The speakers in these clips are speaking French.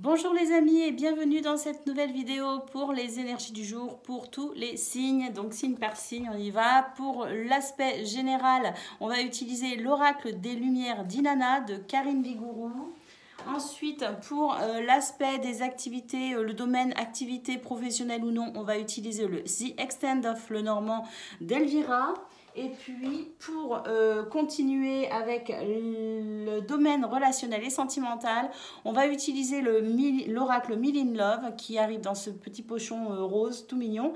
Bonjour les amis et bienvenue dans cette nouvelle vidéo pour les énergies du jour pour tous les signes. Donc signe par signe, on y va. Pour l'aspect général, on va utiliser l'oracle des lumières d'Inanna de Karine Vigourou. Ensuite, pour l'aspect des activités, le domaine activité professionnelle ou non, on va utiliser le The Extent of Lenormand d'Elvira. Et puis, pour continuer avec le domaine relationnel et sentimental, on va utiliser l'oracle Milin Love qui arrive dans ce petit pochon rose tout mignon.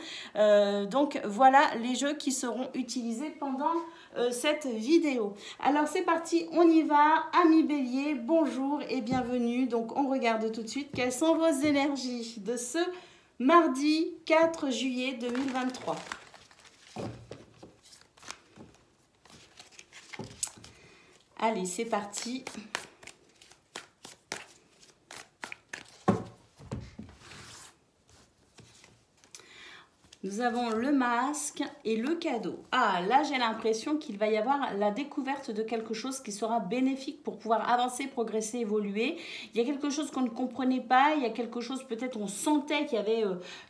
Donc, voilà les jeux qui seront utilisés pendant cette vidéo. Alors, c'est parti, on y va. Amis Bélier, bonjour et bienvenue. Donc, on regarde tout de suite quelles sont vos énergies de ce mardi 4 juillet 2023. Allez, c'est parti. Nous avons le masque et le cadeau. Ah, là, j'ai l'impression qu'il va y avoir la découverte de quelque chose qui sera bénéfique pour pouvoir avancer, progresser, évoluer. Il y a quelque chose qu'on ne comprenait pas. Il y a quelque chose, peut-être, on sentait qu'il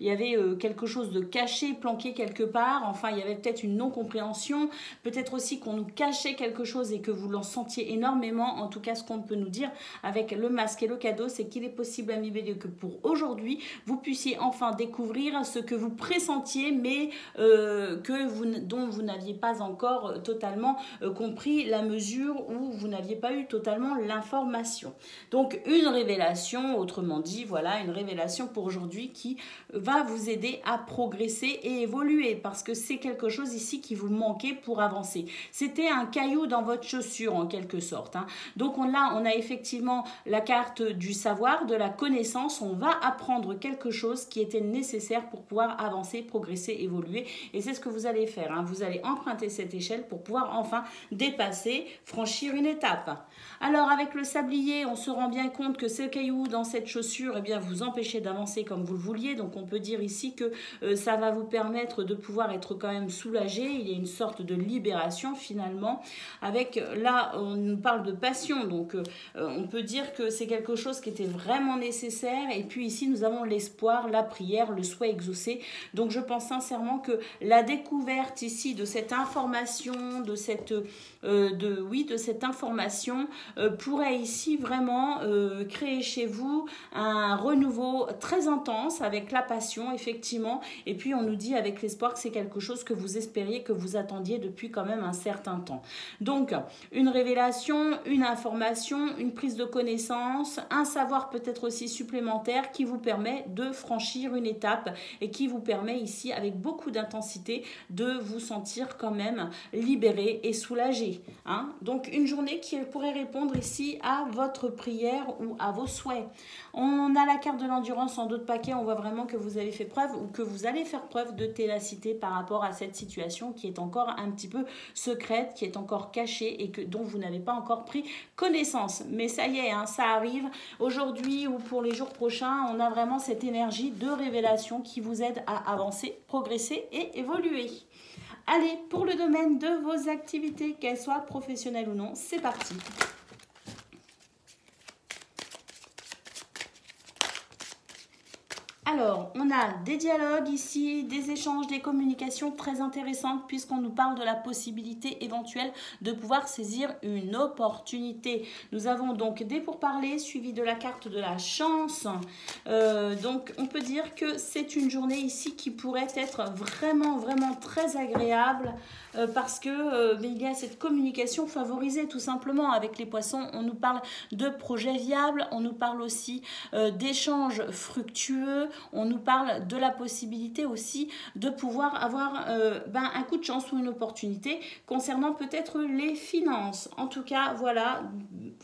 y avait quelque chose de caché, planqué quelque part. Enfin, il y avait peut-être une non-compréhension. Peut-être aussi qu'on nous cachait quelque chose et que vous l'en sentiez énormément. En tout cas, ce qu'on peut nous dire avec le masque et le cadeau, c'est qu'il est possible, amis Bélier, que pour aujourd'hui, vous puissiez enfin découvrir ce que vous pressentez mais dont vous n'aviez pas encore totalement compris la mesure où vous n'aviez pas eu totalement l'information. Donc une révélation, autrement dit, voilà, une révélation pour aujourd'hui qui va vous aider à progresser et évoluer parce que c'est quelque chose ici qui vous manquait pour avancer. C'était un caillou dans votre chaussure en quelque sorte. Donc on a effectivement la carte du savoir, de la connaissance. On va apprendre quelque chose qui était nécessaire pour pouvoir avancer, progresser, évoluer. Et c'est ce que vous allez faire. Vous allez emprunter cette échelle pour pouvoir enfin dépasser, franchir une étape. Alors avec le sablier, on se rend bien compte que ce caillou dans cette chaussure, eh bien, vous empêchez d'avancer comme vous le vouliez. Donc on peut dire ici que ça va vous permettre de pouvoir être quand même soulagé. Il y a une sorte de libération finalement. Avec là, on nous parle de passion. Donc on peut dire que c'est quelque chose qui était vraiment nécessaire. Et puis ici, nous avons l'espoir, la prière, le souhait exaucé. Donc je pense sincèrement que la découverte ici de cette information, de cette information pourrait ici vraiment créer chez vous un renouveau très intense avec la passion effectivement. Et puis on nous dit avec l'espoir que c'est quelque chose que vous espériez, que vous attendiez depuis quand même un certain temps. Donc une révélation, une information, une prise de connaissance, un savoir peut-être aussi supplémentaire qui vous permet de franchir une étape et qui vous permet ici avec beaucoup d'intensité de vous sentir quand même libéré et soulagé. Donc une journée qui pourrait répondre ici à votre prière ou à vos souhaits. On a la carte de l'endurance en dos de paquet, on voit vraiment que vous avez fait preuve ou que vous allez faire preuve de ténacité par rapport à cette situation qui est encore un petit peu secrète, qui est encore cachée et dont vous n'avez pas encore pris connaissance. Mais ça y est, ça arrive. Aujourd'hui ou pour les jours prochains, on a vraiment cette énergie de révélation qui vous aide à avancer, progresser et évoluer. Allez, pour le domaine de vos activités, qu'elles soient professionnelles ou non, c'est parti. Alors, on a des dialogues ici, des échanges, des communications très intéressantes puisqu'on nous parle de la possibilité éventuelle de pouvoir saisir une opportunité. Nous avons donc des pourparlers suivis de la carte de la chance. Donc, on peut dire que c'est une journée ici qui pourrait être vraiment, vraiment très agréable parce que il y a cette communication favorisée tout simplement avec les poissons. On nous parle de projets viables, on nous parle aussi d'échanges fructueux. On nous parle de la possibilité aussi de pouvoir avoir un coup de chance ou une opportunité concernant peut-être les finances. En tout cas, voilà,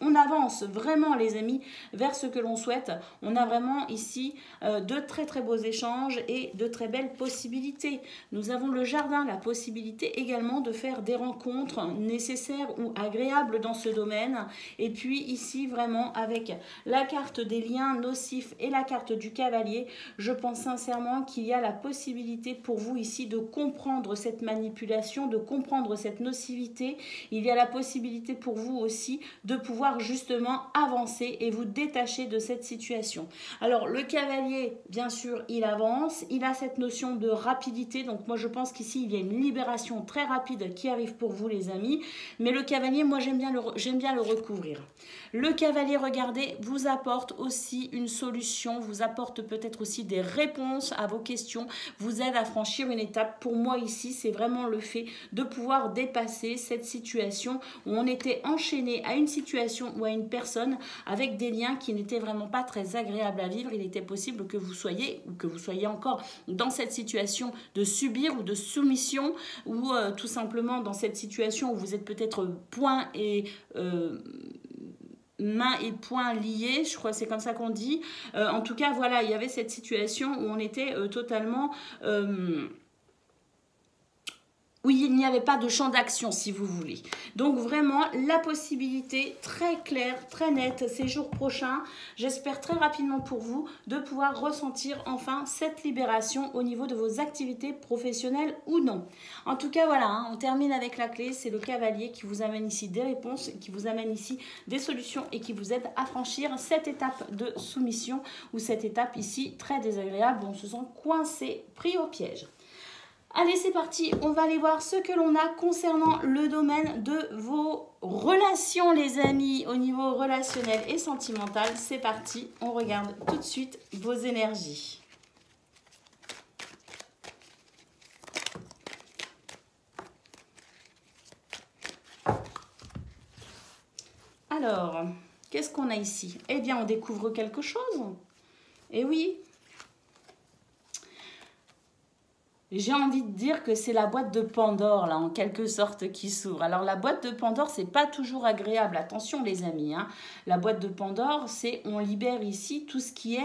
on avance vraiment les amis vers ce que l'on souhaite. On a vraiment ici de très très beaux échanges et de très belles possibilités. Nous avons le jardin, la possibilité également de faire des rencontres nécessaires ou agréables dans ce domaine. Et puis ici vraiment avec la carte des liens nocifs et la carte du cavalier, je pense sincèrement qu'il y a la possibilité pour vous ici de comprendre cette manipulation, de comprendre cette nocivité. Il y a la possibilité pour vous aussi de pouvoir pouvoir justement avancer et vous détacher de cette situation. Alors le cavalier, bien sûr, il avance, il a cette notion de rapidité, donc moi je pense qu'ici il y a une libération très rapide qui arrive pour vous les amis, mais le cavalier, moi j'aime bien le recouvrir. Le cavalier, regardez, vous apporte aussi une solution, vous apporte peut-être aussi des réponses à vos questions, vous aide à franchir une étape. Pour moi ici, c'est vraiment le fait de pouvoir dépasser cette situation où on était enchaîné à une situation ou à une personne avec des liens qui n'étaient vraiment pas très agréables à vivre. Il était possible que vous soyez encore dans cette situation de subir ou de soumission ou tout simplement dans cette situation où vous êtes peut-être mains et poings liés, je crois que c'est comme ça qu'on dit. En tout cas, voilà, il y avait cette situation où on était totalement... oui, il n'y avait pas de champ d'action, si vous voulez. Donc vraiment, la possibilité très claire, très nette, ces jours prochains, j'espère très rapidement pour vous, de pouvoir ressentir enfin cette libération au niveau de vos activités professionnelles ou non. En tout cas, voilà, hein, on termine avec la clé, c'est le cavalier qui vous amène ici des réponses, qui vous amène ici des solutions et qui vous aide à franchir cette étape de soumission ou cette étape ici très désagréable où on se sent coincé, pris au piège. Allez, c'est parti, on va aller voir ce que l'on a concernant le domaine de vos relations, les amis, au niveau relationnel et sentimental. C'est parti, on regarde tout de suite vos énergies. Alors, qu'est-ce qu'on a ici? Eh bien, on découvre quelque chose. Eh oui. J'ai envie de dire que c'est la boîte de Pandore, là, en quelque sorte, qui s'ouvre. Alors, la boîte de Pandore, c'est pas toujours agréable. Attention, les amis, hein. La boîte de Pandore, c'est on libère ici tout ce qui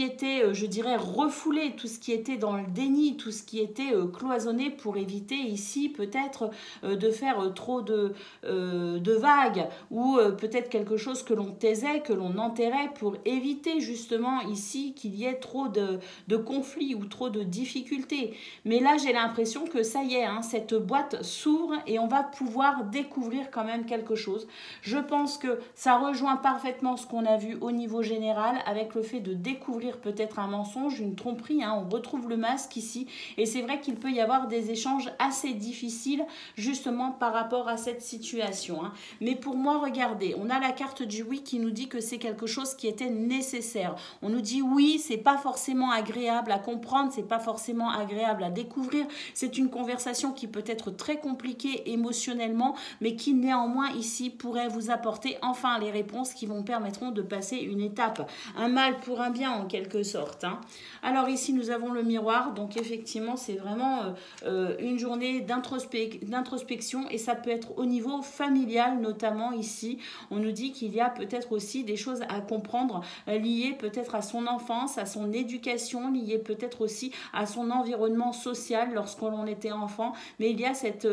était, je dirais, refoulé, tout ce qui était dans le déni, tout ce qui était cloisonné pour éviter ici, peut-être, de faire trop de vagues ou peut-être quelque chose que l'on taisait, que l'on enterrait pour éviter, justement, ici, qu'il y ait trop de conflits ou trop de difficultés. Mais là, j'ai l'impression que ça y est, hein, cette boîte s'ouvre et on va pouvoir découvrir quand même quelque chose. Je pense que ça rejoint parfaitement ce qu'on a vu au niveau général avec le fait de découvrir peut-être un mensonge, une tromperie. Hein, on retrouve le masque ici et c'est vrai qu'il peut y avoir des échanges assez difficiles justement par rapport à cette situation. Hein. Mais pour moi, regardez, on a la carte du oui qui nous dit que c'est quelque chose qui était nécessaire. On nous dit oui, c'est pas forcément agréable à comprendre, c'est pas forcément agréable à découvrir. C'est une conversation qui peut être très compliquée émotionnellement, mais qui néanmoins ici pourrait vous apporter enfin les réponses qui vous permettront de passer une étape. Un mal pour un bien en quelque sorte. Hein. Alors ici nous avons le miroir, donc effectivement c'est vraiment une journée d'introspection et ça peut être au niveau familial notamment ici. On nous dit qu'il y a peut-être aussi des choses à comprendre liées peut-être à son enfance, à son éducation, liées peut-être aussi à son environnement social lorsqu'on était enfant, mais il y a cette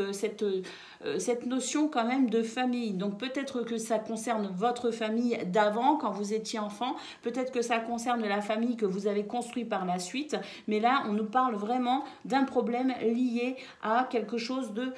notion quand même de famille. Donc peut-être que ça concerne votre famille d'avant quand vous étiez enfant, peut-être que ça concerne la famille que vous avez construite par la suite, mais là on nous parle vraiment d'un problème lié à quelque chose de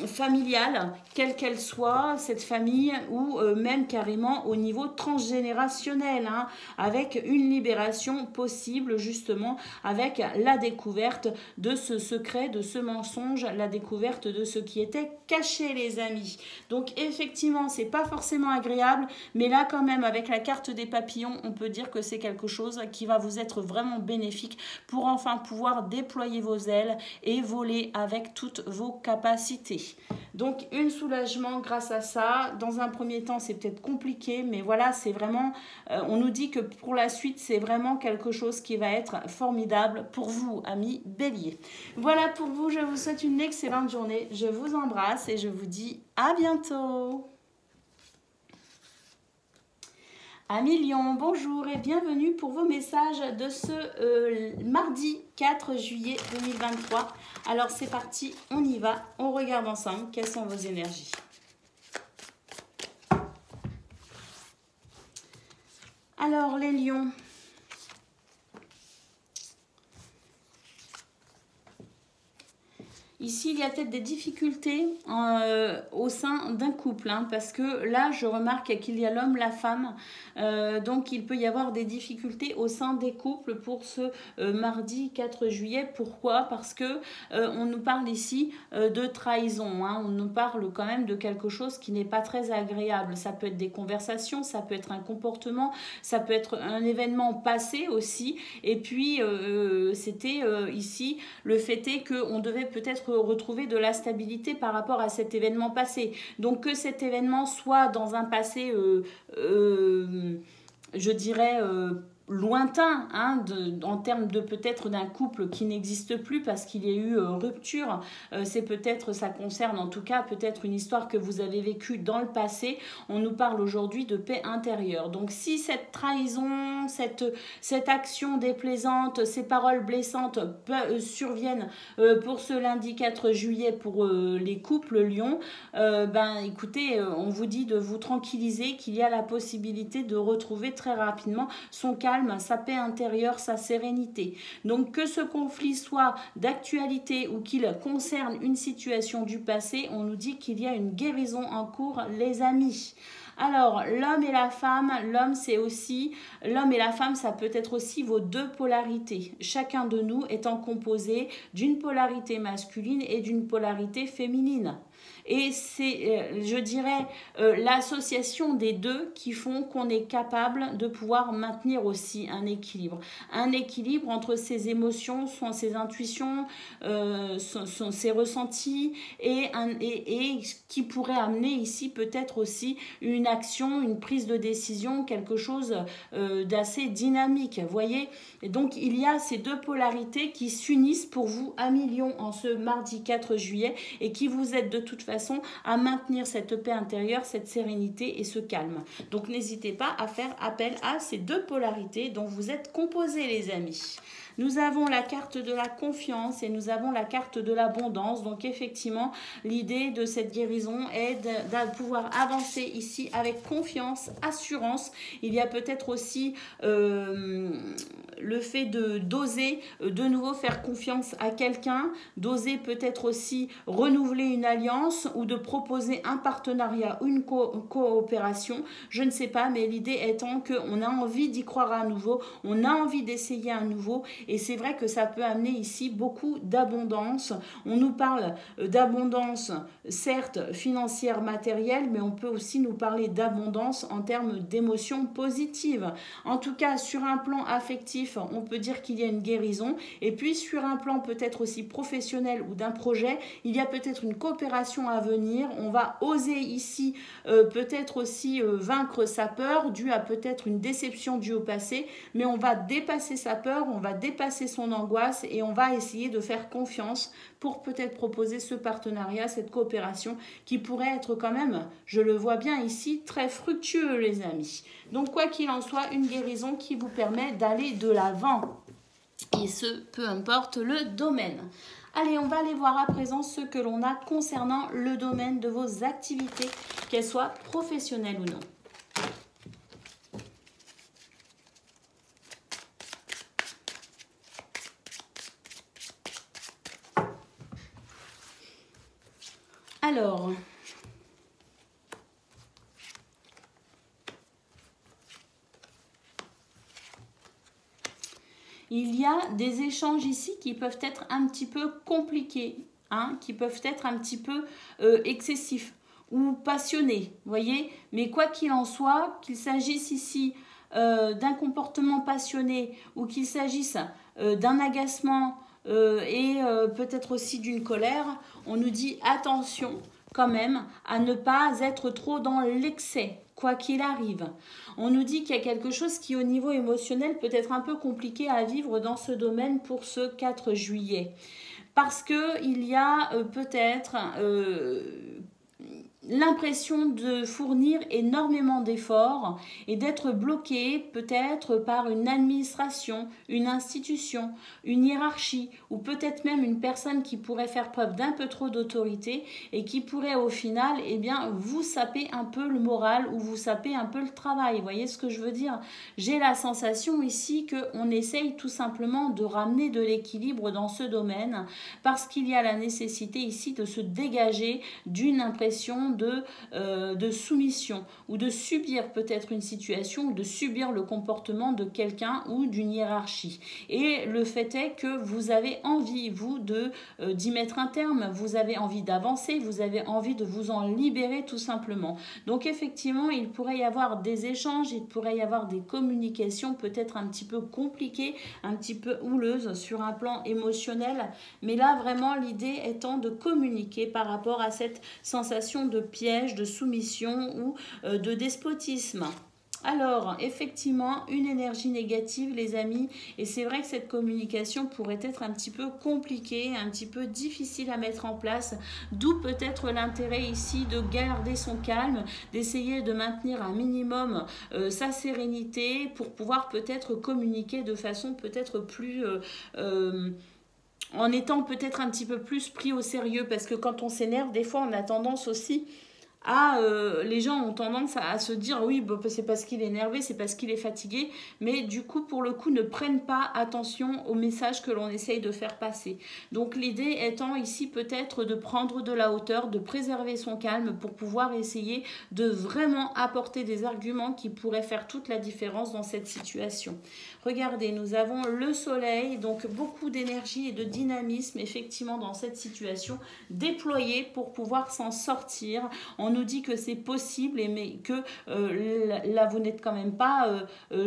familial, quelle qu'elle soit, cette famille, ou même carrément au niveau transgénérationnel, hein, avec une libération possible justement, avec la découverte de ce secret, de ce mensonge, la découverte de ce qui était caché, les amis. Donc effectivement, c'est pas forcément agréable, mais là quand même, avec la carte des papillons, on peut dire que c'est quelque chose qui va vous être vraiment bénéfique pour enfin pouvoir déployer vos ailes et voler avec toutes vos capacités. Donc, un soulagement grâce à ça. Dans un premier temps, c'est peut-être compliqué, mais voilà, c'est vraiment... on nous dit que pour la suite, c'est vraiment quelque chose qui va être formidable pour vous, amis Bélier. Voilà pour vous, je vous souhaite une excellente journée. Je vous embrasse et je vous dis à bientôt. Amis Lion, bonjour et bienvenue pour vos messages de ce mardi 4 juillet 2023. Alors c'est parti, on y va, on regarde ensemble quelles sont vos énergies. Alors les lions, ici, il y a peut-être des difficultés au sein d'un couple, hein, parce que là, je remarque qu'il y a l'homme, la femme, donc il peut y avoir des difficultés au sein des couples pour ce mardi 4 juillet. Pourquoi? Parce que on nous parle ici de trahison, hein, on nous parle quand même de quelque chose qui n'est pas très agréable. Ça peut être des conversations, ça peut être un comportement, ça peut être un événement passé aussi, et puis c'était ici, le fait est qu'on devait peut-être retrouver de la stabilité par rapport à cet événement passé. Donc que cet événement soit dans un passé, je dirais, lointain, hein, en termes de peut-être d'un couple qui n'existe plus parce qu'il y a eu rupture. C'est peut-être, ça concerne en tout cas peut-être une histoire que vous avez vécue dans le passé. On nous parle aujourd'hui de paix intérieure. Donc si cette trahison, cette action déplaisante, ces paroles blessantes surviennent pour ce lundi 4 juillet pour les couples Lion, ben écoutez, on vous dit de vous tranquilliser, qu'il y a la possibilité de retrouver très rapidement son calme, sa paix intérieure, sa sérénité. Donc que ce conflit soit d'actualité ou qu'il concerne une situation du passé, on nous dit qu'il y a une guérison en cours, les amis. Alors, l'homme et la femme, l'homme et la femme, ça peut être aussi vos deux polarités. Chacun de nous étant composé d'une polarité masculine et d'une polarité féminine. Et c'est, je dirais, l'association des deux qui font qu'on est capable de pouvoir maintenir aussi un équilibre. Un équilibre entre ses émotions, ses intuitions, ses ressentis et qui pourrait amener ici peut-être aussi une action, une prise de décision, quelque chose d'assez dynamique. Vous voyez? Et donc, il y a ces deux polarités qui s'unissent pour vous à million en ce mardi 4 juillet et qui vous aident de toute façon à maintenir cette paix intérieure, cette sérénité et ce calme. Donc n'hésitez pas à faire appel à ces deux polarités dont vous êtes composés, les amis. Nous avons la carte de la confiance et nous avons la carte de l'abondance. Donc effectivement, l'idée de cette guérison est de pouvoir avancer ici avec confiance, assurance. Il y a peut-être aussi le fait d'oser de nouveau faire confiance à quelqu'un, d'oser peut-être aussi renouveler une alliance ou de proposer un partenariat ou une coopération. Je ne sais pas, mais l'idée étant qu'on a envie d'y croire à nouveau, on a envie d'essayer à nouveau. Et c'est vrai que ça peut amener ici beaucoup d'abondance. On nous parle d'abondance, certes financière, matérielle, mais on peut aussi nous parler d'abondance en termes d'émotions positives. En tout cas, sur un plan affectif, on peut dire qu'il y a une guérison. Et puis, sur un plan peut-être aussi professionnel ou d'un projet, il y a peut-être une coopération à venir. On va oser ici peut-être aussi vaincre sa peur, due à peut-être une déception due au passé, mais on va dépasser sa peur, on va dépasser son angoisse et on va essayer de faire confiance pour peut-être proposer ce partenariat, cette coopération qui pourrait être quand même, je le vois bien ici, très fructueux, les amis. Donc quoi qu'il en soit, une guérison qui vous permet d'aller de l'avant, et ce, peu importe le domaine. Allez, on va aller voir à présent ce que l'on a concernant le domaine de vos activités, qu'elles soient professionnelles ou non. Alors, il y a des échanges ici qui peuvent être un petit peu compliqués, hein, qui peuvent être un petit peu excessifs ou passionnés, voyez. Mais quoi qu'il en soit, qu'il s'agisse ici d'un comportement passionné ou qu'il s'agisse d'un agacement et peut-être aussi d'une colère, on nous dit attention quand même à ne pas être trop dans l'excès, quoi qu'il arrive. On nous dit qu'il y a quelque chose qui au niveau émotionnel peut être un peu compliqué à vivre dans ce domaine pour ce 4 juillet. Parce qu'il y a peut-être l'impression de fournir énormément d'efforts et d'être bloqué peut-être par une administration, une institution, une hiérarchie ou peut-être même une personne qui pourrait faire preuve d'un peu trop d'autorité et qui pourrait au final eh bien, vous saper un peu le moral ou vous saper un peu le travail. Vous voyez ce que je veux dire? J'ai la sensation ici qu'on essaye tout simplement de ramener de l'équilibre dans ce domaine parce qu'il y a la nécessité ici de se dégager d'une impression de soumission ou de subir peut-être une situation ou de subir le comportement de quelqu'un ou d'une hiérarchie. Et le fait est que vous avez envie, vous, d'y mettre un terme, vous avez envie d'avancer, vous avez envie de vous en libérer tout simplement. Donc effectivement, il pourrait y avoir des échanges, il pourrait y avoir des communications peut-être un petit peu compliquées, un petit peu houleuses sur un plan émotionnel. Mais là, vraiment, l'idée étant de communiquer par rapport à cette sensation de piège, de soumission ou de despotisme. Alors, effectivement, une énergie négative, les amis, et c'est vrai que cette communication pourrait être un petit peu compliquée, un petit peu difficile à mettre en place, d'où peut-être l'intérêt ici de garder son calme, d'essayer de maintenir un minimum sa sérénité pour pouvoir peut-être communiquer de façon peut-être plus... en étant peut-être un petit peu plus pris au sérieux, parce que quand on s'énerve, des fois on a tendance aussi les gens ont tendance à se dire oui, bah, c'est parce qu'il est énervé, c'est parce qu'il est fatigué, mais du coup pour le coup ne prennent pas attention au message que l'on essaye de faire passer. Donc l'idée étant ici peut-être de prendre de la hauteur, de préserver son calme pour pouvoir essayer de vraiment apporter des arguments qui pourraient faire toute la différence dans cette situation. Regardez, nous avons le soleil, donc beaucoup d'énergie et de dynamisme effectivement dans cette situation déployée pour pouvoir s'en sortir. On nous dit que c'est possible, mais que là, vous n'êtes quand même pas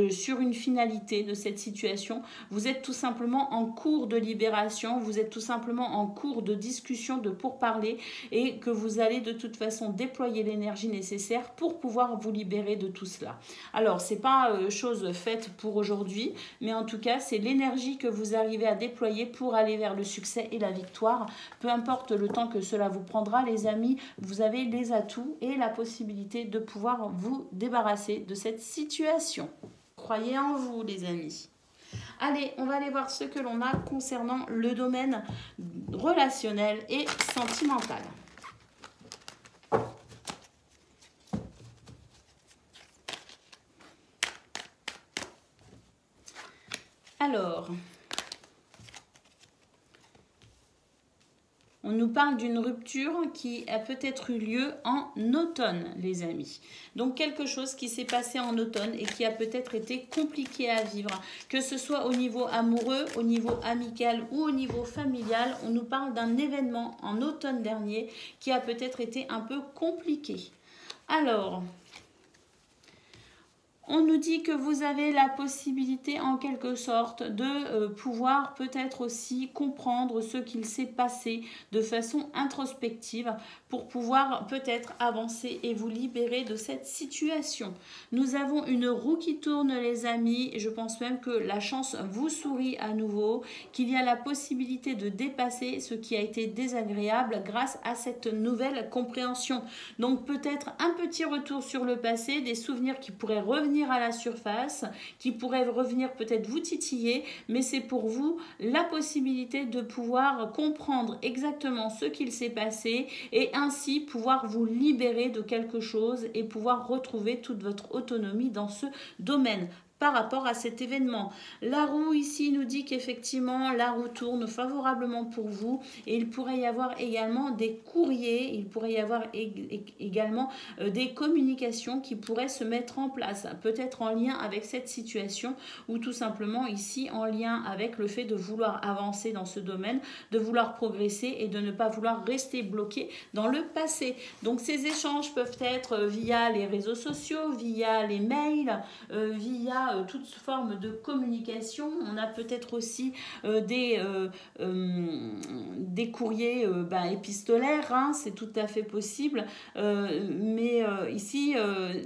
sur une finalité de cette situation. Vous êtes tout simplement en cours de libération, vous êtes tout simplement en cours de discussion, de pourparler, et que vous allez de toute façon déployer l'énergie nécessaire pour pouvoir vous libérer de tout cela. Alors, c'est pas chose faite pour aujourd'hui, mais en tout cas, c'est l'énergie que vous arrivez à déployer pour aller vers le succès et la victoire. Peu importe le temps que cela vous prendra, les amis, vous avez les atouts et la possibilité de pouvoir vous débarrasser de cette situation. Croyez en vous, les amis. Allez, on va aller voir ce que l'on a concernant le domaine relationnel et sentimental. Alors, on nous parle d'une rupture qui a peut-être eu lieu en automne, les amis. Donc quelque chose qui s'est passé en automne et qui a peut-être été compliqué à vivre. Que ce soit au niveau amoureux, au niveau amical ou au niveau familial, on nous parle d'un événement en automne dernier qui a peut-être été un peu compliqué. Alors... on nous dit que vous avez la possibilité en quelque sorte de pouvoir peut-être aussi comprendre ce qu'il s'est passé de façon introspective pour pouvoir peut-être avancer et vous libérer de cette situation. Nous avons une roue qui tourne, les amis, et je pense même que la chance vous sourit à nouveau, qu'il y a la possibilité de dépasser ce qui a été désagréable grâce à cette nouvelle compréhension. Donc peut-être un petit retour sur le passé, des souvenirs qui pourraient revenir à la surface, qui pourraient revenir peut-être vous titiller, mais c'est pour vous la possibilité de pouvoir comprendre exactement ce qu'il s'est passé et ainsi pouvoir vous libérer de quelque chose et pouvoir retrouver toute votre autonomie dans ce domaine par rapport à cet événement. La roue ici nous dit qu'effectivement la roue tourne favorablement pour vous et il pourrait y avoir également des courriers, il pourrait y avoir également des communications qui pourraient se mettre en place, peut-être en lien avec cette situation ou tout simplement ici en lien avec le fait de vouloir avancer dans ce domaine, de vouloir progresser et de ne pas vouloir rester bloqué dans le passé. Donc ces échanges peuvent être via les réseaux sociaux, via les mails, via toutes formes de communication. On a peut-être aussi des courriers épistolaires, hein, c'est tout à fait possible. Mais ici,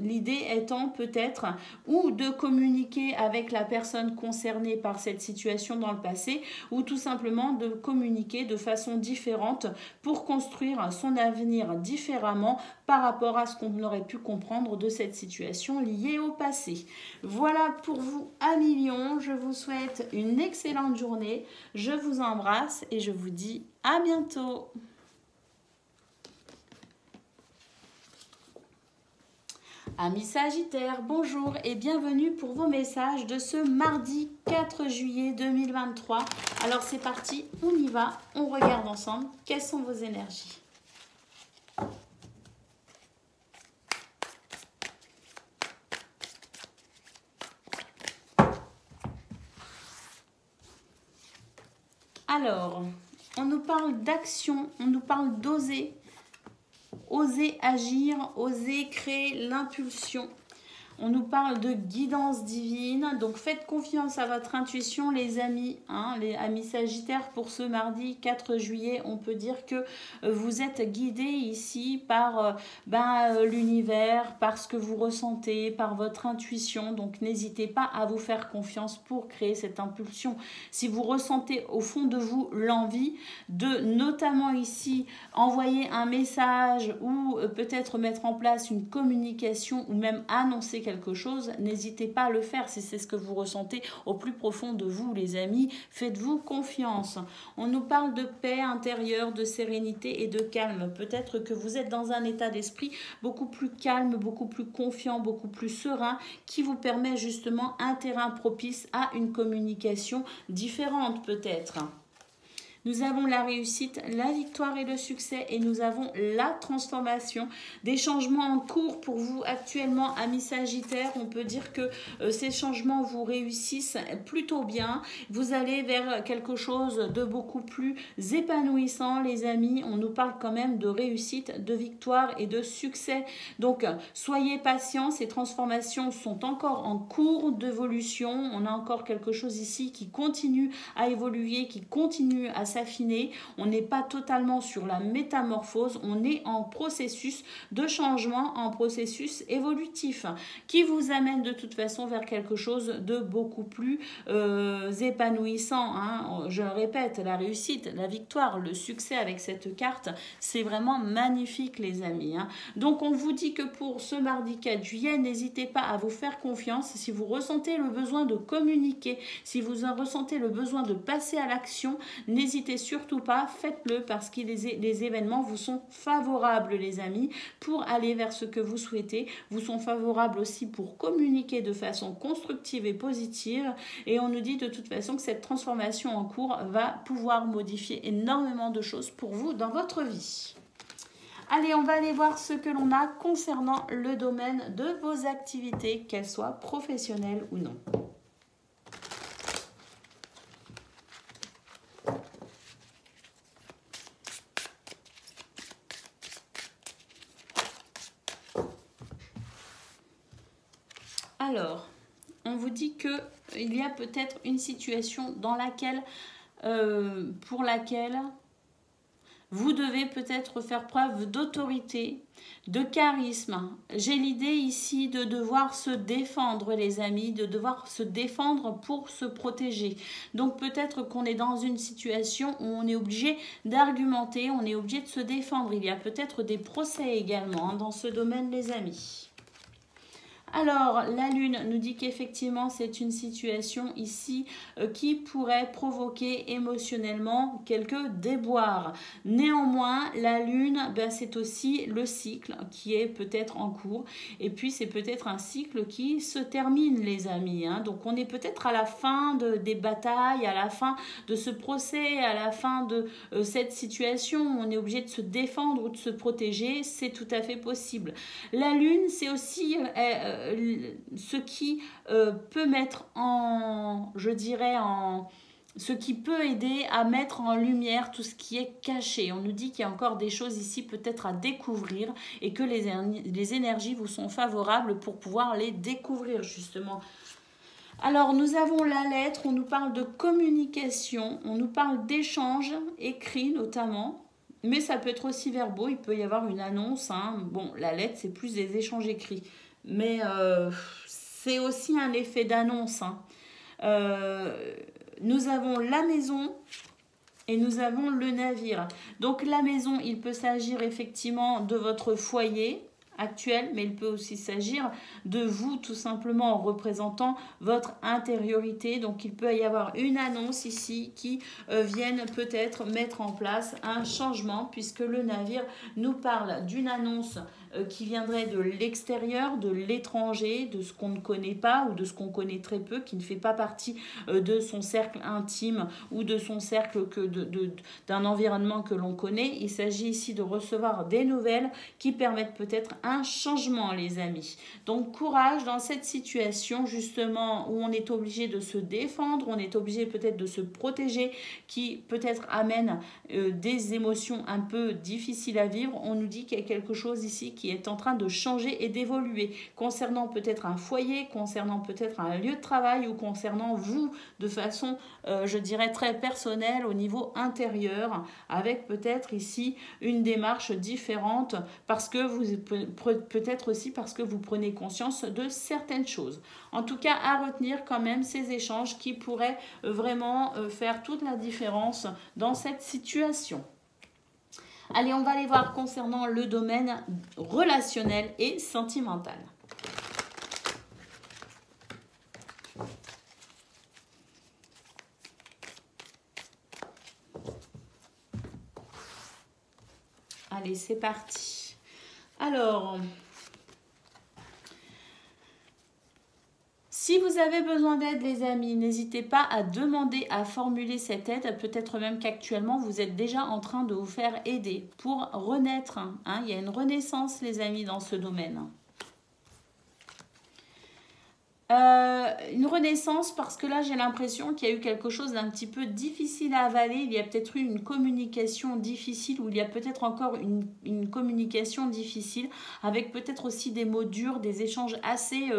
l'idée l'idée étant peut-être ou de communiquer avec la personne concernée par cette situation dans le passé, ou tout simplement de communiquer de façon différente pour construire son avenir différemment par rapport à ce qu'on aurait pu comprendre de cette situation liée au passé. Voilà pour vous, amis Lions. Je vous souhaite une excellente journée. Je vous embrasse et je vous dis à bientôt. Amis Sagittaires, bonjour et bienvenue pour vos messages de ce mardi 4 juillet 2023. Alors c'est parti, on y va, on regarde ensemble quelles sont vos énergies. Alors, on nous parle d'action, on nous parle d'oser. Oser agir, oser créer l'impulsion. On nous parle de guidance divine, donc faites confiance à votre intuition les amis, les amis Sagittaires. Pour ce mardi 4 juillet, on peut dire que vous êtes guidés ici par l'univers, par ce que vous ressentez, par votre intuition. Donc n'hésitez pas à vous faire confiance pour créer cette impulsion. Si vous ressentez au fond de vous l'envie de notamment ici envoyer un message ou peut-être mettre en place une communication ou même annoncer quelque chose, n'hésitez pas à le faire si c'est ce que vous ressentez au plus profond de vous les amis, faites-vous confiance. On nous parle de paix intérieure, de sérénité et de calme. Peut-être que vous êtes dans un état d'esprit beaucoup plus calme, beaucoup plus confiant, beaucoup plus serein, qui vous permet justement un terrain propice à une communication différente peut-être. Nous avons la réussite, la victoire et le succès et nous avons la transformation. Des changements en cours pour vous actuellement, amis Sagittaires. On peut dire que ces changements vous réussissent plutôt bien. Vous allez vers quelque chose de beaucoup plus épanouissant, les amis. On nous parle quand même de réussite, de victoire et de succès. Donc, soyez patients. Ces transformations sont encore en cours d'évolution. On a encore quelque chose ici qui continue à évoluer, qui continue à s'affiner. On n'est pas totalement sur la métamorphose, on est en processus de changement, en processus évolutif qui vous amène de toute façon vers quelque chose de beaucoup plus épanouissant. Je le répète, la réussite, la victoire, le succès avec cette carte, c'est vraiment magnifique les amis. Donc on vous dit que pour ce mardi 4 juillet, n'hésitez pas à vous faire confiance. Si vous ressentez le besoin de communiquer, si vous en ressentez le besoin de passer à l'action, n'hésitez surtout pas, faites-le parce que les événements vous sont favorables les amis pour aller vers ce que vous souhaitez, vous sont favorables aussi pour communiquer de façon constructive et positive et on nous dit de toute façon que cette transformation en cours va pouvoir modifier énormément de choses pour vous dans votre vie. Allez, on va aller voir ce que l'on a concernant le domaine de vos activités, qu'elles soient professionnelles ou non. Alors, on vous dit qu'il y a peut-être une situation dans laquelle, pour laquelle vous devez peut-être faire preuve d'autorité, de charisme. J'ai l'idée ici de devoir se défendre les amis, de devoir se défendre pour se protéger. Donc peut-être qu'on est dans une situation où on est obligé d'argumenter, on est obligé de se défendre. Il y a peut-être des procès également dans ce domaine les amis. Alors, la Lune nous dit qu'effectivement, c'est une situation ici qui pourrait provoquer émotionnellement quelques déboires. Néanmoins, la Lune, c'est aussi le cycle qui est peut-être en cours. Et puis, c'est peut-être un cycle qui se termine, les amis. Donc, on est peut-être à la fin des batailles, à la fin de ce procès, à la fin de cette situation. On est obligé de se défendre ou de se protéger. C'est tout à fait possible. La Lune, c'est aussi... ce qui peut mettre ce qui peut aider à mettre en lumière tout ce qui est caché. On nous dit qu'il y a encore des choses ici peut-être à découvrir et que les énergies vous sont favorables pour pouvoir les découvrir justement. Alors, nous avons la lettre, on nous parle de communication, on nous parle d'échanges écrits notamment. Mais ça peut être aussi verbaux, il peut y avoir une annonce. Bon, la lettre, c'est plus des échanges écrits. mais c'est aussi un effet d'annonce, hein. Nous avons la maison et nous avons le navire. Donc la maison, il peut s'agir effectivement de votre foyer actuel, mais il peut aussi s'agir de vous tout simplement en représentant votre intériorité. Donc il peut y avoir une annonce ici qui vienne peut-être mettre en place un changement, puisque le navire nous parle d'une annonce qui viendrait de l'extérieur, de l'étranger, de ce qu'on ne connaît pas ou de ce qu'on connaît très peu, qui ne fait pas partie de son cercle intime ou de son cercle d'un environnement que l'on connaît. Il s'agit ici de recevoir des nouvelles qui permettent peut-être un changement, les amis. Donc courage dans cette situation justement où on est obligé de se défendre, on est obligé peut-être de se protéger, qui peut-être amène des émotions un peu difficiles à vivre. On nous dit qu'il y a quelque chose ici qui est en train de changer et d'évoluer concernant peut-être un foyer, concernant peut-être un lieu de travail ou concernant vous de façon, je dirais, très personnelle au niveau intérieur, avec peut-être ici une démarche différente parce que vous peut-être aussi parce que vous prenez conscience de certaines choses. En tout cas, à retenir quand même ces échanges qui pourraient vraiment faire toute la différence dans cette situation. Allez, on va aller voir concernant le domaine relationnel et sentimental. Allez, c'est parti. Alors, si vous avez besoin d'aide, les amis, n'hésitez pas à demander, à formuler cette aide. Peut-être même qu'actuellement, vous êtes déjà en train de vous faire aider pour renaître, hein. Il y a une renaissance, les amis, dans ce domaine. Une renaissance parce que là j'ai l'impression qu'il y a eu quelque chose d'un petit peu difficile à avaler. Il y a peut-être eu une communication difficile ou il y a peut-être encore une communication difficile avec peut-être aussi des mots durs, des échanges assez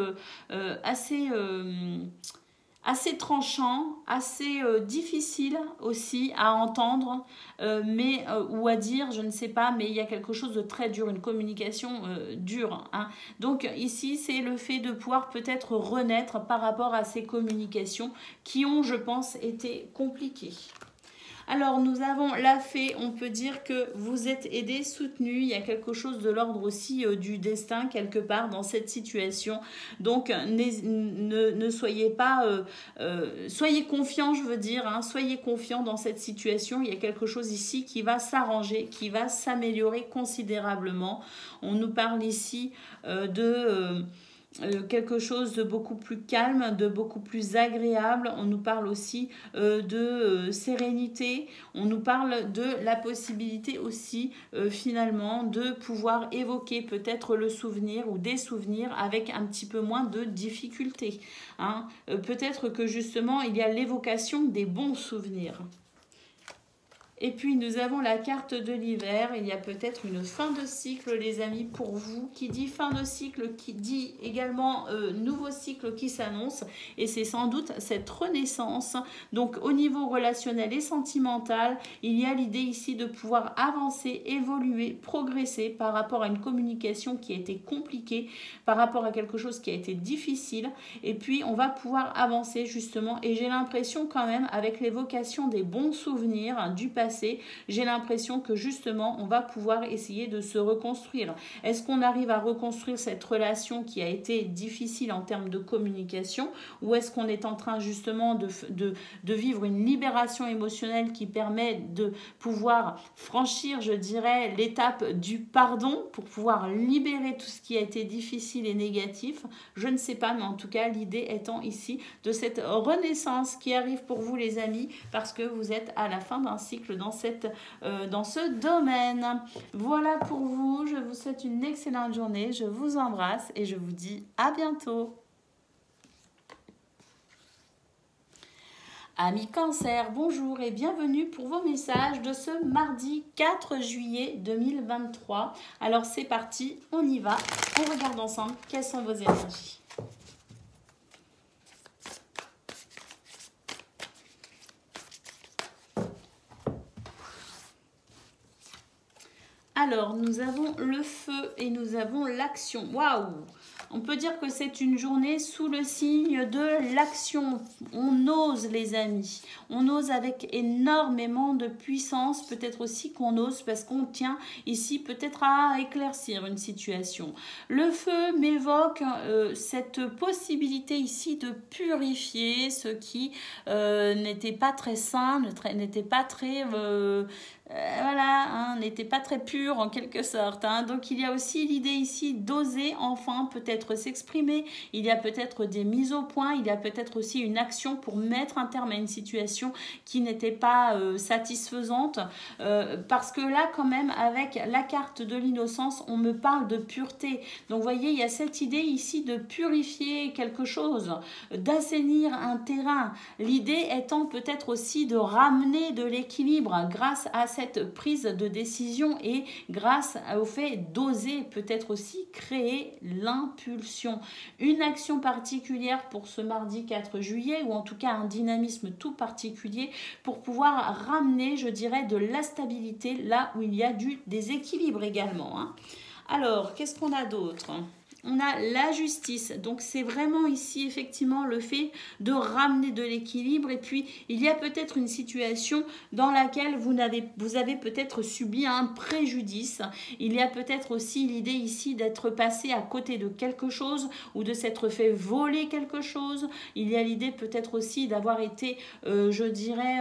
tranchant, assez difficile aussi à entendre, ou à dire, je ne sais pas, mais il y a quelque chose de très dur, une communication dure, hein. Donc ici, c'est le fait de pouvoir peut-être renaître par rapport à ces communications qui ont, je pense, été compliquées. Alors, nous avons la fée, on peut dire que vous êtes aidé, soutenu, il y a quelque chose de l'ordre aussi du destin quelque part dans cette situation. Donc, ne soyez pas, soyez confiants, je veux dire, hein, soyez confiants dans cette situation. Il y a quelque chose ici qui va s'arranger, qui va s'améliorer considérablement. On nous parle ici de quelque chose de beaucoup plus calme, de beaucoup plus agréable. On nous parle aussi de sérénité. On nous parle de la possibilité aussi finalement de pouvoir évoquer peut-être le souvenir ou des souvenirs avec un petit peu moins de difficulté, hein. Peut-être que justement il y a l'évocation des bons souvenirs. Et puis nous avons la carte de l'hiver. Il y a peut-être une fin de cycle, les amis, pour vous. Qui dit fin de cycle, qui dit également nouveau cycle qui s'annonce. Et c'est sans doute cette renaissance. Donc au niveau relationnel et sentimental, il y a l'idée ici de pouvoir avancer, évoluer, progresser par rapport à une communication qui a été compliquée, par rapport à quelque chose qui a été difficile. Et puis on va pouvoir avancer justement. Et j'ai l'impression quand même, avec l'évocation des bons souvenirs du passé, j'ai l'impression que justement on va pouvoir essayer de se reconstruire. Est-ce qu'on arrive à reconstruire cette relation qui a été difficile en termes de communication, ou est-ce qu'on est en train justement de vivre une libération émotionnelle qui permet de pouvoir franchir, je dirais, l'étape du pardon pour pouvoir libérer tout ce qui a été difficile et négatif? Je ne sais pas, mais en tout cas l'idée étant ici de cette renaissance qui arrive pour vous, les amis, parce que vous êtes à la fin d'un cycle dans ce domaine. Voilà pour vous, je vous souhaite une excellente journée, je vous embrasse et je vous dis à bientôt. Amis Cancer, bonjour et bienvenue pour vos messages de ce mardi 4 juillet 2023. Alors c'est parti, on y va, on regarde ensemble quelles sont vos énergies. Alors, nous avons le feu et nous avons l'action. Waouh! On peut dire que c'est une journée sous le signe de l'action. On ose, les amis. On ose avec énormément de puissance. Peut-être aussi qu'on ose parce qu'on tient ici peut-être à éclaircir une situation. Le feu m'évoque cette possibilité ici de purifier ce qui n'était pas très sain, n'était pas très... voilà, hein, n'était pas très pur en quelque sorte. Hein. Donc il y a aussi l'idée ici d'oser enfin peut-être s'exprimer. Il y a peut-être des mises au point. Il y a peut-être aussi une action pour mettre un terme à une situation qui n'était pas satisfaisante. Parce que là quand même avec la carte de l'innocence, on me parle de pureté. Donc vous voyez, il y a cette idée ici de purifier quelque chose, d'assainir un terrain. L'idée étant peut-être aussi de ramener de l'équilibre grâce à cette prise de décision et grâce au fait d'oser peut-être aussi créer l'impulsion. Une action particulière pour ce mardi 4 juillet ou en tout cas un dynamisme tout particulier pour pouvoir ramener, je dirais, de la stabilité là où il y a du déséquilibre également. Hein. Alors, qu'est-ce qu'on a d'autre ? On a la justice, donc c'est vraiment ici effectivement le fait de ramener de l'équilibre et puis il y a peut-être une situation dans laquelle vous avez peut-être subi un préjudice. Il y a peut-être aussi l'idée ici d'être passé à côté de quelque chose ou de s'être fait voler quelque chose. Il y a l'idée peut-être aussi d'avoir été, je dirais...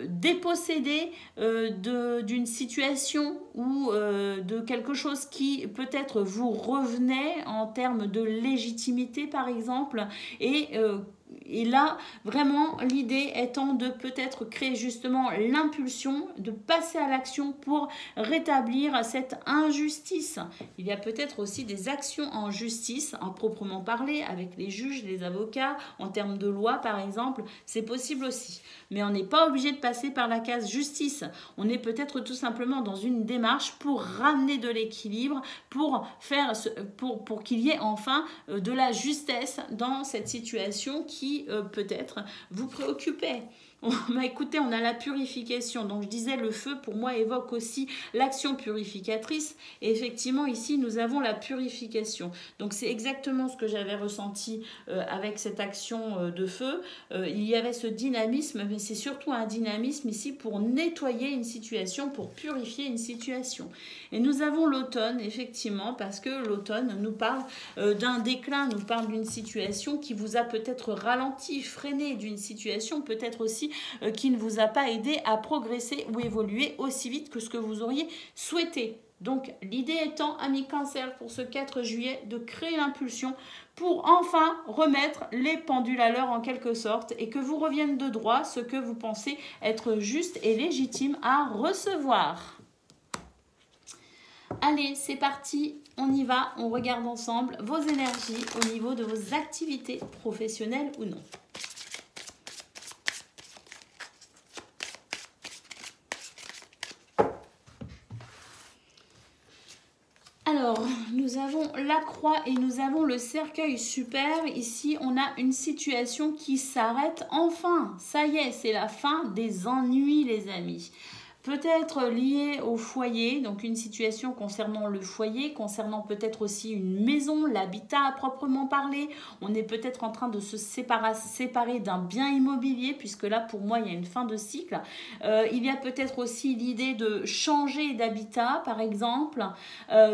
dépossédé d'une situation ou de quelque chose qui peut-être vous revenait en termes de légitimité par exemple et là, vraiment, l'idée étant de peut-être créer justement l'impulsion, de passer à l'action pour rétablir cette injustice. Il y a peut-être aussi des actions en justice, en proprement parler, avec les juges, les avocats, en termes de loi par exemple, c'est possible aussi. Mais on n'est pas obligé de passer par la case justice. On est peut-être tout simplement dans une démarche pour ramener de l'équilibre, pour qu'il y ait enfin de la justesse dans cette situation qui peut-être vous préoccupait. Écoutez, on a la purification. Donc, je disais, le feu, pour moi, évoque aussi l'action purificatrice. Et effectivement, ici, nous avons la purification. Donc, c'est exactement ce que j'avais ressenti avec cette action de feu. Il y avait ce dynamisme, mais c'est surtout un dynamisme ici pour nettoyer une situation, pour purifier une situation. Et nous avons l'automne, effectivement, parce que l'automne nous parle d'un déclin, nous parle d'une situation qui vous a peut-être ralenti, freiné, d'une situation peut-être aussi qui ne vous a pas aidé à progresser ou évoluer aussi vite que ce que vous auriez souhaité. Donc, l'idée étant, amis Cancer, pour ce 4 juillet, de créer l'impulsion pour enfin remettre les pendules à l'heure en quelque sorte et que vous revienne de droit ce que vous pensez être juste et légitime à recevoir. Allez, c'est parti, on y va, on regarde ensemble vos énergies au niveau de vos activités professionnelles ou non. Alors, nous avons la croix et nous avons le cercueil super. Ici, on a une situation qui s'arrête enfin. Ça y est, c'est la fin des ennuis, les amis. Peut-être lié au foyer, donc une situation concernant le foyer, concernant peut-être aussi une maison, l'habitat à proprement parler. On est peut-être en train de se séparer d'un bien immobilier, puisque là, pour moi, il y a une fin de cycle. Il y a peut-être aussi l'idée de changer d'habitat, par exemple.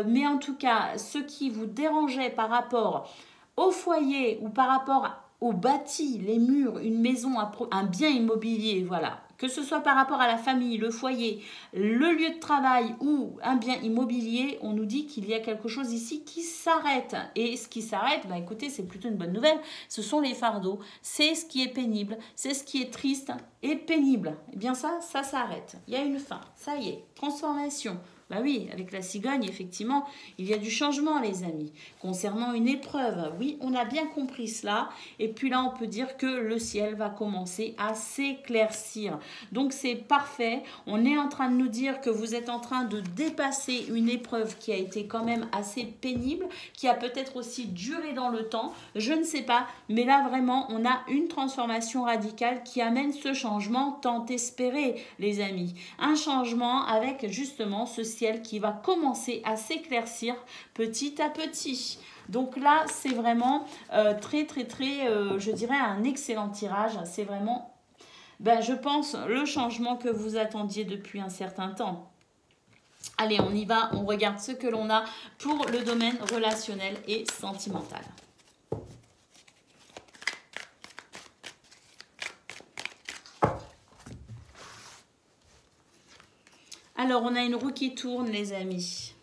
Mais en tout cas, ce qui vous dérangeait par rapport au foyer ou par rapport au bâti, les murs, une maison, un bien immobilier, voilà. Que ce soit par rapport à la famille, le foyer, le lieu de travail ou un bien immobilier, on nous dit qu'il y a quelque chose ici qui s'arrête. Et ce qui s'arrête, bah écoutez, c'est plutôt une bonne nouvelle. Ce sont les fardeaux. C'est ce qui est pénible, c'est ce qui est triste et pénible. Eh bien ça s'arrête. Il y a une fin. Ça y est, transformation. Bah oui, avec la cigogne, effectivement, il y a du changement, les amis. Concernant une épreuve, oui, on a bien compris cela. Et puis là, on peut dire que le ciel va commencer à s'éclaircir. Donc, c'est parfait. On est en train de nous dire que vous êtes en train de dépasser une épreuve qui a été quand même assez pénible, qui a peut-être aussi duré dans le temps. Je ne sais pas. Mais là, vraiment, on a une transformation radicale qui amène ce changement tant espéré, les amis. Un changement avec, justement, ce ciel qui va commencer à s'éclaircir petit à petit. Donc là, c'est vraiment très, je dirais un excellent tirage. C'est vraiment, je pense, le changement que vous attendiez depuis un certain temps. Allez, on y va, on regarde ce que l'on a pour le domaine relationnel et sentimental. Alors, on a une roue qui tourne, les amis.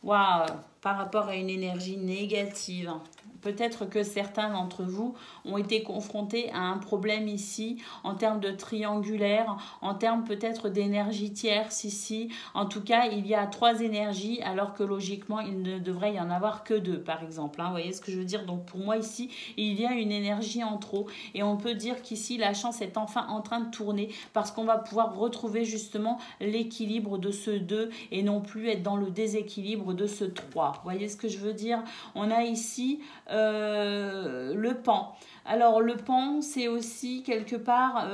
Waouh, par rapport à une énergie négative. Peut-être que certains d'entre vous ont été confrontés à un problème ici, en termes de triangulaire, en termes peut-être d'énergie tierce ici. En tout cas, il y a 3 énergies, alors que logiquement, il ne devrait y en avoir que 2, par exemple. Vous voyez ce que je veux dire? Donc pour moi, ici, il y a une énergie en trop. Et on peut dire qu'ici, la chance est enfin en train de tourner, parce qu'on va pouvoir retrouver justement l'équilibre de ce 2 et non plus être dans le déséquilibre de ce 3. Vous voyez ce que je veux dire? On a ici le pan. Alors le pan, c'est aussi quelque part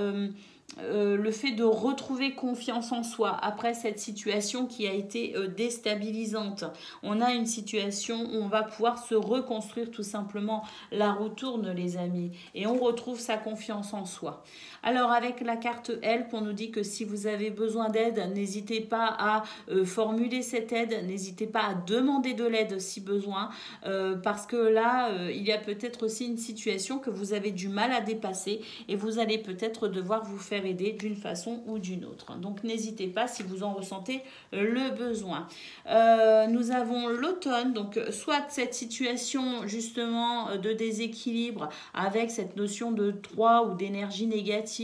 le fait de retrouver confiance en soi après cette situation qui a été déstabilisante. On a une situation où on va pouvoir se reconstruire tout simplement. La roue tourne, les amis, et on retrouve sa confiance en soi. Alors avec la carte Help, on nous dit que si vous avez besoin d'aide, n'hésitez pas à formuler cette aide, n'hésitez pas à demander de l'aide si besoin, parce que là, il y a peut-être aussi une situation que vous avez du mal à dépasser et vous allez peut-être devoir vous faire aider d'une façon ou d'une autre. Donc n'hésitez pas si vous en ressentez le besoin. Nous avons l'automne, donc soit cette situation justement de déséquilibre avec cette notion de 3 ou d'énergie négative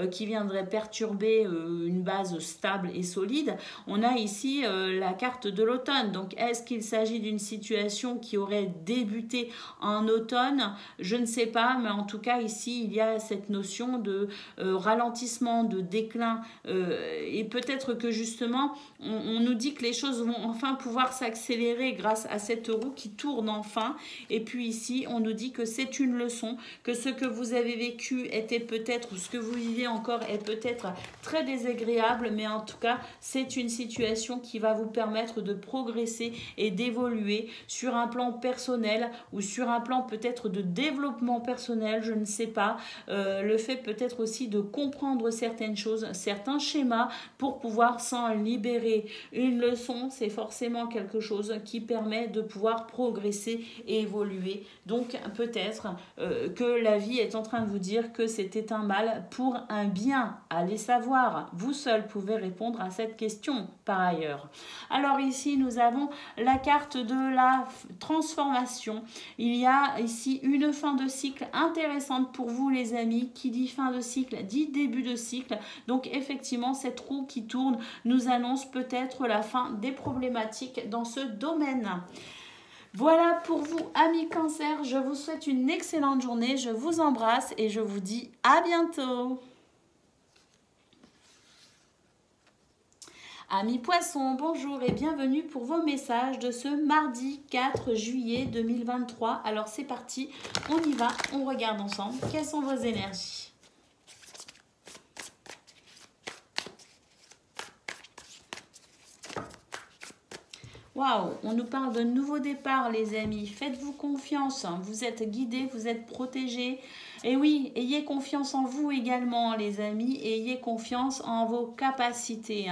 qui viendrait perturber une base stable et solide. On a ici la carte de l'automne. Donc est-ce qu'il s'agit d'une situation qui aurait débuté en automne? Je ne sais pas, mais en tout cas ici il y a cette notion de ralentissement, de déclin, et peut-être que justement on nous dit que les choses vont enfin pouvoir s'accélérer grâce à cette roue qui tourne enfin. Et puis ici on nous dit que c'est une leçon, que ce que vous avez vécu était peut-être, ou ce que vous vivez encore est peut-être très désagréable, mais en tout cas c'est une situation qui va vous permettre de progresser et d'évoluer sur un plan personnel ou sur un plan peut-être de développement personnel, je ne sais pas. Le fait peut-être aussi de comprendre certaines choses, certains schémas pour pouvoir s'en libérer. Une leçon, c'est forcément quelque chose qui permet de pouvoir progresser et évoluer. Donc peut-être que la vie est en train de vous dire que c'était un mal pour un bien. Allez savoir, vous seul pouvez répondre à cette question par ailleurs. Alors ici nous avons la carte de la transformation. Il y a ici une fin de cycle intéressante pour vous, les amis. Qui dit fin de cycle dit début de cycle. Donc effectivement cette roue qui tourne nous annonce peut-être la fin des problématiques dans ce domaine. Voilà pour vous, amis Cancer. Je vous souhaite une excellente journée. Je vous embrasse et je vous dis à bientôt. Amis Poissons, bonjour et bienvenue pour vos messages de ce mardi 4 juillet 2023. Alors c'est parti, on y va, on regarde ensemble. Quelles sont vos énergies ? Waouh, on nous parle de nouveau départ, les amis. Faites-vous confiance, vous êtes guidés, vous êtes protégés. Et oui, ayez confiance en vous également, les amis. Ayez confiance en vos capacités.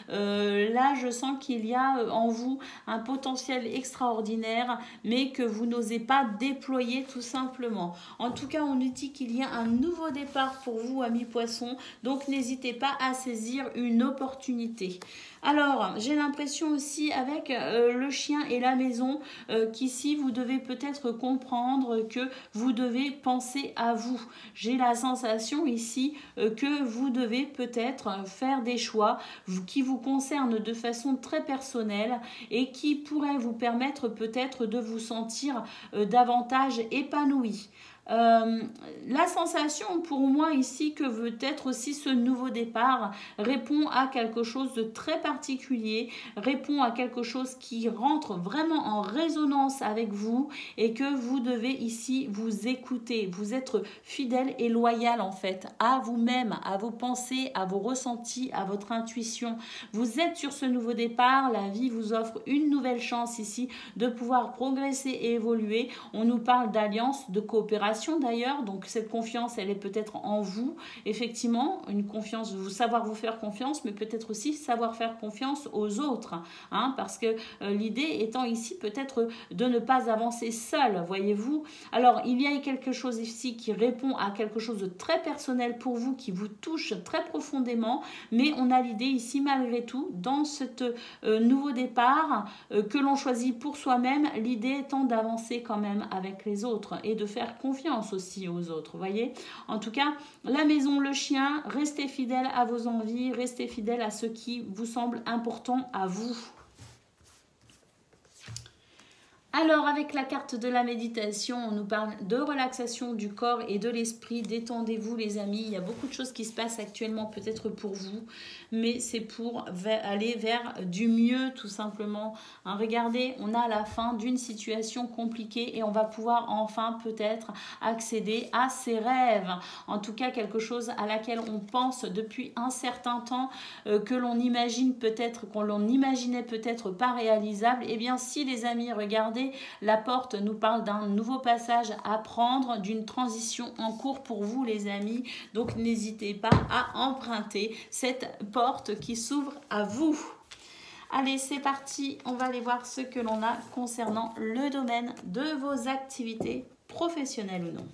Là, je sens qu'il y a en vous un potentiel extraordinaire, mais que vous n'osez pas déployer tout simplement. En tout cas, on nous dit qu'il y a un nouveau départ pour vous, amis Poissons. Donc, n'hésitez pas à saisir une opportunité. Alors, j'ai l'impression aussi avec le chien et la maison qu'ici, vous devez peut-être comprendre que vous devez penser à vous. J'ai la sensation ici que vous devez peut-être faire des choix qui vous concernent de façon très personnelle et qui pourraient vous permettre peut-être de vous sentir davantage épanoui. La sensation pour moi ici que veut être aussi ce nouveau départ répond à quelque chose de très particulier, répond à quelque chose qui rentre vraiment en résonance avec vous et que vous devez ici vous écouter, vous être fidèle et loyal en fait à vous-même, à vos pensées, à vos ressentis, à votre intuition. Vous êtes sur ce nouveau départ, la vie vous offre une nouvelle chance ici de pouvoir progresser et évoluer. On nous parle d'alliance, de coopération d'ailleurs, donc cette confiance elle est peut-être en vous, effectivement, une confiance, vous savoir vous faire confiance, mais peut-être aussi savoir faire confiance aux autres, hein, parce que l'idée étant ici peut-être de ne pas avancer seul, voyez-vous. Alors il y a quelque chose ici qui répond à quelque chose de très personnel pour vous, qui vous touche très profondément, mais on a l'idée ici malgré tout, dans ce nouveau départ que l'on choisit pour soi-même, l'idée étant d'avancer quand même avec les autres et de faire confiance aussi aux autres, voyez. En tout cas, la maison, le chien, restez fidèle à vos envies, restez fidèle à ce qui vous semble important à vous. Alors, avec la carte de la méditation, on nous parle de relaxation du corps et de l'esprit. Détendez-vous, les amis. Il y a beaucoup de choses qui se passent actuellement, peut-être pour vous, mais c'est pour aller vers du mieux, tout simplement. Hein, regardez, on a la fin d'une situation compliquée et on va pouvoir enfin peut-être accéder à ses rêves. En tout cas, quelque chose à laquelle on pense depuis un certain temps, que l'on imagine peut-être, qu'on l'on imaginait peut-être pas réalisable. Eh bien, si les amis, regardez, la porte nous parle d'un nouveau passage à prendre, d'une transition en cours pour vous les amis. Donc n'hésitez pas à emprunter cette porte qui s'ouvre à vous. Allez, c'est parti, on va aller voir ce que l'on a concernant le domaine de vos activités professionnelles ou non.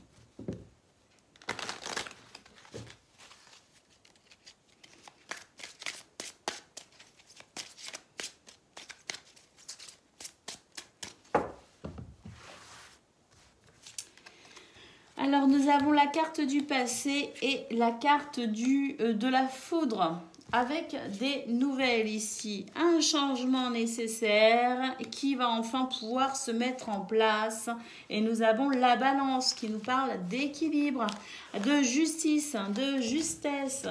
Alors, nous avons la carte du passé et la carte de la foudre. Avec des nouvelles ici, un changement nécessaire qui va enfin pouvoir se mettre en place. Et nous avons la balance qui nous parle d'équilibre, de justice, de justesse.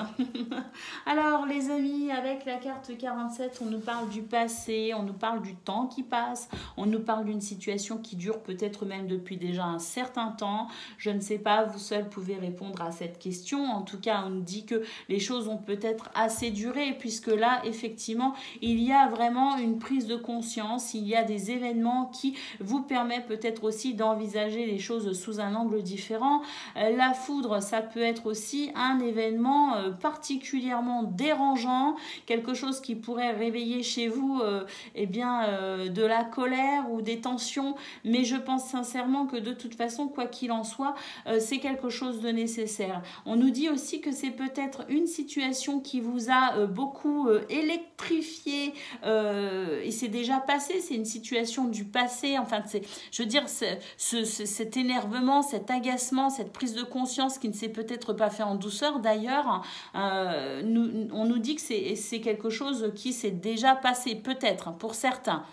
Alors les amis, avec la carte 47, on nous parle du passé, on nous parle du temps qui passe, on nous parle d'une situation qui dure peut-être même depuis déjà un certain temps. Je ne sais pas, vous seuls pouvez répondre à cette question. En tout cas, on nous dit que les choses ont peut-être assez duré, puisque là, effectivement, il y a vraiment une prise de conscience, il y a des événements qui vous permettent peut-être aussi d'envisager les choses sous un angle différent. La foudre, ça peut être aussi un événement particulièrement dérangeant, quelque chose qui pourrait réveiller chez vous de la colère ou des tensions, mais je pense sincèrement que de toute façon, quoi qu'il en soit, c'est quelque chose de nécessaire. On nous dit aussi que c'est peut-être une situation qui vous a beaucoup électrifié et c'est déjà passé, c'est une situation du passé, enfin je veux dire cet énervement, cet agacement, cette prise de conscience qui ne s'est peut-être pas fait en douceur d'ailleurs, on nous dit que c'est quelque chose qui s'est déjà passé peut-être pour certains.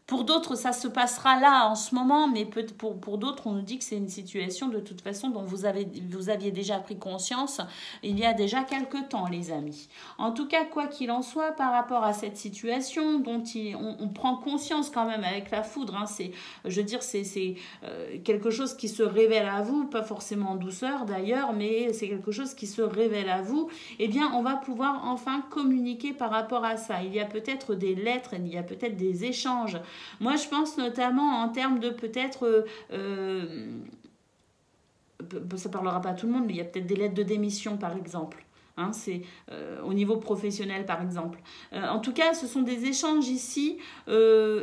Pour d'autres, ça se passera là en ce moment, mais pour d'autres, on nous dit que c'est une situation de toute façon dont vous aviez déjà pris conscience il y a déjà quelques temps, les amis. En tout cas, quoi qu'il en soit, par rapport à cette situation dont on prend conscience quand même avec la foudre, hein, c'est quelque chose qui se révèle à vous, pas forcément en douceur d'ailleurs, mais c'est quelque chose qui se révèle à vous, eh bien, on va pouvoir enfin communiquer par rapport à ça. Il y a peut-être des lettres, il y a peut-être des échanges. Moi, je pense notamment en termes de peut-être, ça parlera pas à tout le monde, mais il y a peut-être des lettres de démission, par exemple. Hein, c'est au niveau professionnel, par exemple. En tout cas, ce sont des échanges ici,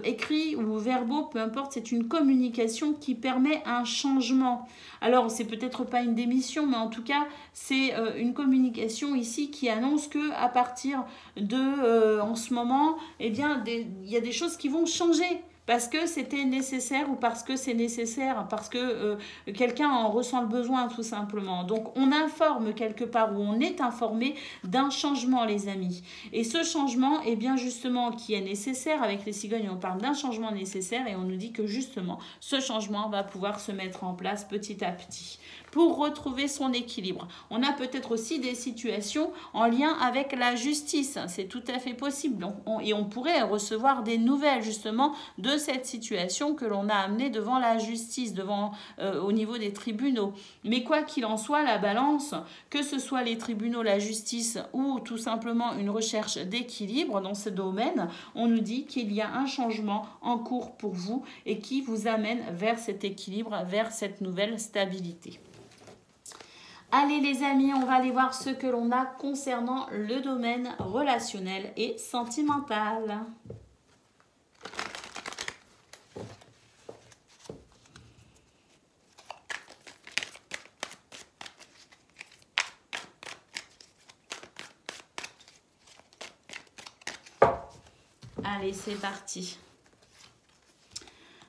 écrits ou verbaux, peu importe, c'est une communication qui permet un changement. Alors, c'est peut-être pas une démission, mais en tout cas, c'est une communication ici qui annonce que à partir de, en ce moment, eh bien, il y a des choses qui vont changer. parce que c'était nécessaire ou parce que c'est nécessaire, parce que quelqu'un en ressent le besoin tout simplement. Donc on informe quelque part, ou on est informé d'un changement les amis. Et ce changement est bien justement qui est nécessaire. Avec les cigognes on parle d'un changement nécessaire et on nous dit que justement ce changement va pouvoir se mettre en place petit à petit pour retrouver son équilibre. On a peut-être aussi des situations en lien avec la justice, c'est tout à fait possible. Donc, et on pourrait recevoir des nouvelles justement de cette situation que l'on a amenée devant la justice, au niveau des tribunaux. Mais quoi qu'il en soit, la balance, que ce soit les tribunaux, la justice ou tout simplement une recherche d'équilibre dans ce domaine, on nous dit qu'il y a un changement en cours pour vous et qui vous amène vers cet équilibre, vers cette nouvelle stabilité. Allez les amis, on va aller voir ce que l'on a concernant le domaine relationnel et sentimental. Allez, c'est parti.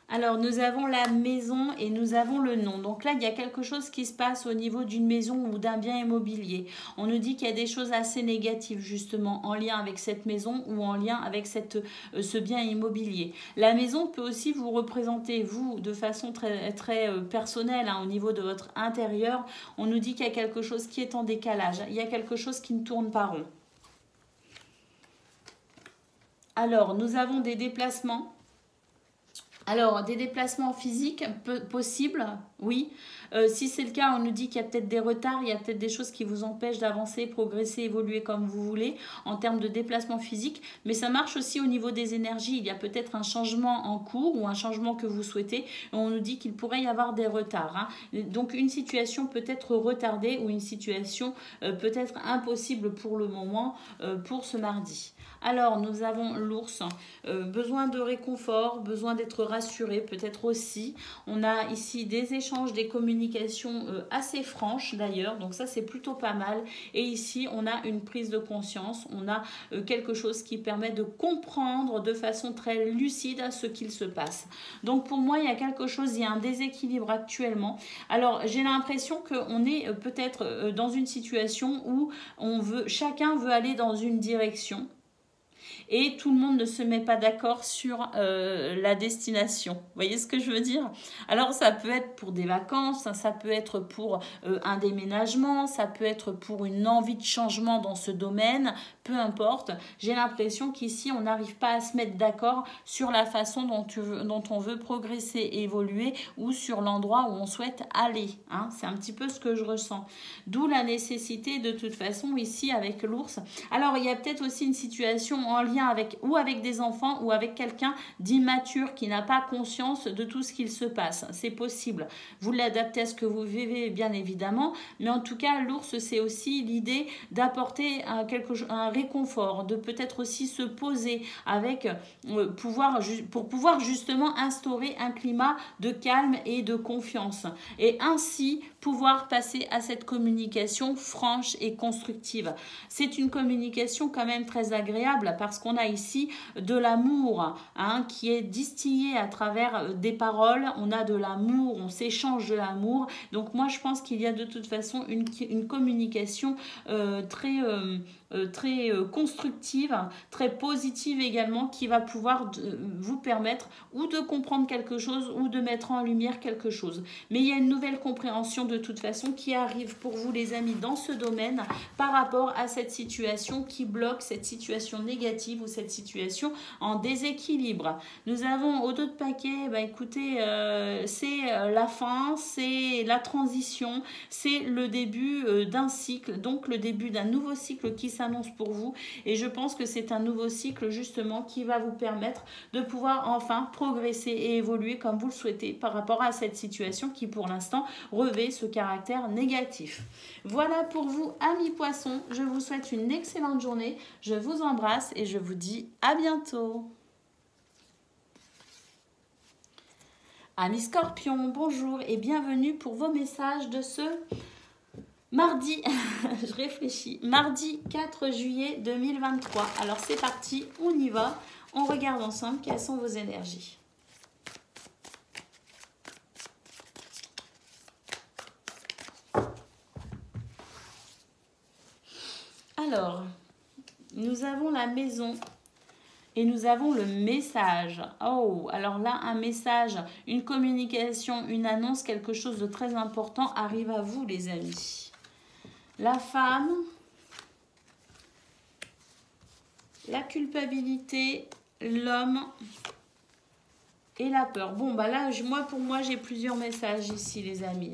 Alors, nous avons la maison et nous avons le nom. Donc là, il y a quelque chose qui se passe au niveau d'une maison ou d'un bien immobilier. On nous dit qu'il y a des choses assez négatives, justement, en lien avec cette maison ou en lien avec ce bien immobilier. La maison peut aussi vous représenter, vous, de façon très, très personnelle, au niveau de votre intérieur. On nous dit qu'il y a quelque chose qui est en décalage. Il y a quelque chose qui ne tourne pas rond. Alors, nous avons des déplacements. Alors, des déplacements physiques possibles, oui. Si c'est le cas, on nous dit qu'il y a peut-être des retards, il y a peut-être des choses qui vous empêchent d'avancer, progresser, évoluer comme vous voulez en termes de déplacement physique. Mais ça marche aussi au niveau des énergies. Il y a peut-être un changement en cours ou un changement que vous souhaitez. On nous dit qu'il pourrait y avoir des retards. Donc, une situation peut être retardée ou une situation peut-être impossible pour le moment pour ce mardi. Alors, nous avons l'ours, besoin de réconfort, besoin d'être rassuré peut-être aussi. On a ici des échanges, des communications assez franches d'ailleurs, donc ça c'est plutôt pas mal. Et ici, on a une prise de conscience, on a quelque chose qui permet de comprendre de façon très lucide ce qu'il se passe. Donc pour moi, il y a quelque chose, il y a un déséquilibre actuellement. Alors, j'ai l'impression qu'on est peut-être dans une situation où chacun veut aller dans une direction. Et tout le monde ne se met pas d'accord sur la destination. Vous voyez ce que je veux dire? Alors, ça peut être pour des vacances, ça peut être pour un déménagement, ça peut être pour une envie de changement dans ce domaine, peu importe. J'ai l'impression qu'ici, on n'arrive pas à se mettre d'accord sur la façon dont on veut progresser, évoluer ou sur l'endroit où on souhaite aller. C'est un petit peu ce que je ressens. D'où la nécessité, de toute façon, ici, avec l'ours. Alors, il y a peut-être aussi une situation en lien avec des enfants ou avec quelqu'un d'immature qui n'a pas conscience de tout ce qu'il se passe. C'est possible. Vous l'adaptez à ce que vous vivez, bien évidemment, mais en tout cas, l'ours, c'est aussi l'idée d'apporter un réconfort, de peut-être aussi se poser avec pour pouvoir justement instaurer un climat de calme et de confiance. Et ainsi, pouvoir passer à cette communication franche et constructive. C'est une communication quand même très agréable parce qu'on a ici de l'amour qui est distillé à travers des paroles. On a de l'amour, on s'échange de l'amour. Donc moi, je pense qu'il y a de toute façon une communication très constructive, très positive également, qui va pouvoir vous permettre ou de comprendre quelque chose ou de mettre en lumière quelque chose. Mais il y a une nouvelle compréhension de toute façon qui arrive pour vous les amis dans ce domaine par rapport à cette situation qui bloque, cette situation négative ou cette situation en déséquilibre. Nous avons au dos de paquet, écoutez, c'est la fin, c'est la transition, c'est le début d'un cycle, donc le début d'un nouveau cycle qui s'annonce pour vous et je pense que c'est un nouveau cycle justement qui va vous permettre de pouvoir enfin progresser et évoluer comme vous le souhaitez par rapport à cette situation qui pour l'instant revêt ce caractère négatif. Voilà pour vous amis poissons, je vous souhaite une excellente journée, je vous embrasse et je vous dis à bientôt. Amis Scorpions, bonjour et bienvenue pour vos messages de ce mardi, je réfléchis, mardi 4 juillet 2023. Alors c'est parti, on y va, on regarde ensemble quelles sont vos énergies. Alors, nous avons la maison. Et nous avons le message. Oh, alors là, un message, une communication, une annonce, quelque chose de très important arrive à vous, les amis. La femme, la culpabilité, l'homme et la peur. Bon, bah là, pour moi, j'ai plusieurs messages ici, les amis.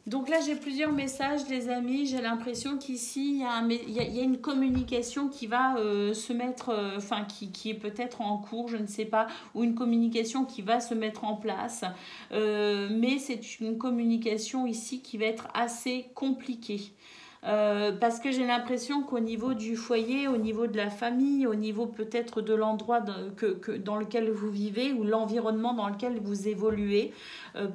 Donc là, j'ai plusieurs messages, les amis. J'ai l'impression qu'ici, il y a une communication qui va se mettre, qui est peut-être en cours, je ne sais pas, ou une communication qui va se mettre en place. Mais c'est une communication ici qui va être assez compliquée. Parce que j'ai l'impression qu'au niveau du foyer, au niveau de la famille, au niveau peut-être de l'endroit dans lequel vous vivez ou l'environnement dans lequel vous évoluez,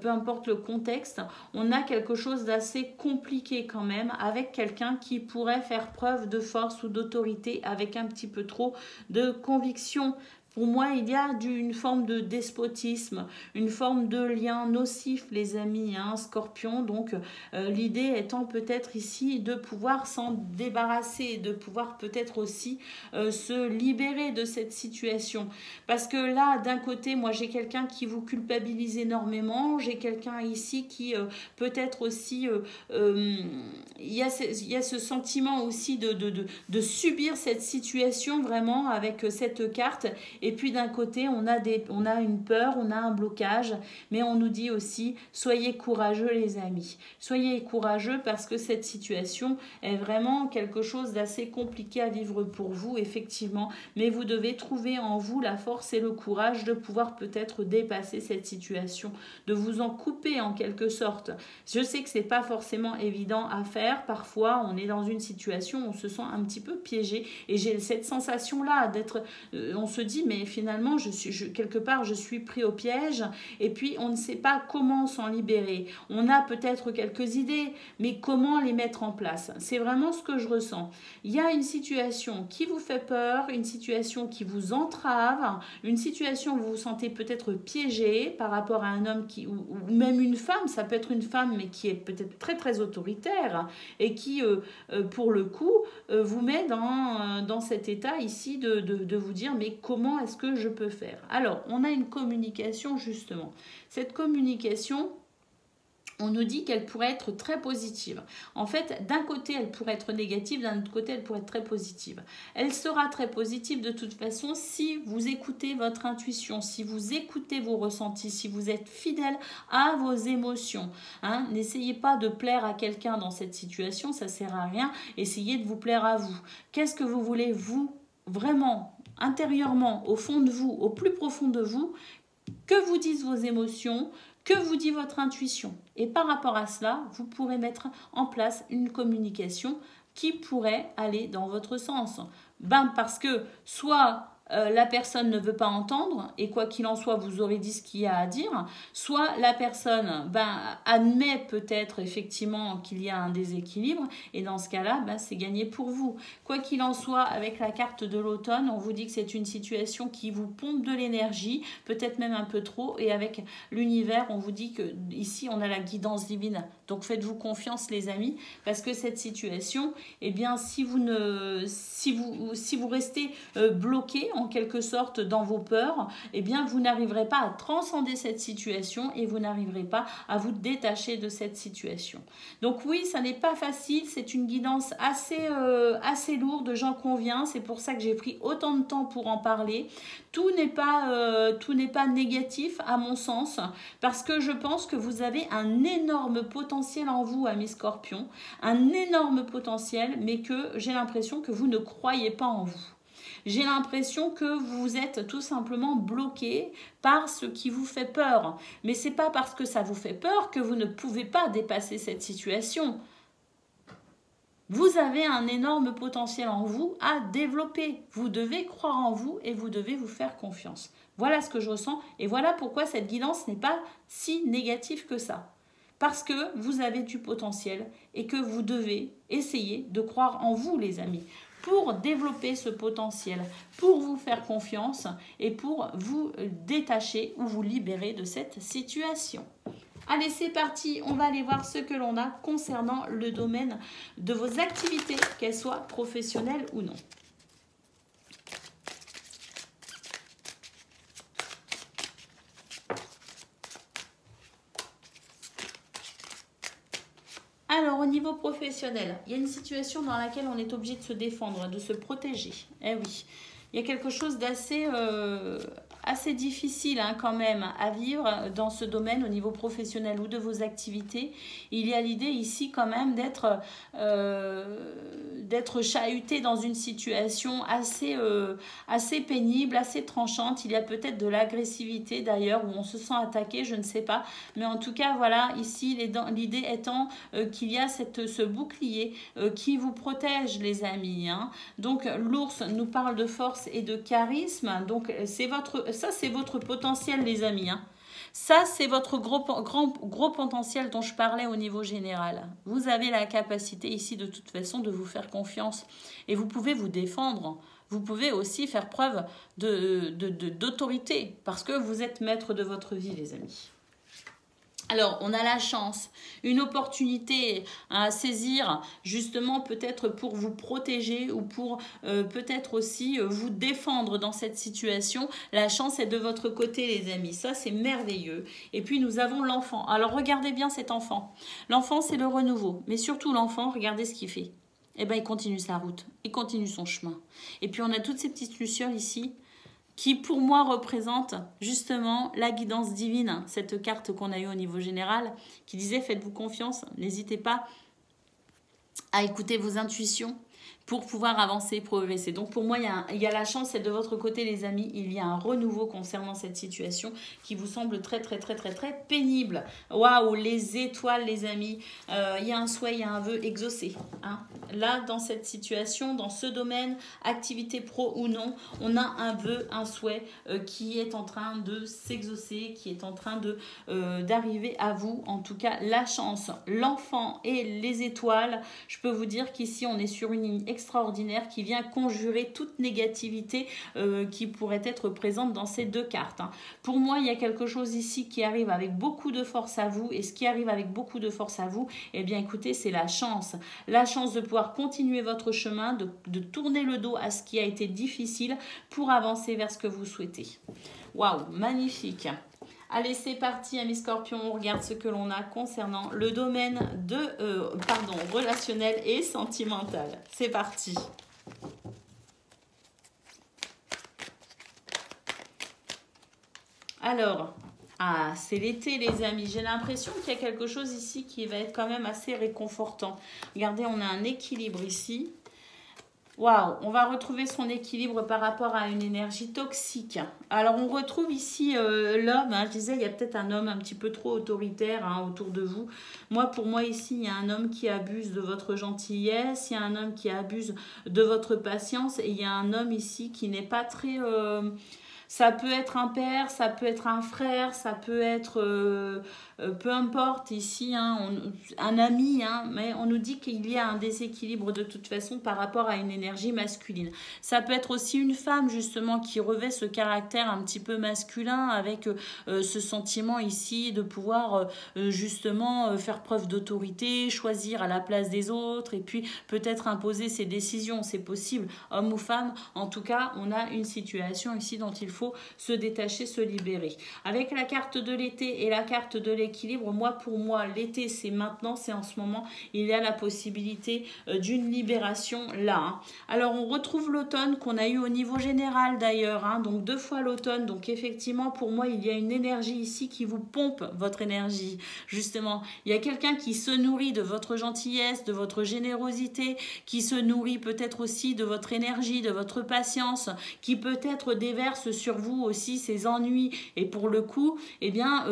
peu importe le contexte, on a quelque chose d'assez compliqué quand même avec quelqu'un qui pourrait faire preuve de force ou d'autorité avec un petit peu trop de conviction. Pour moi, il y a une forme de despotisme, une forme de lien nocif, les amis, hein, Scorpion. Donc, l'idée étant peut-être ici de pouvoir s'en débarrasser, de pouvoir peut-être aussi se libérer de cette situation. Parce que là, d'un côté, moi, j'ai quelqu'un qui vous culpabilise énormément. J'ai quelqu'un ici qui peut-être aussi... il y a ce sentiment aussi de subir cette situation vraiment avec cette carte. Et puis d'un côté, on a une peur, on a un blocage, mais on nous dit aussi, soyez courageux les amis. Soyez courageux parce que cette situation est vraiment quelque chose d'assez compliqué à vivre pour vous, effectivement. Mais vous devez trouver en vous la force et le courage de pouvoir peut-être dépasser cette situation, de vous en couper en quelque sorte. Je sais que c'est pas forcément évident à faire. Parfois, on est dans une situation où on se sent un petit peu piégé. Et j'ai cette sensation-là d'être... on se dit, mais finalement, quelque part, je suis pris au piège. Et puis, on ne sait pas comment s'en libérer. On a peut-être quelques idées, mais comment les mettre en place? C'est vraiment ce que je ressens. Il y a une situation qui vous fait peur, une situation qui vous entrave, une situation où vous vous sentez peut-être piégé par rapport à un homme ou même une femme. Ça peut être une femme, mais qui est peut-être très, très autoritaire et qui, pour le coup, vous met dans cet état ici de vous dire, mais comment est-ce que je peux faire? Alors, on a une communication justement. Cette communication, on nous dit qu'elle pourrait être très positive. En fait, d'un côté, elle pourrait être négative, d'un autre côté, elle pourrait être très positive. Elle sera très positive de toute façon si vous écoutez votre intuition, si vous écoutez vos ressentis, si vous êtes fidèle à vos émotions. Hein. N'essayez pas de plaire à quelqu'un dans cette situation, ça ne sert à rien. Essayez de vous plaire à vous. Qu'est-ce que vous voulez, vous, vraiment, intérieurement, au fond de vous, au plus profond de vous, que vous disent vos émotions, que vous dit votre intuition. Et par rapport à cela, vous pourrez mettre en place une communication qui pourrait aller dans votre sens. Parce que soit la personne ne veut pas entendre, et quoi qu'il en soit, vous aurez dit ce qu'il y a à dire, soit la personne admet peut-être effectivement qu'il y a un déséquilibre, et dans ce cas-là, c'est gagné pour vous. Quoi qu'il en soit, avec la carte de l'automne, on vous dit que c'est une situation qui vous pompe de l'énergie, peut-être même un peu trop, et avec l'univers, on vous dit que ici on a la guidance divine. Donc faites-vous confiance les amis, parce que cette situation, eh bien si vous restez bloqué en quelque sorte dans vos peurs, eh bien vous n'arriverez pas à transcender cette situation et vous n'arriverez pas à vous détacher de cette situation. Donc oui, ça n'est pas facile, c'est une guidance assez lourde, j'en conviens, c'est pour ça que j'ai pris autant de temps pour en parler. Tout n'est pas négatif à mon sens, parce que je pense que vous avez un énorme potentiel en vous, amis Scorpions, un énorme potentiel, mais que j'ai l'impression que vous ne croyez pas en vous. J'ai l'impression que vous êtes tout simplement bloqué par ce qui vous fait peur. Mais ce n'est pas parce que ça vous fait peur que vous ne pouvez pas dépasser cette situation. Vous avez un énorme potentiel en vous à développer. Vous devez croire en vous et vous devez vous faire confiance. Voilà ce que je ressens et voilà pourquoi cette guidance n'est pas si négative que ça. Parce que vous avez du potentiel et que vous devez essayer de croire en vous, les amis. pour développer ce potentiel, pour vous faire confiance et pour vous détacher ou vous libérer de cette situation. Allez, c'est parti, on va aller voir ce que l'on a concernant le domaine de vos activités, qu'elles soient professionnelles ou non. Alors, au niveau professionnel, il y a une situation dans laquelle on est obligé de se défendre, de se protéger. Eh oui, il y a quelque chose d'assez assez difficile quand même à vivre dans ce domaine au niveau professionnel ou de vos activités. Il y a l'idée ici quand même d'être chahuté dans une situation assez pénible, assez tranchante. Il y a peut-être de l'agressivité d'ailleurs, où on se sent attaqué, je ne sais pas. Mais en tout cas, voilà, ici, l'idée étant qu'il y a ce bouclier qui vous protège, les amis. Donc, l'ours nous parle de force et de charisme. Donc, c'est votre potentiel, les amis. Ça, c'est votre gros potentiel dont je parlais au niveau général. Vous avez la capacité ici, de toute façon, de vous faire confiance. Et vous pouvez vous défendre. Vous pouvez aussi faire preuve d'autorité, parce que vous êtes maître de votre vie, les amis. Alors, on a la chance, une opportunité à saisir, justement peut-être pour vous protéger ou pour peut-être aussi vous défendre dans cette situation. La chance est de votre côté, les amis. Ça, c'est merveilleux. Et puis, nous avons l'enfant. Alors, regardez bien cet enfant. L'enfant, c'est le renouveau. Mais surtout, l'enfant, regardez ce qu'il fait. Eh bien, il continue sa route. Il continue son chemin. Et puis, on a toutes ces petites lucioles ici, qui pour moi représente justement la guidance divine, cette carte qu'on a eue au niveau général, qui disait faites-vous confiance, n'hésitez pas à écouter vos intuitions pour pouvoir avancer et progresser. Donc pour moi, il y a la chance, c'est de votre côté, les amis. Il y a un renouveau concernant cette situation qui vous semble très pénible. Waouh, les étoiles, les amis. Il y a un souhait, il y a un vœu exaucé. Là, dans cette situation, dans ce domaine, activité pro ou non, on a un vœu, un souhait qui est en train de s'exaucer, qui est en train d'arriver à vous. En tout cas, la chance, l'enfant et les étoiles. Je peux vous dire qu'ici, on est sur une ligne extraordinaire qui vient conjurer toute négativité qui pourrait être présente dans ces deux cartes. Pour moi, il y a quelque chose ici qui arrive avec beaucoup de force à vous, et ce qui arrive avec beaucoup de force à vous, eh bien écoutez, c'est la chance de pouvoir continuer votre chemin, de tourner le dos à ce qui a été difficile pour avancer vers ce que vous souhaitez. Waouh, magnifique. Allez, c'est parti, amis scorpions, on regarde ce que l'on a concernant le domaine relationnel et sentimental. C'est parti. Alors, c'est l'été, les amis. J'ai l'impression qu'il y a quelque chose ici qui va être quand même assez réconfortant. Regardez, on a un équilibre ici. Waouh, on va retrouver son équilibre par rapport à une énergie toxique. Alors, on retrouve ici l'homme. Je disais, il y a peut-être un homme un petit peu trop autoritaire autour de vous. Pour moi, ici, il y a un homme qui abuse de votre gentillesse. Il y a un homme qui abuse de votre patience. Et il y a un homme ici qui n'est pas très... ça peut être un père, ça peut être un frère, ça peut être... peu importe ici, un ami, mais on nous dit qu'il y a un déséquilibre de toute façon par rapport à une énergie masculine. Ça peut être aussi une femme justement qui revêt ce caractère un petit peu masculin avec ce sentiment ici de pouvoir justement faire preuve d'autorité, choisir à la place des autres et puis peut-être imposer ses décisions, c'est possible, homme ou femme. En tout cas, on a une situation ici dont il faut se détacher, se libérer. Avec la carte de l'été et la carte de l'équilibre, pour moi, l'été, c'est maintenant, c'est en ce moment. Il y a la possibilité d'une libération là. Alors, on retrouve l'automne qu'on a eu au niveau général d'ailleurs. Donc, 2 fois l'automne. Donc, effectivement, pour moi, il y a une énergie ici qui vous pompe votre énergie. Justement, il y a quelqu'un qui se nourrit de votre gentillesse, de votre générosité, qui se nourrit peut-être aussi de votre énergie, de votre patience, qui peut-être déverse sur sur vous aussi ces ennuis et pour le coup, eh bien,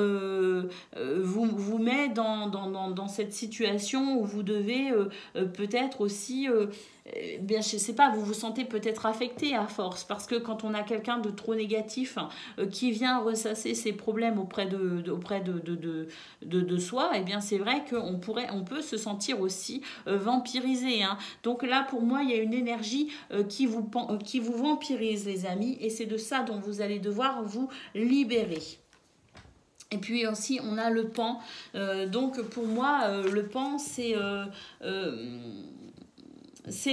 vous met dans cette situation où vous devez peut-être aussi... bien, je sais pas, vous vous sentez peut-être affecté à force parce que quand on a quelqu'un de trop négatif qui vient ressasser ses problèmes auprès de soi, eh bien c'est vrai on peut se sentir aussi vampirisé. Hein. Donc là, pour moi, il y a une énergie qui vous vampirise, les amis, et c'est de ça dont vous allez devoir vous libérer. Et puis aussi, on a le pan. Donc pour moi, le pan, c'est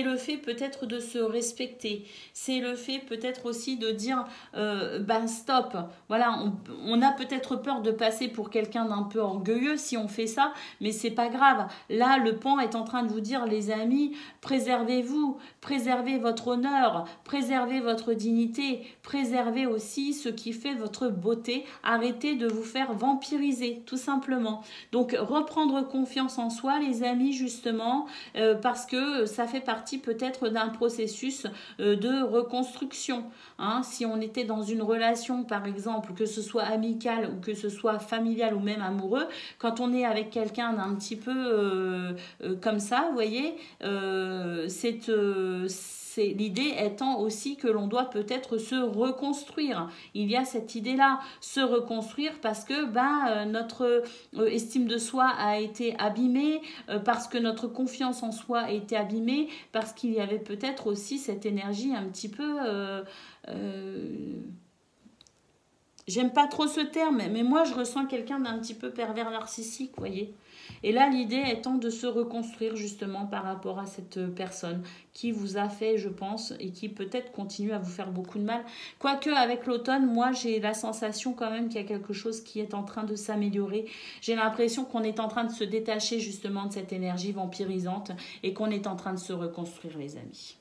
le fait peut-être de se respecter, c'est le fait peut-être aussi de dire ben stop, voilà, on a peut-être peur de passer pour quelqu'un d'un peu orgueilleux si on fait ça, mais c'est pas grave. Là, le pan est en train de vous dire, les amis, préservez-vous, préservez votre honneur, préservez votre dignité, préservez aussi ce qui fait votre beauté, arrêtez de vous faire vampiriser, tout simplement. Donc reprendre confiance en soi, les amis, justement, parce que ça fait partie peut-être d'un processus de reconstruction. Hein. Si on était dans une relation, par exemple, que ce soit amicale ou que ce soit familiale ou même amoureux, quand on est avec quelqu'un d'un petit peu comme ça, vous voyez, l'idée étant aussi que l'on doit peut-être se reconstruire. Il y a cette idée-là, se reconstruire parce que notre estime de soi a été abîmée, parce que notre confiance en soi a été abîmée, parce qu'il y avait peut-être aussi cette énergie un petit peu... j'aime pas trop ce terme, mais moi je ressens quelqu'un d'un petit peu pervers narcissique, vous voyez. Et là, l'idée étant de se reconstruire justement par rapport à cette personne qui vous a fait, je pense, et qui peut-être continue à vous faire beaucoup de mal. Quoique avec l'automne, moi j'ai la sensation quand même qu'il y a quelque chose qui est en train de s'améliorer. J'ai l'impression qu'on est en train de se détacher justement de cette énergie vampirisante et qu'on est en train de se reconstruire, les amis.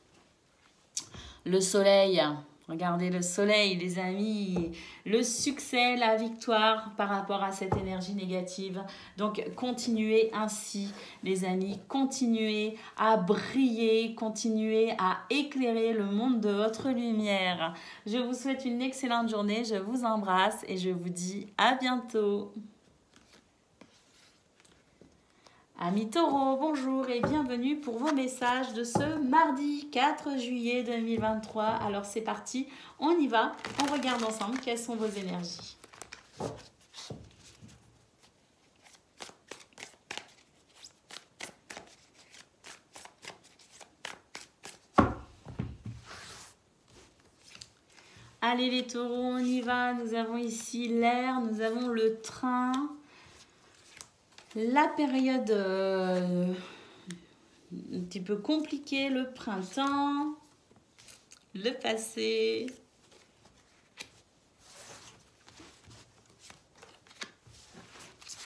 Le soleil... Regardez le soleil, les amis, le succès, la victoire par rapport à cette énergie négative. Donc, continuez ainsi, les amis. Continuez à briller, continuez à éclairer le monde de votre lumière. Je vous souhaite une excellente journée, je vous embrasse et je vous dis à bientôt. Amis taureaux, bonjour et bienvenue pour vos messages de ce mardi 4 juillet 2023. Alors c'est parti, on y va, on regarde ensemble quelles sont vos énergies. Allez les taureaux, on y va, nous avons ici l'air, nous avons le train. La période un petit peu compliquée, le printemps, le passé.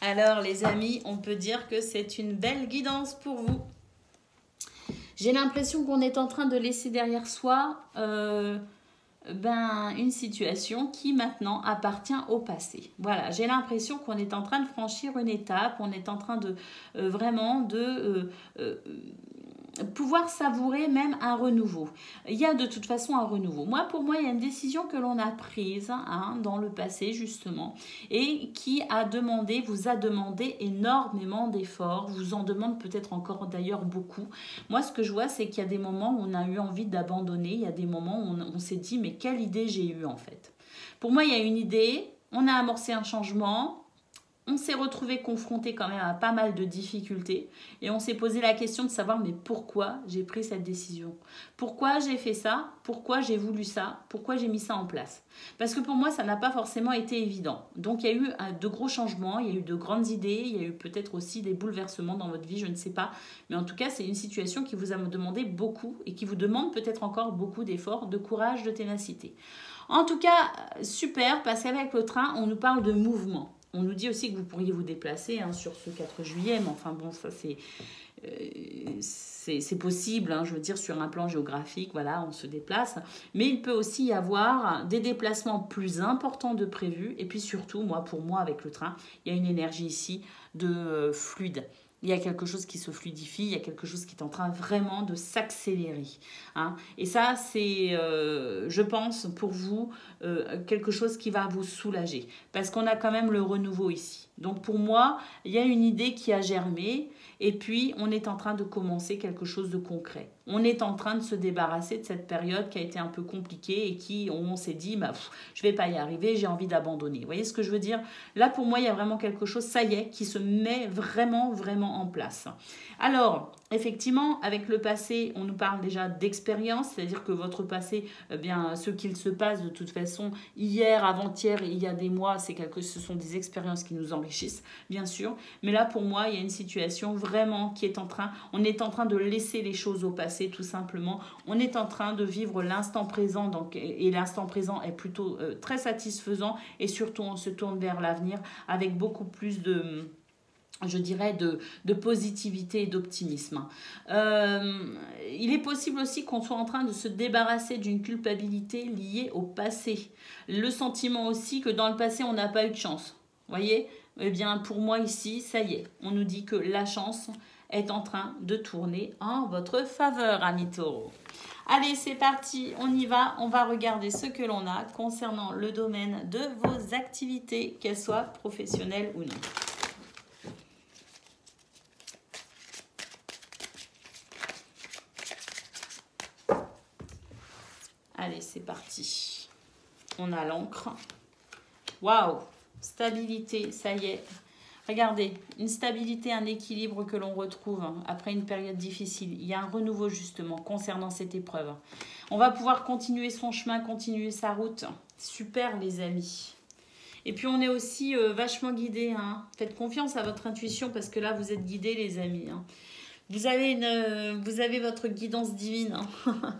Alors les amis, on peut dire que c'est une belle guidance pour vous. J'ai l'impression qu'on est en train de laisser derrière soi une situation qui maintenant appartient au passé. Voilà, j'ai l'impression qu'on est en train de franchir une étape, on est en train de vraiment de pouvoir savourer même un renouveau. Il y a de toute façon un renouveau. Pour moi, il y a une décision que l'on a prise dans le passé justement et qui vous a demandé énormément d'efforts, vous en demande peut-être encore d'ailleurs beaucoup. Moi, ce que je vois, c'est qu'il y a des moments où on a eu envie d'abandonner, il y a des moments où on s'est dit mais quelle idée j'ai eue en fait. Pour moi, il y a une idée, on a amorcé un changement, on s'est retrouvé confronté quand même à pas mal de difficultés et on s'est posé la question de savoir mais pourquoi j'ai pris cette décision, pourquoi j'ai fait ça, pourquoi j'ai voulu ça, pourquoi j'ai mis ça en place. Parce que pour moi, ça n'a pas forcément été évident. Donc il y a eu de gros changements, il y a eu de grandes idées, il y a eu peut-être aussi des bouleversements dans votre vie, je ne sais pas. Mais en tout cas, c'est une situation qui vous a demandé beaucoup et qui vous demande peut-être encore beaucoup d'efforts, de courage, de ténacité. En tout cas, super, parce qu'avec le train, on nous parle de mouvement. On nous dit aussi que vous pourriez vous déplacer sur ce 4 juillet, mais enfin bon, ça c'est possible, je veux dire, sur un plan géographique, voilà, on se déplace. Mais il peut aussi y avoir des déplacements plus importants de prévus. Et puis surtout, pour moi, avec le train, il y a une énergie ici de fluide. Il y a quelque chose qui se fluidifie, il y a quelque chose qui est en train vraiment de s'accélérer. Hein. Et ça, c'est, je pense, pour vous, quelque chose qui va vous soulager. Parce qu'on a quand même le renouveau ici. Donc pour moi, il y a une idée qui a germé. Et puis, on est en train de commencer quelque chose de concret. On est en train de se débarrasser de cette période qui a été un peu compliquée et qui, on s'est dit, bah, je ne vais pas y arriver, j'ai envie d'abandonner. Vous voyez ce que je veux dire? Là, pour moi, il y a vraiment quelque chose, ça y est, qui se met vraiment, vraiment en place. Alors, effectivement, avec le passé, on nous parle déjà d'expérience, c'est-à-dire que votre passé, eh bien, ce qu'il se passe de toute façon, hier, avant-hier, il y a des mois, ce sont des expériences qui nous enrichissent, bien sûr. Mais là, pour moi, il y a une situation vraiment qui est on est en train de laisser les choses au passé, tout simplement. On est en train de vivre l'instant présent, donc, et l'instant présent est plutôt très satisfaisant, et surtout, on se tourne vers l'avenir avec beaucoup plus de, je dirais, de positivité et d'optimisme. Il est possible aussi qu'on soit en train de se débarrasser d'une culpabilité liée au passé. Le sentiment aussi que dans le passé, on n'a pas eu de chance. Vous voyez? Eh bien, pour moi ici, ça y est, on nous dit que la chance est en train de tourner en votre faveur, amis taureaux. Allez, c'est parti, on y va. On va regarder ce que l'on a concernant le domaine de vos activités, qu'elles soient professionnelles ou non. Allez, c'est parti. On a l'encre. Waouh! Stabilité, ça y est. Regardez, une stabilité, un équilibre que l'on retrouve après une période difficile. Il y a un renouveau justement concernant cette épreuve. On va pouvoir continuer son chemin, continuer sa route. Super les amis. Et puis on est aussi vachement guidé. Hein. Faites confiance à votre intuition parce que là vous êtes guidés les amis. Hein. Vous avez votre guidance divine. Hein.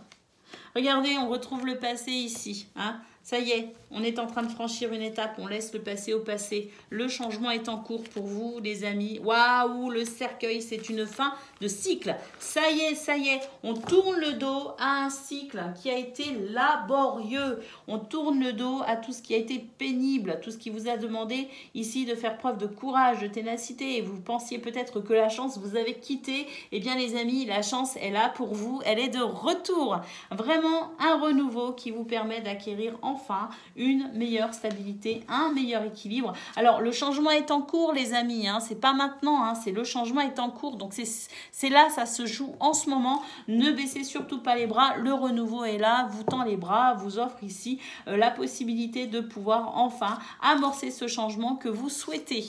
Regardez, on retrouve le passé ici. Hein. Ça y est, on est en train de franchir une étape, on laisse le passé au passé. Le changement est en cours pour vous, les amis. Waouh, le cercueil, c'est une fin de cycle. Ça y est, on tourne le dos à un cycle qui a été laborieux. On tourne le dos à tout ce qui a été pénible, à tout ce qui vous a demandé ici de faire preuve de courage, de ténacité. Et vous pensiez peut-être que la chance vous avait quitté. Eh bien, les amis, la chance est là pour vous. Elle est de retour. Vraiment un renouveau qui vous permet d'acquérir enfin une meilleure stabilité, un meilleur équilibre. Alors le changement est en cours les amis, hein, c'est pas maintenant, hein, c'est le changement est en cours, donc c'est là, ça se joue en ce moment. Ne baissez surtout pas les bras, le renouveau est là, vous tend les bras, vous offre ici la possibilité de pouvoir enfin amorcer ce changement que vous souhaitez.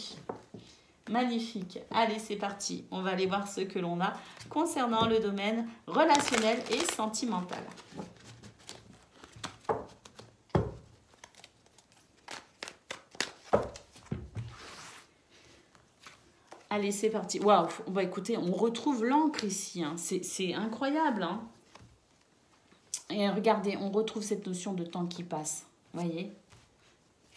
Magnifique. Allez, c'est parti. On va aller voir ce que l'on a concernant le domaine relationnel et sentimental. Allez, c'est parti. Waouh, bah, écoutez, on retrouve l'encre ici. Hein. C'est incroyable. Hein. Et regardez, on retrouve cette notion de temps qui passe. Vous voyez?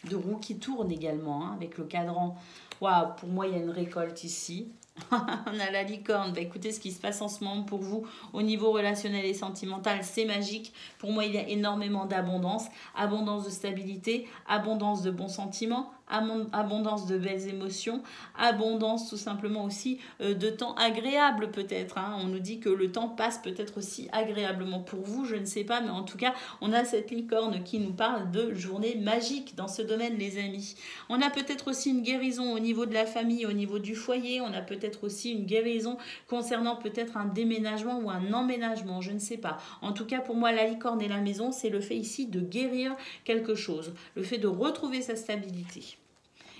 De roue qui tourne également, hein, avec le cadran. Waouh, pour moi, il y a une récolte ici. On a la licorne. Bah, écoutez, ce qui se passe en ce moment pour vous au niveau relationnel et sentimental, c'est magique. Pour moi, il y a énormément d'abondance. Abondance de stabilité, abondance de bons sentiments, abondance de belles émotions, abondance tout simplement aussi de temps agréable peut-être. Hein. On nous dit que le temps passe peut-être aussi agréablement pour vous, je ne sais pas, mais en tout cas, on a cette licorne qui nous parle de journée magique dans ce domaine, les amis. On a peut-être aussi une guérison au niveau de la famille, au niveau du foyer. On a peut-être aussi une guérison concernant peut-être un déménagement ou un emménagement, je ne sais pas. En tout cas, pour moi, la licorne et la maison, c'est le fait ici de guérir quelque chose, le fait de retrouver sa stabilité.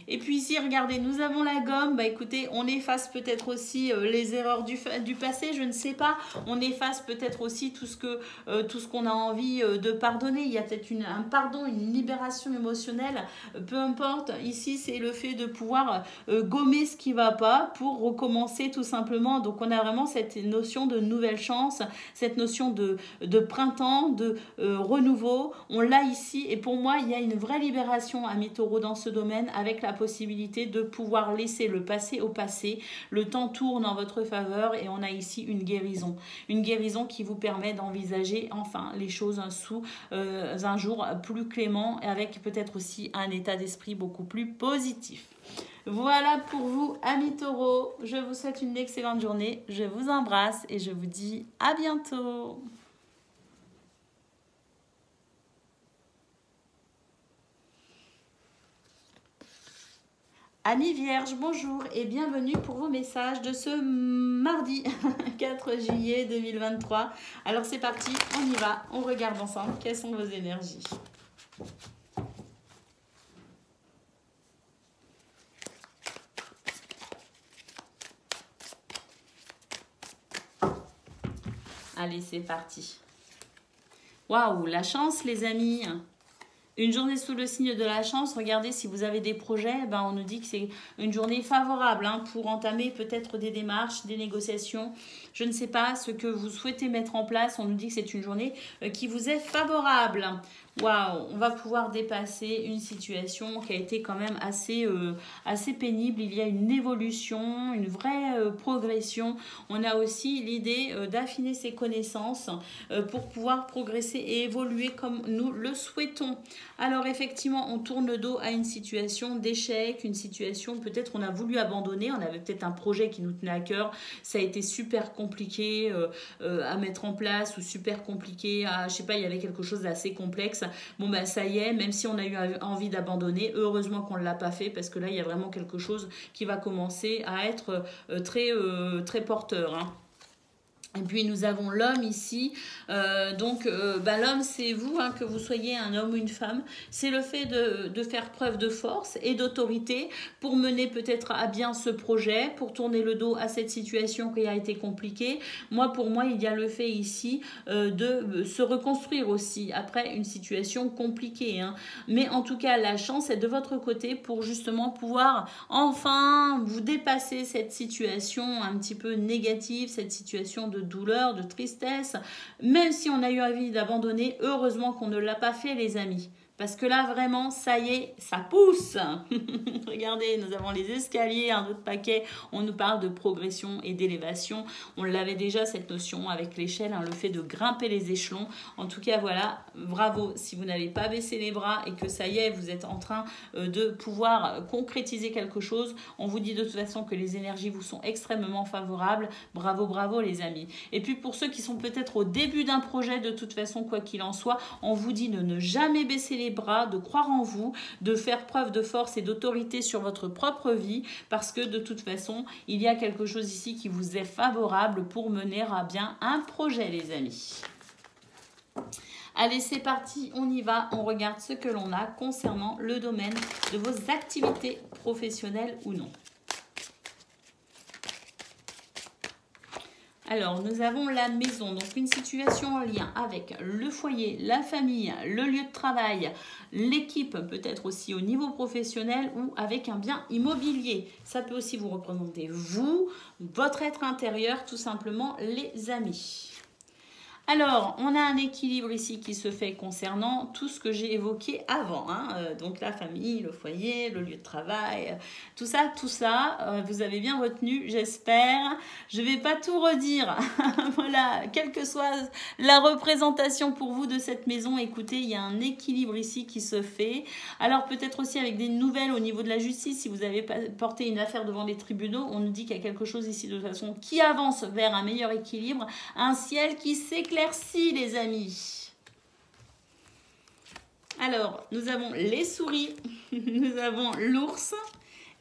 Et puis ici, regardez, nous avons la gomme. Bah écoutez, on efface peut-être aussi les erreurs du passé, je ne sais pas. On efface peut-être aussi tout ce qu'on a envie de pardonner. Il y a peut-être un pardon, une libération émotionnelle. Peu importe. Ici, c'est le fait de pouvoir gommer ce qui ne va pas pour recommencer tout simplement. Donc, on a vraiment cette notion de nouvelle chance, cette notion de printemps, de renouveau. On l'a ici. Et pour moi, il y a une vraie libération, amis taureaux, dans ce domaine avec la possibilité de pouvoir laisser le passé au passé. Le temps tourne en votre faveur et on a ici une guérison. Une guérison qui vous permet d'envisager enfin les choses sous un jour plus clément et avec peut-être aussi un état d'esprit beaucoup plus positif. Voilà pour vous, amis taureaux. Je vous souhaite une excellente journée. Je vous embrasse et je vous dis à bientôt. Amis Vierges, bonjour et bienvenue pour vos messages de ce mardi 4 juillet 2023. Alors c'est parti, on y va, on regarde ensemble quelles sont vos énergies. Allez, c'est parti. Waouh, la chance les amis. Une journée sous le signe de la chance, regardez si vous avez des projets, ben on nous dit que c'est une journée favorable pour entamer peut-être des démarches, des négociations. Je ne sais pas ce que vous souhaitez mettre en place, on nous dit que c'est une journée qui vous est favorable. Waouh, on va pouvoir dépasser une situation qui a été quand même assez pénible. Il y a une évolution, une vraie progression. On a aussi l'idée d'affiner ses connaissances pour pouvoir progresser et évoluer comme nous le souhaitons. Alors effectivement, on tourne le dos à une situation d'échec, une situation peut-être on a voulu abandonner, on avait peut-être un projet qui nous tenait à cœur, ça a été super compliqué à mettre en place ou super compliqué à, je sais pas, il y avait quelque chose d'assez complexe. Bon ben ça y est, même si on a eu envie d'abandonner, heureusement qu'on ne l'a pas fait parce que là il y a vraiment quelque chose qui va commencer à être très porteur. Et puis nous avons l'homme ici, l'homme c'est vous, que vous soyez un homme ou une femme, c'est le fait de faire preuve de force et d'autorité pour mener peut-être à bien ce projet, pour tourner le dos à cette situation qui a été compliquée. Pour moi, il y a le fait ici de se reconstruire aussi après une situation compliquée. Mais en tout cas, la chance est de votre côté pour justement pouvoir enfin vous dépasser cette situation un petit peu négative, cette situation de douleur, de tristesse, même si on a eu envie d'abandonner, heureusement qu'on ne l'a pas fait les amis. Parce que là, vraiment, ça y est, ça pousse. Regardez, nous avons les escaliers, un autre paquet. On nous parle de progression et d'élévation. On l'avait déjà, cette notion, avec l'échelle, le fait de grimper les échelons. En tout cas, voilà, bravo. Si vous n'avez pas baissé les bras et que ça y est, vous êtes en train de pouvoir concrétiser quelque chose, on vous dit de toute façon que les énergies vous sont extrêmement favorables. Bravo, bravo les amis. Et puis, pour ceux qui sont peut-être au début d'un projet, de toute façon, quoi qu'il en soit, on vous dit de ne jamais baisser les bras, de croire en vous, de faire preuve de force et d'autorité sur votre propre vie parce que de toute façon, il y a quelque chose ici qui vous est favorable pour mener à bien un projet, les amis. Allez, c'est parti, on y va, on regarde ce que l'on a concernant le domaine de vos activités professionnelles ou non. Alors, nous avons la maison, donc une situation en lien avec le foyer, la famille, le lieu de travail, l'équipe, peut-être aussi au niveau professionnel ou avec un bien immobilier. Ça peut aussi vous représenter vous, votre être intérieur, tout simplement les amis. Alors, on a un équilibre ici qui se fait concernant tout ce que j'ai évoqué avant. Donc la famille, le foyer, le lieu de travail, tout ça, vous avez bien retenu, j'espère. Je ne vais pas tout redire. Voilà, quelle que soit la représentation pour vous de cette maison, écoutez, il y a un équilibre ici qui se fait. Alors peut-être aussi avec des nouvelles au niveau de la justice, si vous avez porté une affaire devant les tribunaux, on nous dit qu'il y a quelque chose ici de toute façon qui avance vers un meilleur équilibre, un ciel qui s'éclaircit. Les amis. Alors, nous avons les souris, nous avons l'ours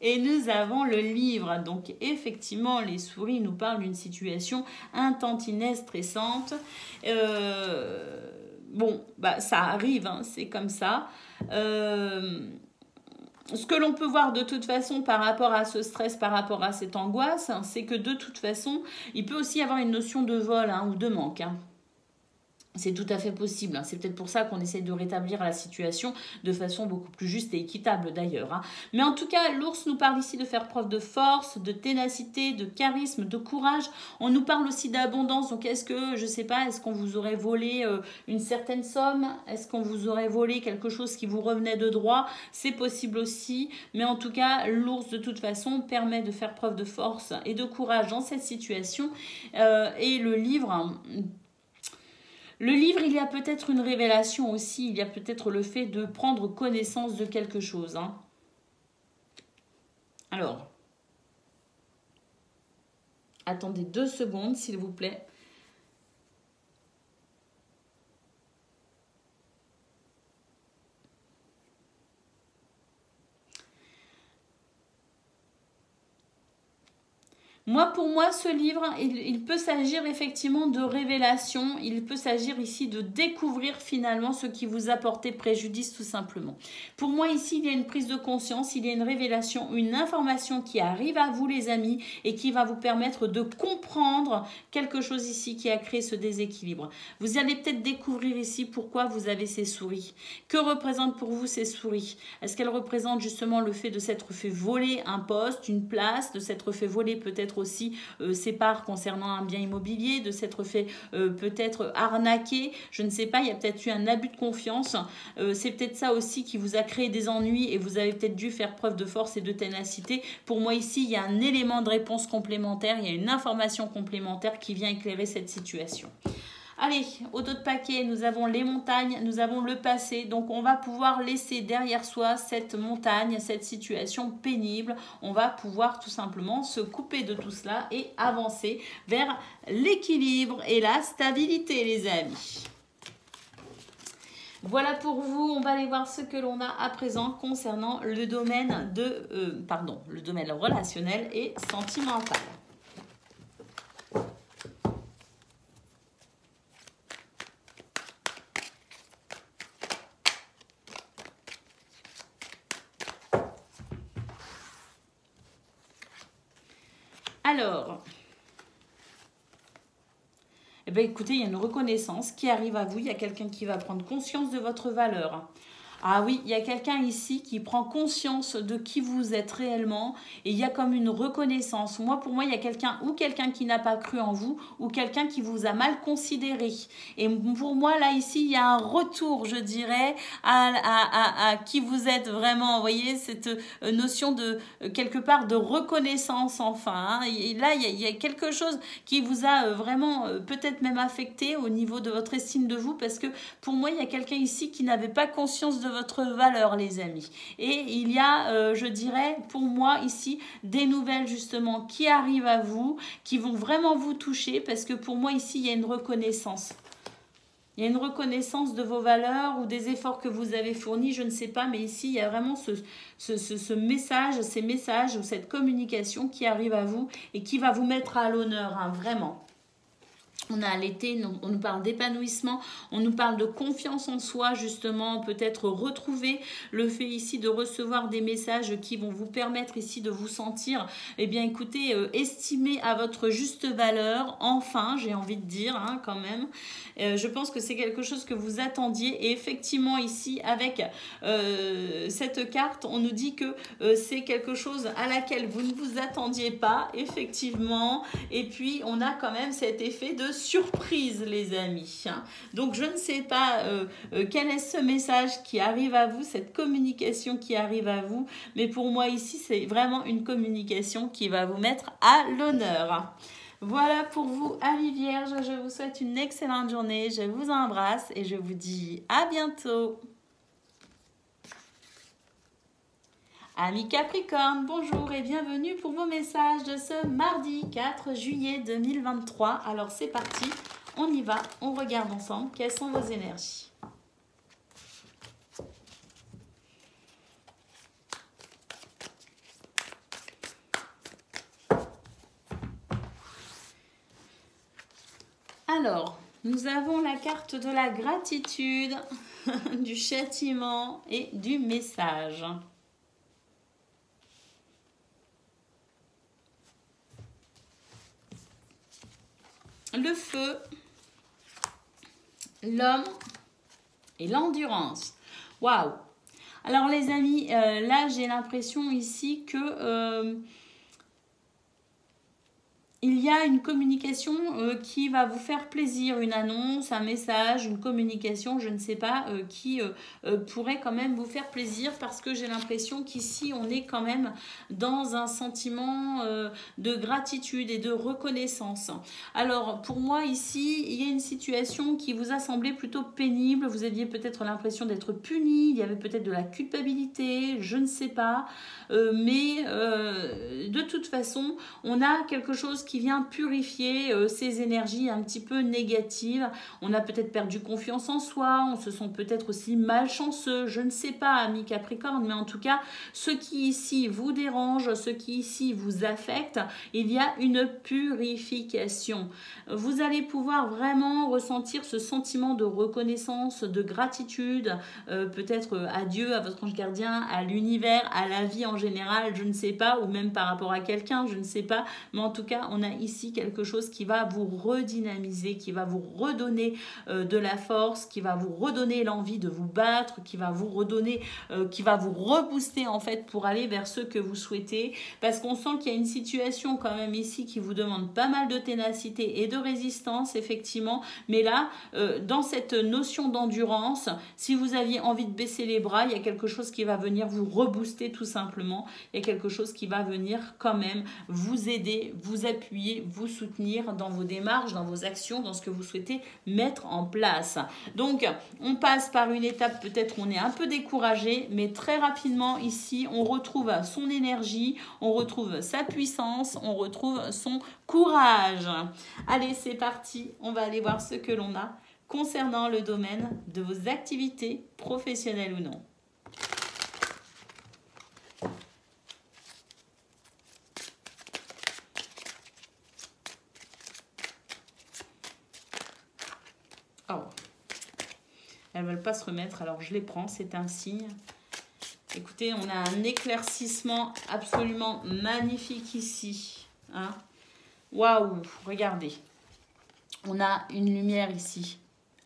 et nous avons le livre. Donc, effectivement, les souris nous parlent d'une situation un tantinet stressante. Ça arrive, c'est comme ça. Ce que l'on peut voir de toute façon par rapport à ce stress, par rapport à cette angoisse, c'est que de toute façon, il peut aussi y avoir une notion de vol ou de manque. C'est tout à fait possible. C'est peut-être pour ça qu'on essaie de rétablir la situation de façon beaucoup plus juste et équitable d'ailleurs. Mais en tout cas, l'ours nous parle ici de faire preuve de force, de ténacité, de charisme, de courage. On nous parle aussi d'abondance. Donc est-ce que, je ne sais pas, est-ce qu'on vous aurait volé une certaine somme? Est-ce qu'on vous aurait volé quelque chose qui vous revenait de droit? C'est possible aussi. Mais en tout cas, l'ours de toute façon permet de faire preuve de force et de courage dans cette situation. Et le livre... il y a peut-être une révélation aussi, il y a peut-être le fait de prendre connaissance de quelque chose. Alors, attendez 2 secondes, s'il vous plaît. Pour moi, ce livre, il peut s'agir effectivement de révélation. Il peut s'agir ici de découvrir finalement ce qui vous a porté préjudice tout simplement. Pour moi, ici, il y a une prise de conscience, il y a une révélation, une information qui arrive à vous les amis et qui va vous permettre de comprendre quelque chose ici qui a créé ce déséquilibre. Vous allez peut-être découvrir ici pourquoi vous avez ces souris. Que représentent pour vous ces souris? Est-ce qu'elles représentent justement le fait de s'être fait voler un poste, une place, de s'être fait voler peut-être aussi ses parts concernant un bien immobilier, de s'être fait peut-être arnaquer, je ne sais pas, il y a peut-être eu un abus de confiance, c'est peut-être ça aussi qui vous a créé des ennuis et vous avez peut-être dû faire preuve de force et de ténacité. Pour moi ici, il y a un élément de réponse complémentaire, il y a une information complémentaire qui vient éclairer cette situation. Allez, au dos de paquet, nous avons les montagnes, nous avons le passé. Donc, on va pouvoir laisser derrière soi cette montagne, cette situation pénible. On va pouvoir tout simplement se couper de tout cela et avancer vers l'équilibre et la stabilité, les amis. Voilà pour vous, on va aller voir ce que l'on a à présent concernant le domaine le domaine relationnel et sentimental. Alors, eh bien, écoutez, il y a une reconnaissance qui arrive à vous. Il y a quelqu'un qui va prendre conscience de votre valeur. Ah oui, il y a quelqu'un ici qui prend conscience de qui vous êtes réellement et il y a comme une reconnaissance. Pour moi, il y a quelqu'un qui n'a pas cru en vous ou quelqu'un qui vous a mal considéré. Et pour moi, là, ici, il y a un retour, je dirais, à qui vous êtes vraiment. Vous voyez, cette notion de, quelque part, de reconnaissance, enfin. Hein. Et là, il y a quelque chose qui vous a vraiment peut-être même affecté au niveau de votre estime de vous parce que pour moi, il y a quelqu'un ici qui n'avait pas conscience de votre valeur, les amis. Et il y a, je dirais, pour moi ici, des nouvelles justement qui arrivent à vous, qui vont vraiment vous toucher, parce que pour moi ici, il y a une reconnaissance. Il y a une reconnaissance de vos valeurs ou des efforts que vous avez fournis, je ne sais pas, mais ici, il y a vraiment ce message, ces messages ou cette communication qui arrive à vous et qui va vous mettre à l'honneur, hein, vraiment. On a l'été, on nous parle d'épanouissement, on nous parle de confiance en soi, justement, peut-être retrouver le fait ici de recevoir des messages qui vont vous permettre ici de vous sentir, eh bien écoutez, estimé à votre juste valeur, enfin, j'ai envie de dire, hein, quand même. Je pense que c'est quelque chose que vous attendiez et effectivement ici, avec cette carte, on nous dit que c'est quelque chose à laquelle vous ne vous attendiez pas, effectivement, et puis on a quand même cet effet de surprise, les amis. Donc, je ne sais pas quel est ce message qui arrive à vous, cette communication qui arrive à vous, mais pour moi ici, c'est vraiment une communication qui va vous mettre à l'honneur. Voilà pour vous, amis vierges. Je vous souhaite une excellente journée. Je vous embrasse et je vous dis à bientôt. Amis Capricorne, bonjour et bienvenue pour vos messages de ce mardi 4 juillet 2023. Alors c'est parti, on y va, on regarde ensemble quelles sont vos énergies. Alors, nous avons la carte de la gratitude, du châtiment et du message. Le feu, l'homme et l'endurance. Waouh! Alors les amis, là j'ai l'impression ici que il y a une communication qui va vous faire plaisir, une annonce, un message, une communication, je ne sais pas, qui pourrait quand même vous faire plaisir parce que j'ai l'impression qu'ici, on est quand même dans un sentiment de gratitude et de reconnaissance. Alors, pour moi, ici, il y a une situation qui vous a semblé plutôt pénible. Vous aviez peut-être l'impression d'être puni, il y avait peut-être de la culpabilité, je ne sais pas. Mais de toute façon, on a quelque chose qui vient purifier ces énergies un petit peu négatives. On a peut-être perdu confiance en soi, on se sent peut-être aussi malchanceux, je ne sais pas, amis Capricorne, mais en tout cas, ce qui ici vous dérange, ce qui ici vous affecte, il y a une purification. Vous allez pouvoir vraiment ressentir ce sentiment de reconnaissance, de gratitude, peut-être à Dieu, à votre ange gardien, à l'univers, à la vie en général, je ne sais pas, ou même par rapport à quelqu'un, je ne sais pas, mais en tout cas, on a ici quelque chose qui va vous redynamiser, qui va vous redonner de la force, qui va vous redonner l'envie de vous battre, qui va vous redonner, qui va vous rebooster en fait pour aller vers ce que vous souhaitez, parce qu'on sent qu'il y a une situation quand même ici qui vous demande pas mal de ténacité et de résistance, effectivement, mais là, dans cette notion d'endurance, si vous aviez envie de baisser les bras, il y a quelque chose qui va venir vous rebooster tout simplement, il y a quelque chose qui va venir quand même vous aider, vous appuyer, vous soutenir dans vos démarches, dans vos actions, dans ce que vous souhaitez mettre en place. Donc, on passe par une étape, peut-être on est un peu découragé, mais très rapidement ici, on retrouve son énergie, on retrouve sa puissance, on retrouve son courage. Allez, c'est parti, on va aller voir ce que l'on a concernant le domaine de vos activités professionnelles ou non. Oh, elles ne veulent pas se remettre, alors je les prends, c'est un signe. Écoutez, on a un éclaircissement absolument magnifique ici. Hein. Waouh, regardez. On a une lumière ici,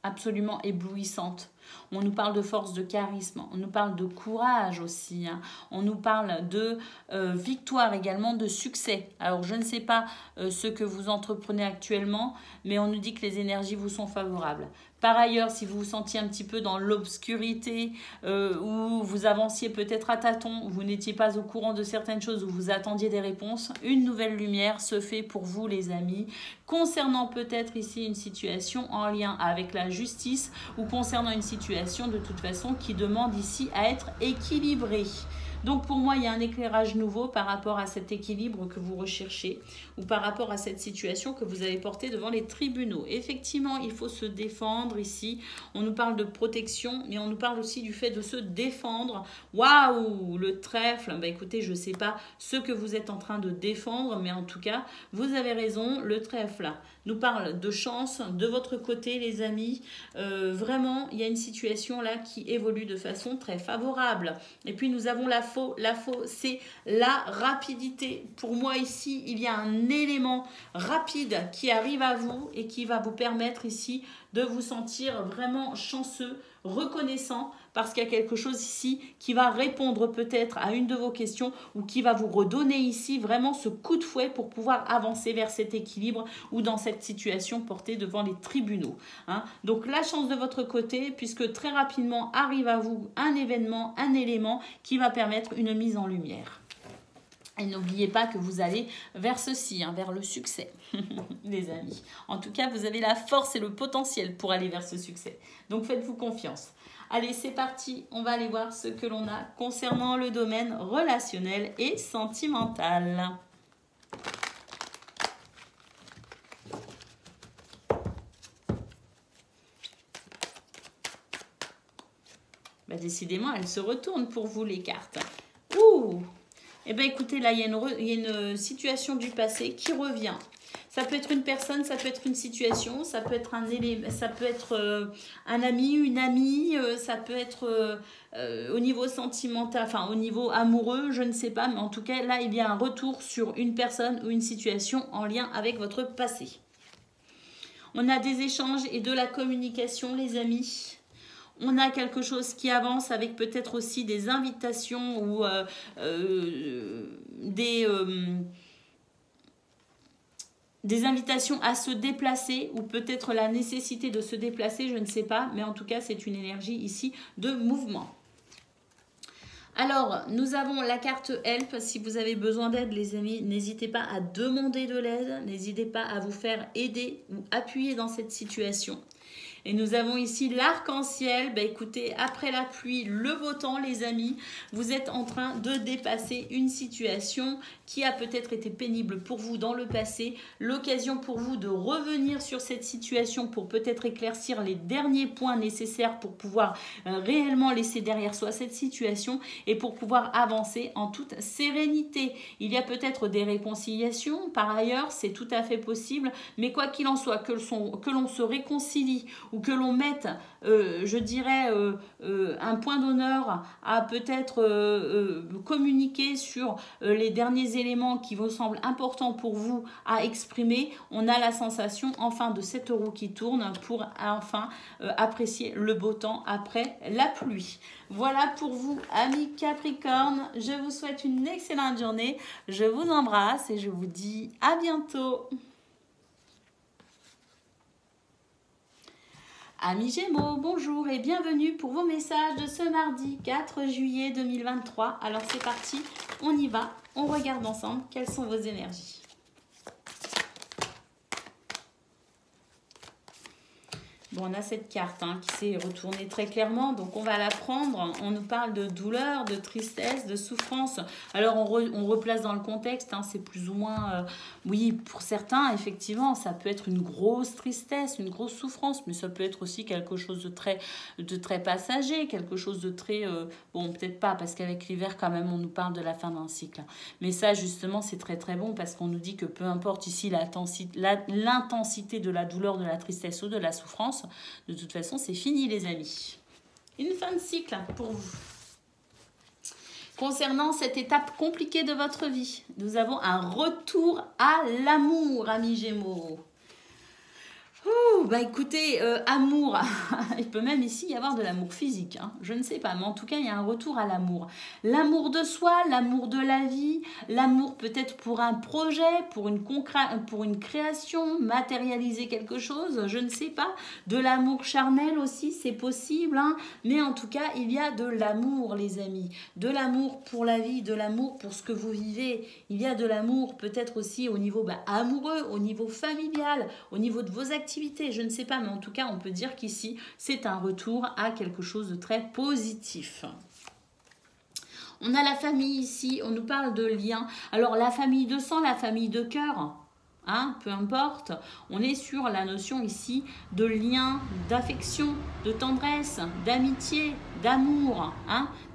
absolument éblouissante. On nous parle de force, de charisme, on nous parle de courage aussi, hein. On nous parle de victoire également, de succès. Alors je ne sais pas ce que vous entreprenez actuellement, mais on nous dit que les énergies vous sont favorables. Par ailleurs, si vous vous sentiez un petit peu dans l'obscurité, où vous avanciez peut-être à tâtons, vous n'étiez pas au courant de certaines choses, où vous attendiez des réponses, une nouvelle lumière se fait pour vous les amis, concernant peut-être ici une situation en lien avec la justice ou concernant une situation de toute façon qui demande ici à être équilibrée. Donc pour moi, il y a un éclairage nouveau par rapport à cet équilibre que vous recherchez ou par rapport à cette situation que vous avez portée devant les tribunaux. Effectivement, il faut se défendre ici. On nous parle de protection, mais on nous parle aussi du fait de se défendre. Waouh, le trèfle. Bah écoutez, je ne sais pas ce que vous êtes en train de défendre, mais en tout cas, vous avez raison, le trèfle nous parle de chance de votre côté, les amis. Vraiment, il y a une situation là qui évolue de façon très favorable. Et puis, nous avons la faux. La faux, c'est la rapidité. Pour moi, ici, il y a un élément rapide qui arrive à vous et qui va vous permettre ici de vous sentir vraiment chanceux, reconnaissant, parce qu'il y a quelque chose ici qui va répondre peut-être à une de vos questions ou qui va vous redonner ici vraiment ce coup de fouet pour pouvoir avancer vers cet équilibre ou dans cette situation portée devant les tribunaux. Hein. Donc la chance de votre côté, puisque très rapidement arrive à vous un événement, un élément qui va permettre une mise en lumière. Et n'oubliez pas que vous allez vers ceci, hein, vers le succès, les amis. En tout cas, vous avez la force et le potentiel pour aller vers ce succès. Donc, faites-vous confiance. Allez, c'est parti. On va aller voir ce que l'on a concernant le domaine relationnel et sentimental. Bah, décidément, elles se retournent pour vous, les cartes. Ouh! Eh bien, écoutez, là, il y a une situation du passé qui revient. Ça peut être une personne, ça peut être une situation, ça peut être un élément, ça peut être un ami, une amie, ça peut être au niveau sentimental, enfin au niveau amoureux, je ne sais pas, mais en tout cas, là, il y a un retour sur une personne ou une situation en lien avec votre passé. On a des échanges et de la communication, les amis. On a quelque chose qui avance avec peut-être aussi des invitations ou des invitations à se déplacer ou peut-être la nécessité de se déplacer, je ne sais pas. Mais en tout cas, c'est une énergie ici de mouvement. Alors, nous avons la carte Help. Si vous avez besoin d'aide, les amis, n'hésitez pas à demander de l'aide. N'hésitez pas à vous faire aider ou appuyer dans cette situation. Et nous avons ici l'arc-en-ciel. Ben, écoutez, après la pluie, le beau temps, les amis. Vous êtes en train de dépasser une situation qui a peut-être été pénible pour vous dans le passé. L'occasion pour vous de revenir sur cette situation pour peut-être éclaircir les derniers points nécessaires pour pouvoir réellement laisser derrière soi cette situation et pour pouvoir avancer en toute sérénité. Il y a peut-être des réconciliations. Par ailleurs, c'est tout à fait possible. Mais quoi qu'il en soit, que l'on se réconcilie ou que l'on mette, je dirais, un point d'honneur à peut-être communiquer sur les derniers éléments qui vous semblent importants pour vous à exprimer, on a la sensation enfin de cette roue qui tourne pour enfin apprécier le beau temps après la pluie. Voilà pour vous, amis Capricorne. Je vous souhaite une excellente journée. Je vous embrasse et je vous dis à bientôt. Amis Gémeaux, bonjour et bienvenue pour vos messages de ce mardi 4 juillet 2023. Alors c'est parti, on y va, on regarde ensemble quelles sont vos énergies. Bon, on a cette carte qui s'est retournée très clairement, donc on va la prendre. On nous parle de douleur, de tristesse, de souffrance. Alors on replace dans le contexte, c'est plus ou moins, oui, pour certains, effectivement, ça peut être une grosse tristesse, une grosse souffrance, mais ça peut être aussi quelque chose de très passager, quelque chose de très, bon, peut-être pas, parce qu'avec l'hiver, quand même, on nous parle de la fin d'un cycle. Mais ça, justement, c'est très très bon, parce qu'on nous dit que peu importe ici l'intensité de la douleur, de la tristesse ou de la souffrance, de toute façon, c'est fini, les amis. Une fin de cycle pour vous. Concernant cette étape compliquée de votre vie, nous avons un retour à l'amour, amis Gémeaux. Bah écoutez, amour, il peut même ici y avoir de l'amour physique, je ne sais pas, mais en tout cas il y a un retour à l'amour. L'amour de soi, l'amour de la vie, l'amour peut-être pour un projet, pour une création, matérialiser quelque chose, je ne sais pas. De l'amour charnel aussi, c'est possible, mais en tout cas il y a de l'amour, les amis. De l'amour pour la vie, de l'amour pour ce que vous vivez. Il y a de l'amour peut-être aussi au niveau amoureux, au niveau familial, au niveau de vos activités. Je ne sais pas, mais en tout cas, on peut dire qu'ici, c'est un retour à quelque chose de très positif. On a la famille ici, on nous parle de liens. Alors, la famille de sang, la famille de cœur, peu importe. On est sur la notion ici de lien, d'affection, de tendresse, d'amitié, d'amour.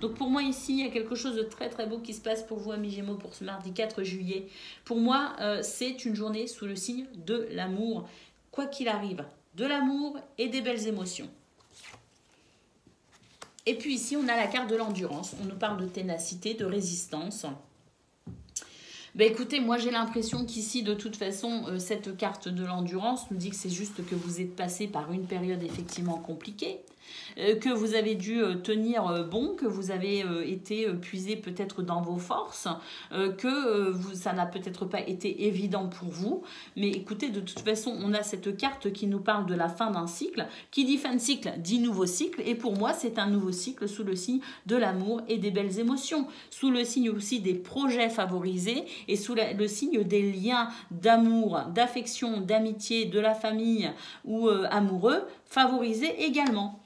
Donc, pour moi, ici, il y a quelque chose de très, très beau qui se passe pour vous, amis Gémeaux, pour ce mardi 4 juillet. Pour moi, c'est une journée sous le signe de l'amour. Quoi qu'il arrive, de l'amour et des belles émotions. Et puis ici, on a la carte de l'endurance. On nous parle de ténacité, de résistance. Écoutez, moi j'ai l'impression qu'ici, de toute façon, cette carte de l'endurance nous dit que c'est juste que vous êtes passé par une période effectivement compliquée, que vous avez dû tenir bon, que vous avez été puisé peut-être dans vos forces, que ça n'a peut-être pas été évident pour vous. Mais écoutez, de toute façon, on a cette carte qui nous parle de la fin d'un cycle. Qui dit fin de cycle, dit nouveau cycle. Et pour moi, c'est un nouveau cycle sous le signe de l'amour et des belles émotions. Sous le signe aussi des projets favorisés et sous le signe des liens d'amour, d'affection, d'amitié, de la famille ou amoureux favorisés également.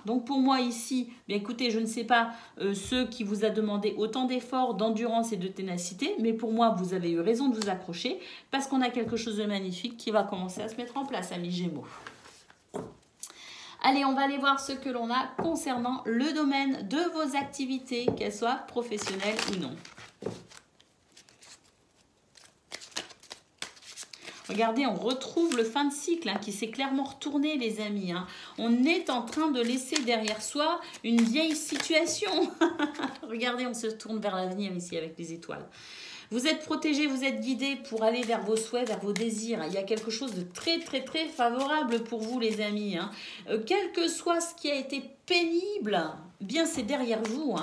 Donc pour moi ici, écoutez, je ne sais pas ceux qui vous a demandé autant d'efforts, d'endurance et de ténacité, mais pour moi, vous avez eu raison de vous accrocher parce qu'on a quelque chose de magnifique qui va commencer à se mettre en place, amis Gémeaux. Allez, on va aller voir ce que l'on a concernant le domaine de vos activités, qu'elles soient professionnelles ou non. Regardez, on retrouve le fin de cycle qui s'est clairement retourné, les amis. On est en train de laisser derrière soi une vieille situation. Regardez, on se tourne vers l'avenir ici avec les étoiles. Vous êtes protégés, vous êtes guidés pour aller vers vos souhaits, vers vos désirs. Il y a quelque chose de très, très, très favorable pour vous, les amis. Quel que soit ce qui a été pénible, bien c'est derrière vous.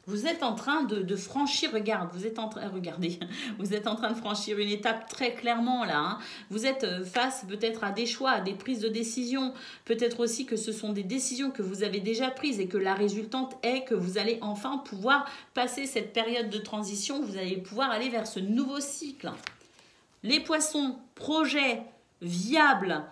Vous êtes en train de franchir, regarde, vous êtes en train, regardez, vous êtes en train de franchir une étape très clairement là. Hein. Vous êtes face peut-être à des choix, à des prises de décision. Peut-être aussi que ce sont des décisions que vous avez déjà prises et que la résultante est que vous allez enfin pouvoir passer cette période de transition. Vous allez pouvoir aller vers ce nouveau cycle. Les poissons, projet viable.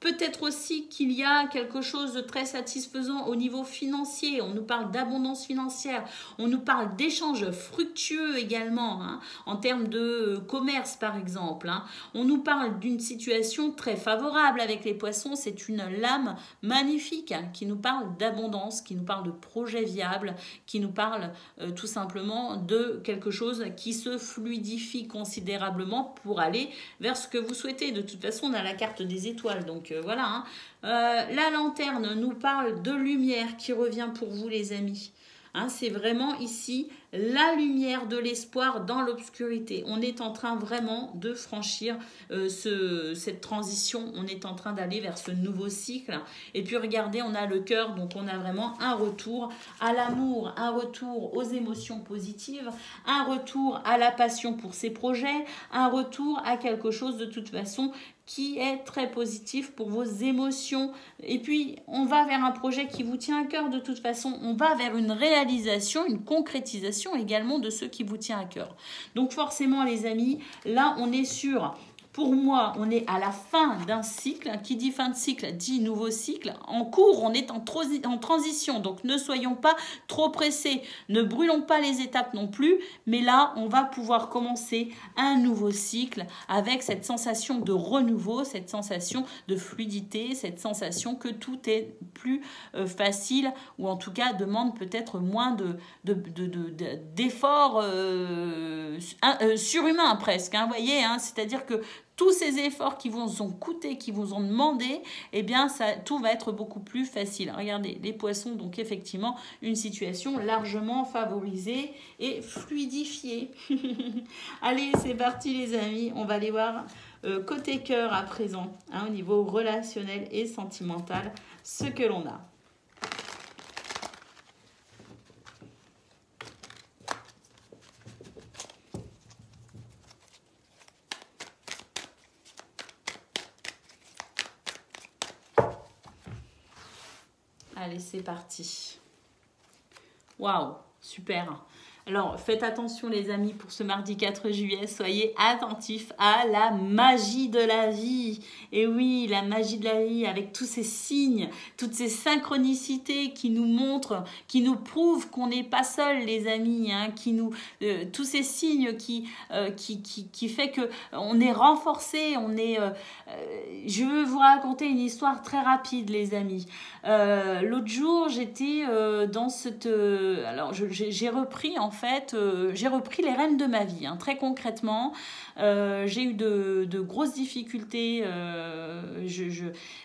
Peut-être aussi qu'il y a quelque chose de très satisfaisant au niveau financier. On nous parle d'abondance financière, on nous parle d'échanges fructueux également, hein, en termes de commerce par exemple. Hein. On nous parle d'une situation très favorable avec les poissons. C'est une lame magnifique hein, qui nous parle d'abondance, qui nous parle de projets viables, qui nous parle tout simplement de quelque chose qui se fluidifie considérablement pour aller vers ce que vous souhaitez. De toute façon, on a la carte des étoiles, donc voilà. Hein. La lanterne nous parle de lumière qui revient pour vous, les amis. Hein, c'est vraiment ici la lumière de l'espoir dans l'obscurité. On est en train vraiment de franchir cette transition. On est en train d'aller vers ce nouveau cycle. Et puis regardez, on a le cœur, donc on a vraiment un retour à l'amour, un retour aux émotions positives, un retour à la passion pour ses projets, un retour à quelque chose de toute façon qui est très positif pour vos émotions. Et puis, on va vers un projet qui vous tient à cœur de toute façon. On va vers une réalisation, une concrétisation également de ce qui vous tient à cœur. Donc forcément, les amis, là, on est sur... Pour moi, on est à la fin d'un cycle. Qui dit fin de cycle dit nouveau cycle. En cours, on est en transition. Donc, ne soyons pas trop pressés. Ne brûlons pas les étapes non plus. Mais là, on va pouvoir commencer un nouveau cycle avec cette sensation de renouveau, cette sensation de fluidité, cette sensation que tout est plus facile ou en tout cas demande peut-être moins d'efforts surhumains presque. Hein, voyez, hein, c'est-à-dire que tous ces efforts qui vous ont coûté, qui vous ont demandé, eh bien, tout va être beaucoup plus facile. Regardez, les poissons, donc effectivement, une situation largement favorisée et fluidifiée. Allez, c'est parti les amis, on va aller voir côté cœur à présent, hein, au niveau relationnel et sentimental, ce que l'on a. Allez, c'est parti. Waouh, super. Alors, faites attention les amis pour ce mardi 4 juillet. Soyez attentifs à la magie de la vie. Et oui, la magie de la vie avec tous ces signes, toutes ces synchronicités qui nous montrent, qui nous prouvent qu'on n'est pas seul les amis. Hein, tous ces signes qui fait qu'on est renforcé. Je veux vous raconter une histoire très rapide les amis. L'autre jour, j'étais dans cette... alors, j'ai repris en fait, j'ai repris les rênes de ma vie, hein, très concrètement. J'ai eu de grosses difficultés.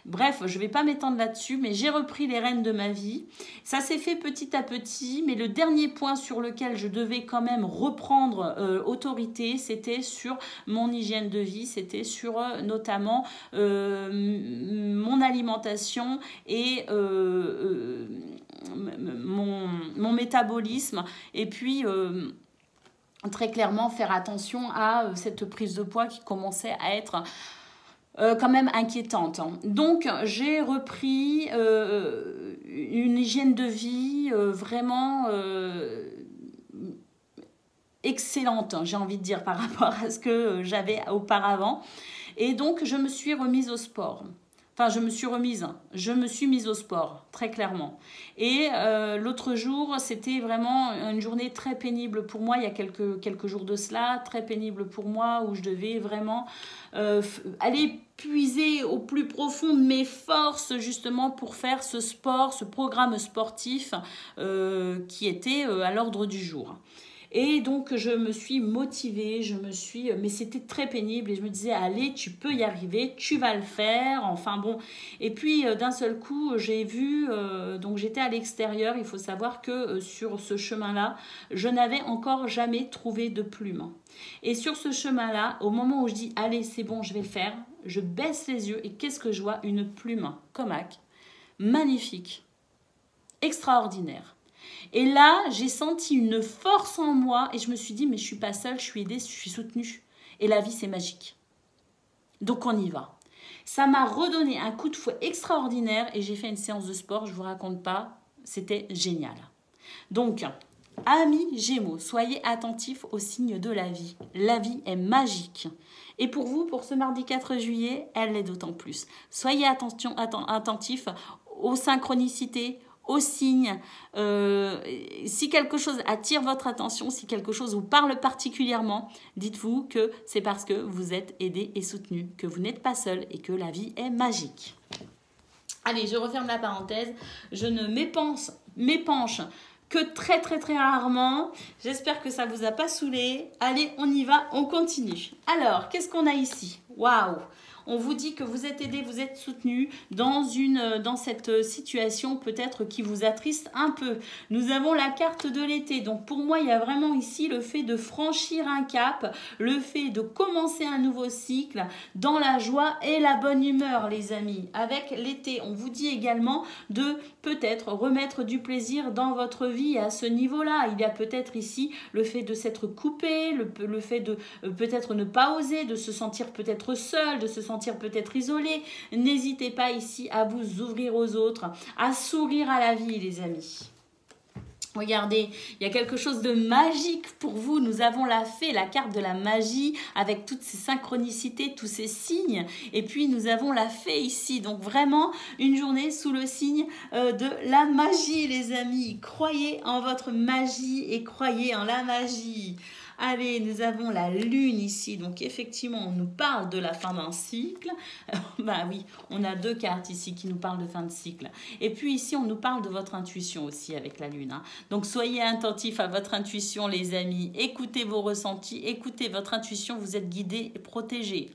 Bref, je ne vais pas m'étendre là-dessus, mais j'ai repris les rênes de ma vie. Ça s'est fait petit à petit, mais le dernier point sur lequel je devais quand même reprendre autorité, c'était sur mon hygiène de vie, c'était sur notamment mon alimentation et mon métabolisme et puis très clairement faire attention à cette prise de poids qui commençait à être quand même inquiétante. Donc j'ai repris une hygiène de vie vraiment excellente, j'ai envie de dire, par rapport à ce que j'avais auparavant. Et donc je me suis remise au sport. Enfin, je me suis mise au sport, très clairement. Et l'autre jour, c'était vraiment une journée très pénible pour moi, il y a quelques jours de cela, très pénible pour moi, où je devais vraiment aller puiser au plus profond de mes forces, justement, pour faire ce sport, ce programme sportif qui était à l'ordre du jour. Et donc, je me suis motivée, mais c'était très pénible et je me disais, allez, tu peux y arriver, tu vas le faire, enfin bon. Et puis, d'un seul coup, j'ai vu, donc j'étais à l'extérieur, il faut savoir que sur ce chemin-là, je n'avais encore jamais trouvé de plume. Et sur ce chemin-là, au moment où je dis, allez, c'est bon, je vais le faire, je baisse les yeux et qu'est-ce que je vois? Une plume Comac, magnifique, extraordinaire. Et là, j'ai senti une force en moi et je me suis dit, mais je suis pas seule, je suis aidée, je suis soutenue. Et la vie, c'est magique. Donc, on y va. Ça m'a redonné un coup de fouet extraordinaire et j'ai fait une séance de sport, je ne vous raconte pas, c'était génial. Donc, amis Gémeaux, soyez attentifs aux signes de la vie. La vie est magique. Et pour vous, pour ce mardi 4 juillet, elle l'est d'autant plus. Soyez attentifs aux synchronicités, aux signes. Si quelque chose attire votre attention, si quelque chose vous parle particulièrement, dites-vous que c'est parce que vous êtes aidé et soutenu, que vous n'êtes pas seul et que la vie est magique. Allez, je referme la parenthèse. Je ne m'épanche que très rarement. J'espère que ça vous a pas saoulé. Allez, on y va, on continue. Alors, qu'est-ce qu'on a ici? Waouh! On vous dit que vous êtes aidé, vous êtes soutenu dans cette situation peut-être qui vous attriste un peu. Nous avons la carte de l'été. Donc pour moi, il y a vraiment ici le fait de franchir un cap, le fait de commencer un nouveau cycle dans la joie et la bonne humeur, les amis. Avec l'été, on vous dit également de peut-être remettre du plaisir dans votre vie à ce niveau-là. Il y a peut-être ici le fait de s'être coupé, le fait de peut-être ne pas oser, de se sentir peut-être seul, de se sentir peut-être isolé. N'hésitez pas ici à vous ouvrir aux autres, à sourire à la vie, les amis. Regardez, il y a quelque chose de magique pour vous. Nous avons la fée, la carte de la magie, avec toutes ces synchronicités, tous ces signes. Et puis, nous avons la fée ici. Donc, vraiment, une journée sous le signe de la magie, les amis. Croyez en votre magie et croyez en la magie. Allez, nous avons la lune ici. Donc, effectivement, on nous parle de la fin d'un cycle. Bah oui, on a deux cartes ici qui nous parlent de fin de cycle. Et puis ici, on nous parle de votre intuition aussi avec la lune. Donc, soyez attentifs à votre intuition, les amis. Écoutez vos ressentis, écoutez votre intuition. Vous êtes guidés et protégés.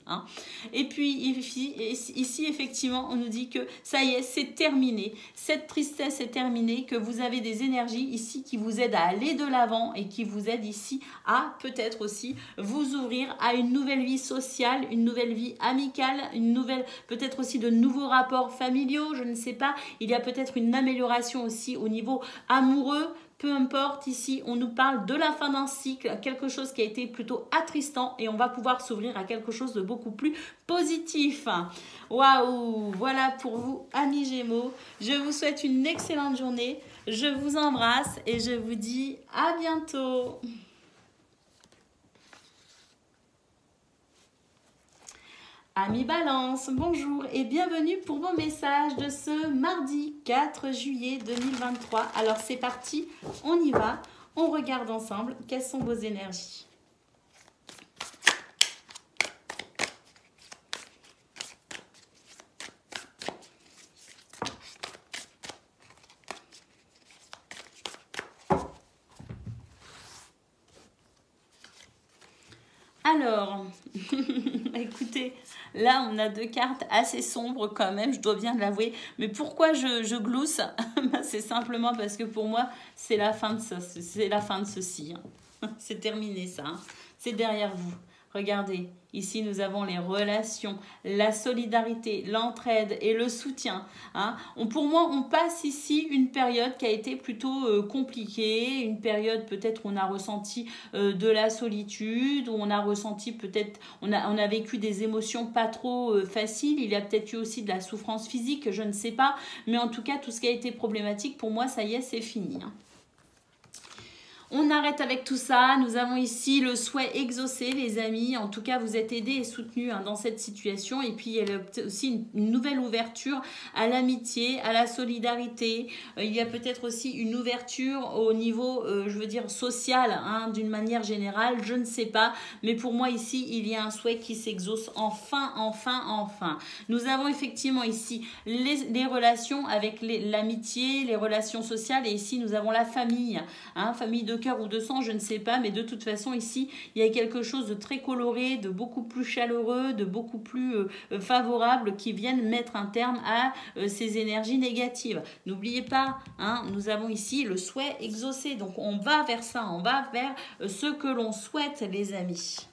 Et puis, ici, effectivement, on nous dit que ça y est, c'est terminé. Cette tristesse est terminée, que vous avez des énergies ici qui vous aident à aller de l'avant et qui vous aident ici à peut-être aussi vous ouvrir à une nouvelle vie sociale, une nouvelle vie amicale, une nouvelle, peut-être aussi de nouveaux rapports familiaux, je ne sais pas. Il y a peut-être une amélioration aussi au niveau amoureux. Peu importe, ici, on nous parle de la fin d'un cycle, quelque chose qui a été plutôt attristant et on va pouvoir s'ouvrir à quelque chose de beaucoup plus positif. Waouh! Voilà pour vous, amis Gémeaux. Je vous souhaite une excellente journée. Je vous embrasse et je vous dis à bientôt. Amis Balance, bonjour et bienvenue pour vos messages de ce mardi 4 juillet 2023. Alors c'est parti, on y va, on regarde ensemble quelles sont vos énergies. Alors, écoutez, là on a deux cartes assez sombres quand même, je dois bien l'avouer. Mais pourquoi je glousse? C'est simplement parce que pour moi, c'est la fin de ça, c'est la fin de ceci. C'est terminé ça, c'est derrière vous. Regardez, ici nous avons les relations, la solidarité, l'entraide et le soutien. Pour moi, on passe ici une période qui a été plutôt compliquée, une période peut-être où on a ressenti de la solitude, où on a ressenti peut-être, on a vécu des émotions pas trop faciles. Il y a peut-être eu aussi de la souffrance physique, je ne sais pas. Mais en tout cas, tout ce qui a été problématique, pour moi, ça y est, c'est fini. On arrête avec tout ça. Nous avons ici le souhait exaucé, les amis. En tout cas, vous êtes aidés et soutenus dans cette situation. Et puis, il y a aussi une nouvelle ouverture à l'amitié, à la solidarité. Il y a peut-être aussi une ouverture au niveau, je veux dire, social, d'une manière générale. Je ne sais pas. Mais pour moi, ici, il y a un souhait qui s'exauce enfin. Nous avons effectivement ici les relations avec l'amitié, les relations sociales. Et ici, nous avons la famille. Famille de cœur ou de sang, je ne sais pas, mais de toute façon ici il y a quelque chose de très coloré, de beaucoup plus chaleureux, de beaucoup plus favorable qui viennent mettre un terme à ces énergies négatives. N'oubliez pas, nous avons ici le souhait exaucé, donc on va vers ça, on va vers ce que l'on souhaite, les amis.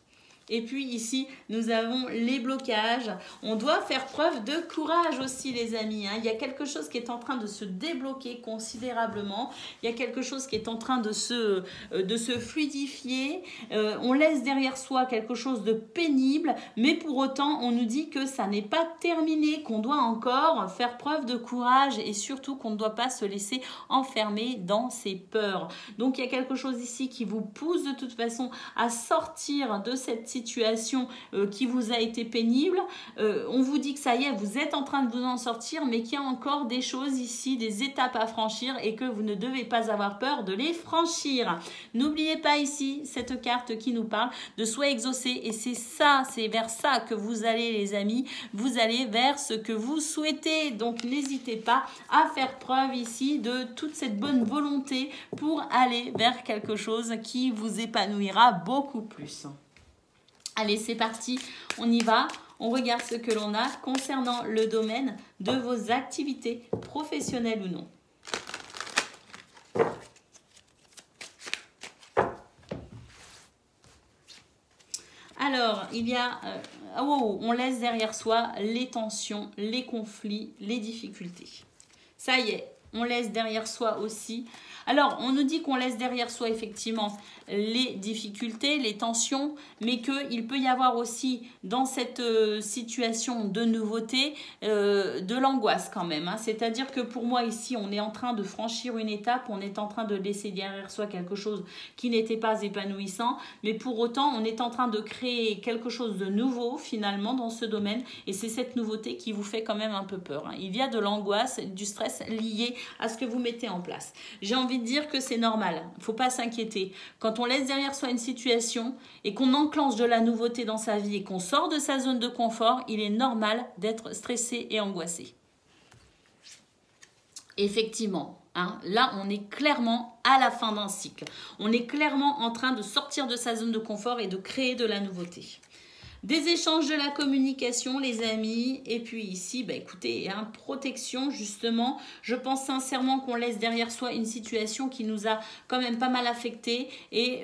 Et puis ici, nous avons les blocages. On doit faire preuve de courage aussi, les amis. Il y a quelque chose qui est en train de se débloquer considérablement. Il y a quelque chose qui est en train de se fluidifier. On laisse derrière soi quelque chose de pénible, mais pour autant, on nous dit que ça n'est pas terminé, qu'on doit encore faire preuve de courage et surtout qu'on ne doit pas se laisser enfermer dans ses peurs. Donc, il y a quelque chose ici qui vous pousse de toute façon à sortir de cette situation qui vous a été pénible. On vous dit que ça y est, vous êtes en train de vous en sortir, mais qu'il y a encore des choses ici, des étapes à franchir et que vous ne devez pas avoir peur de les franchir. N'oubliez pas ici cette carte qui nous parle de souhait exaucé et c'est ça, c'est vers ça que vous allez, les amis. Vous allez vers ce que vous souhaitez. Donc n'hésitez pas à faire preuve ici de toute cette bonne volonté pour aller vers quelque chose qui vous épanouira beaucoup plus. Allez, c'est parti, on y va. On regarde ce que l'on a concernant le domaine de vos activités professionnelles ou non. Alors, il y a, on laisse derrière soi les tensions, les conflits, les difficultés. Ça y est, on laisse derrière soi aussi. Alors, on nous dit qu'on laisse derrière soi effectivement les difficultés, les tensions, mais qu'il peut y avoir aussi dans cette situation de nouveauté de l'angoisse quand même. C'est-à-dire que pour moi ici, on est en train de franchir une étape, on est en train de laisser derrière soi quelque chose qui n'était pas épanouissant, mais pour autant, on est en train de créer quelque chose de nouveau finalement dans ce domaine et c'est cette nouveauté qui vous fait quand même un peu peur. Il y a de l'angoisse, du stress lié à ce que vous mettez en place. J'ai envie de dire que c'est normal, il ne faut pas s'inquiéter. Quand on laisse derrière soi une situation et qu'on enclenche de la nouveauté dans sa vie et qu'on sort de sa zone de confort, il est normal d'être stressé et angoissé. Effectivement, là on est clairement à la fin d'un cycle. On est clairement en train de sortir de sa zone de confort et de créer de la nouveauté. Des échanges de la communication, les amis. Et puis ici, écoutez, protection, justement. Je pense sincèrement qu'on laisse derrière soi une situation qui nous a quand même pas mal affecté. Et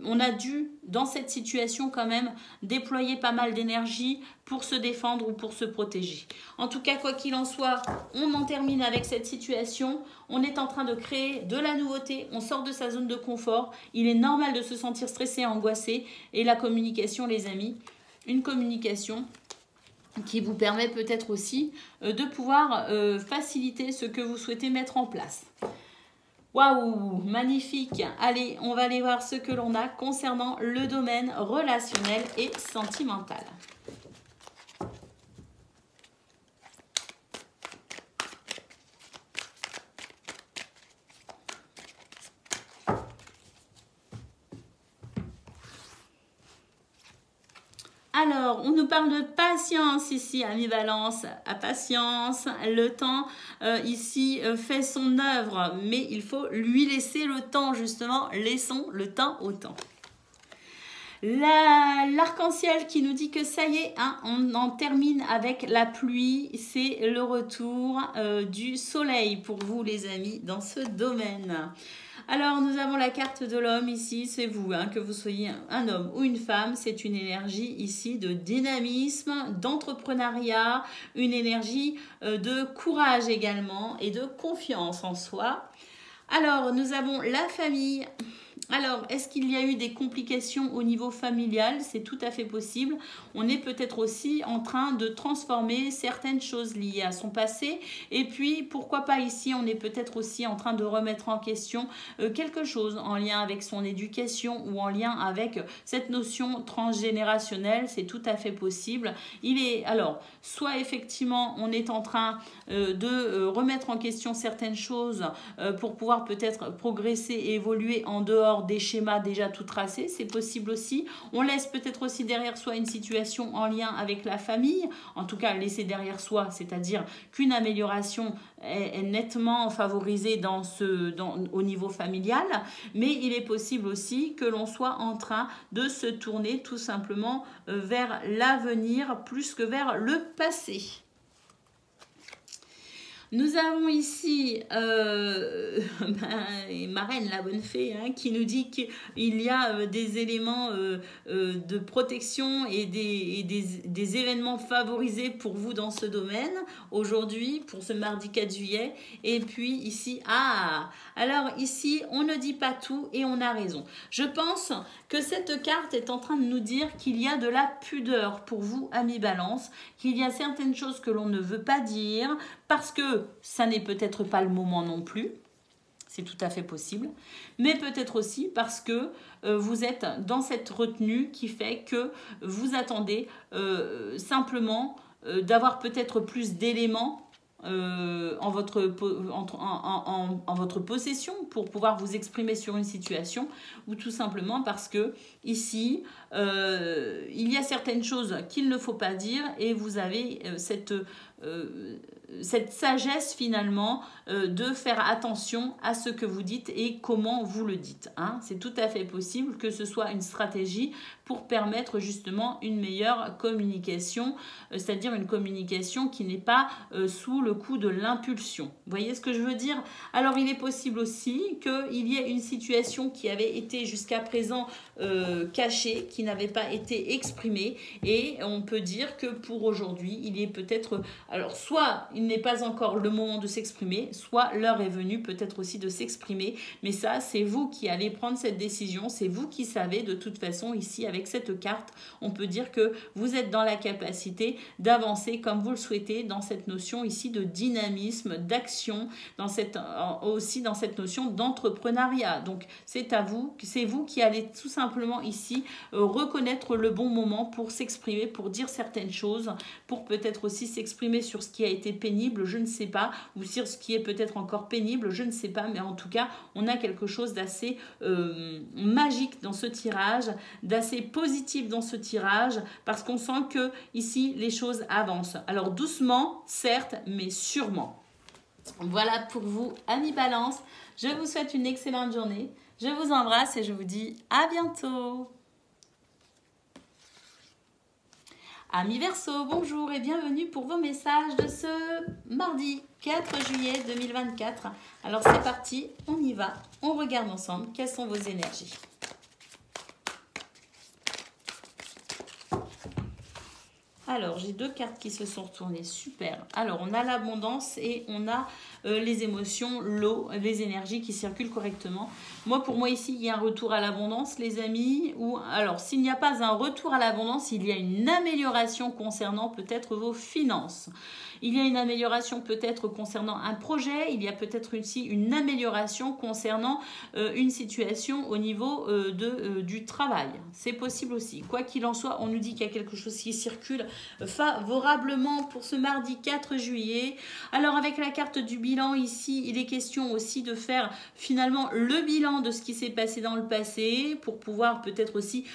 on a dû, dans cette situation, quand même, déployer pas mal d'énergie pour se défendre ou pour se protéger. En tout cas, quoi qu'il en soit, on en termine avec cette situation. On est en train de créer de la nouveauté. On sort de sa zone de confort. Il est normal de se sentir stressé, angoissé. Et la communication, les amis, une communication qui vous permet peut-être aussi de pouvoir faciliter ce que vous souhaitez mettre en place. Waouh, magnifique! Allez, on va aller voir ce que l'on a concernant le domaine relationnel et sentimental. Alors, on nous parle de patience ici, ami Balance, à patience, le temps ici fait son œuvre, mais il faut lui laisser le temps justement, laissons le temps au temps. L'arc-en-ciel qui nous dit que ça y est, on en termine avec la pluie, c'est le retour du soleil pour vous les amis dans ce domaine. Alors, nous avons la carte de l'homme ici, c'est vous, que vous soyez un homme ou une femme, c'est une énergie ici de dynamisme, d'entrepreneuriat, une énergie de courage également et de confiance en soi. Alors, nous avons la famille. Alors, est-ce qu'il y a eu des complications au niveau familial? C'est tout à fait possible. On est peut-être aussi en train de transformer certaines choses liées à son passé. Et puis, pourquoi pas ici, on est peut-être aussi en train de remettre en question quelque chose en lien avec son éducation ou en lien avec cette notion transgénérationnelle. C'est tout à fait possible. Alors, soit effectivement, on est en train de remettre en question certaines choses pour pouvoir peut-être progresser et évoluer en dehors des schémas déjà tout tracés, c'est possible aussi. On laisse peut-être aussi derrière soi une situation en lien avec la famille, en tout cas laisser derrière soi, c'est-à-dire qu'une amélioration est nettement favorisée au niveau familial, mais il est possible aussi que l'on soit en train de se tourner tout simplement vers l'avenir plus que vers le passé. Nous avons ici ma reine, la bonne fée, hein, qui nous dit qu'il y a des éléments de protection et des événements favorisés pour vous dans ce domaine aujourd'hui, pour ce mardi 4 juillet. Et puis ici, alors ici, on ne dit pas tout et on a raison. Je pense que cette carte est en train de nous dire qu'il y a de la pudeur pour vous, amis Balance, qu'il y a certaines choses que l'on ne veut pas dire, parce que ça n'est peut-être pas le moment non plus, c'est tout à fait possible, mais peut-être aussi parce que vous êtes dans cette retenue qui fait que vous attendez simplement d'avoir peut-être plus d'éléments en votre possession pour pouvoir vous exprimer sur une situation, ou tout simplement parce que ici il y a certaines choses qu'il ne faut pas dire et vous avez cette sagesse finalement de faire attention à ce que vous dites et comment vous le dites, hein. C'est tout à fait possible que ce soit une stratégie pour permettre justement une meilleure communication, c'est-à-dire une communication qui n'est pas sous le coup de l'impulsion. Vous voyez ce que je veux dire? Alors il est possible aussi qu'il y ait une situation qui avait été jusqu'à présent cachée, qui n'avait pas été exprimée, et on peut dire que pour aujourd'hui il est peut-être, alors soit il n'est pas encore le moment de s'exprimer, soit l'heure est venue peut-être aussi de s'exprimer, mais ça c'est vous qui allez prendre cette décision, c'est vous qui savez. De toute façon ici avec cette carte on peut dire que vous êtes dans la capacité d'avancer comme vous le souhaitez dans cette notion ici de dynamisme, d'action, aussi dans cette notion d'entrepreneuriat. Donc c'est à vous, c'est vous qui allez tout simplement ici reconnaître le bon moment pour s'exprimer, pour dire certaines choses, pour peut-être aussi s'exprimer sur ce qui a été pénible, je ne sais pas, ou sur ce qui est peut-être encore pénible, je ne sais pas, mais en tout cas on a quelque chose d'assez magique dans ce tirage, d'assez positif dans ce tirage, parce qu'on sent que ici les choses avancent. Alors doucement, certes, mais sûrement. Voilà pour vous, amis Balance. Je vous souhaite une excellente journée. Je vous embrasse et je vous dis à bientôt. Amis Verseau, bonjour et bienvenue pour vos messages de ce mardi 4 juillet 2024. Alors c'est parti, on y va, on regarde ensemble quelles sont vos énergies. Alors, j'ai deux cartes qui se sont retournées, super. Alors, on a l'abondance et on a les émotions, l'eau, les énergies qui circulent correctement. Pour moi, ici, il y a un retour à l'abondance, les amis. Alors, s'il n'y a pas un retour à l'abondance, il y a une amélioration concernant peut-être vos finances. Il y a une amélioration peut-être concernant un projet. Il y a peut-être aussi une amélioration concernant une situation au niveau du travail. C'est possible aussi. Quoi qu'il en soit, on nous dit qu'il y a quelque chose qui circule favorablement pour ce mardi 4 juillet. Alors avec la carte du bilan ici, il est question aussi de faire finalement le bilan de ce qui s'est passé dans le passé pour pouvoir peut-être aussi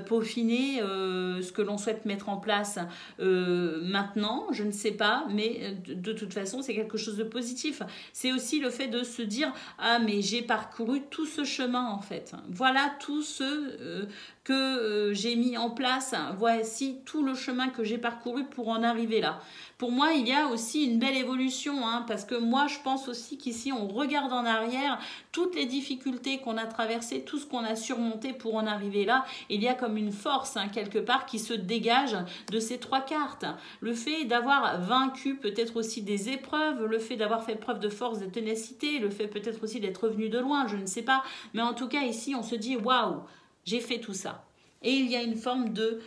peaufiner ce que l'on souhaite mettre en place maintenant, je ne sais pas, mais de toute façon c'est quelque chose de positif. C'est aussi le fait de se dire ah mais j'ai parcouru tout ce chemin en fait, voilà tout ce que j'ai mis en place, voici tout le chemin que j'ai parcouru pour en arriver là. Pour moi, il y a aussi une belle évolution, hein, parce que moi, je pense aussi qu'ici, on regarde en arrière toutes les difficultés qu'on a traversées, tout ce qu'on a surmonté pour en arriver là. Il y a comme une force, hein, quelque part, qui se dégage de ces trois cartes. Le fait d'avoir vaincu peut-être aussi des épreuves, le fait d'avoir fait preuve de force, de ténacité, le fait peut-être aussi d'être revenu de loin, je ne sais pas. Mais en tout cas, ici, on se dit, waouh, j'ai fait tout ça. Et il y a une forme de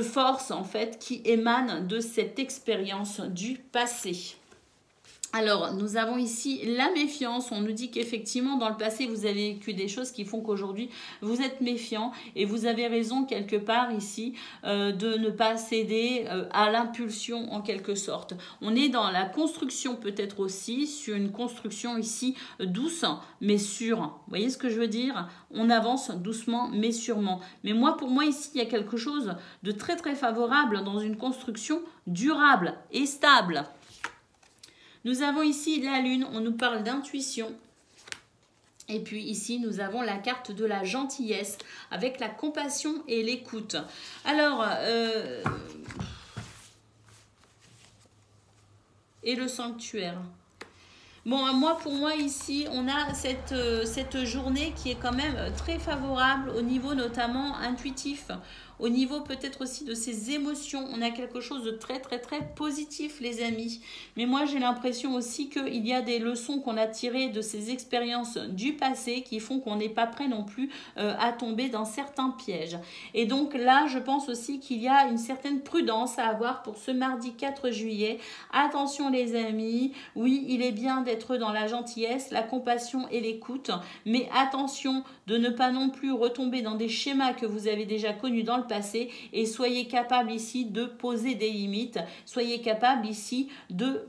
force en fait qui émane de cette expérience du passé. Alors, nous avons ici la méfiance. On nous dit qu'effectivement, dans le passé, vous avez vécu des choses qui font qu'aujourd'hui, vous êtes méfiant. Et vous avez raison, quelque part, ici, de ne pas céder à l'impulsion, en quelque sorte. On est dans la construction, peut-être aussi, sur une construction ici douce, mais sûre. Vous voyez ce que je veux dire? On avance doucement, mais sûrement. Mais pour moi, ici, il y a quelque chose de très, très favorable dans une construction durable et stable. Nous avons ici la lune, on nous parle d'intuition. Et puis ici, nous avons la carte de la gentillesse avec la compassion et l'écoute. Alors, et le sanctuaire. Bon, moi, pour moi, ici, on a cette journée qui est quand même très favorable au niveau notamment intuitif, au niveau peut-être aussi de ses émotions. On a quelque chose de très, très, très positif, les amis. Mais moi, j'ai l'impression aussi qu'il y a des leçons qu'on a tirées de ces expériences du passé qui font qu'on n'est pas prêt non plus à tomber dans certains pièges. Et donc là, je pense aussi qu'il y a une certaine prudence à avoir pour ce mardi 4 juillet. Attention, les amis. Oui, il est bien d'être dans la gentillesse, la compassion et l'écoute. Mais attention de ne pas non plus retomber dans des schémas que vous avez déjà connus dans le passé et soyez capable ici de poser des limites, soyez capable ici de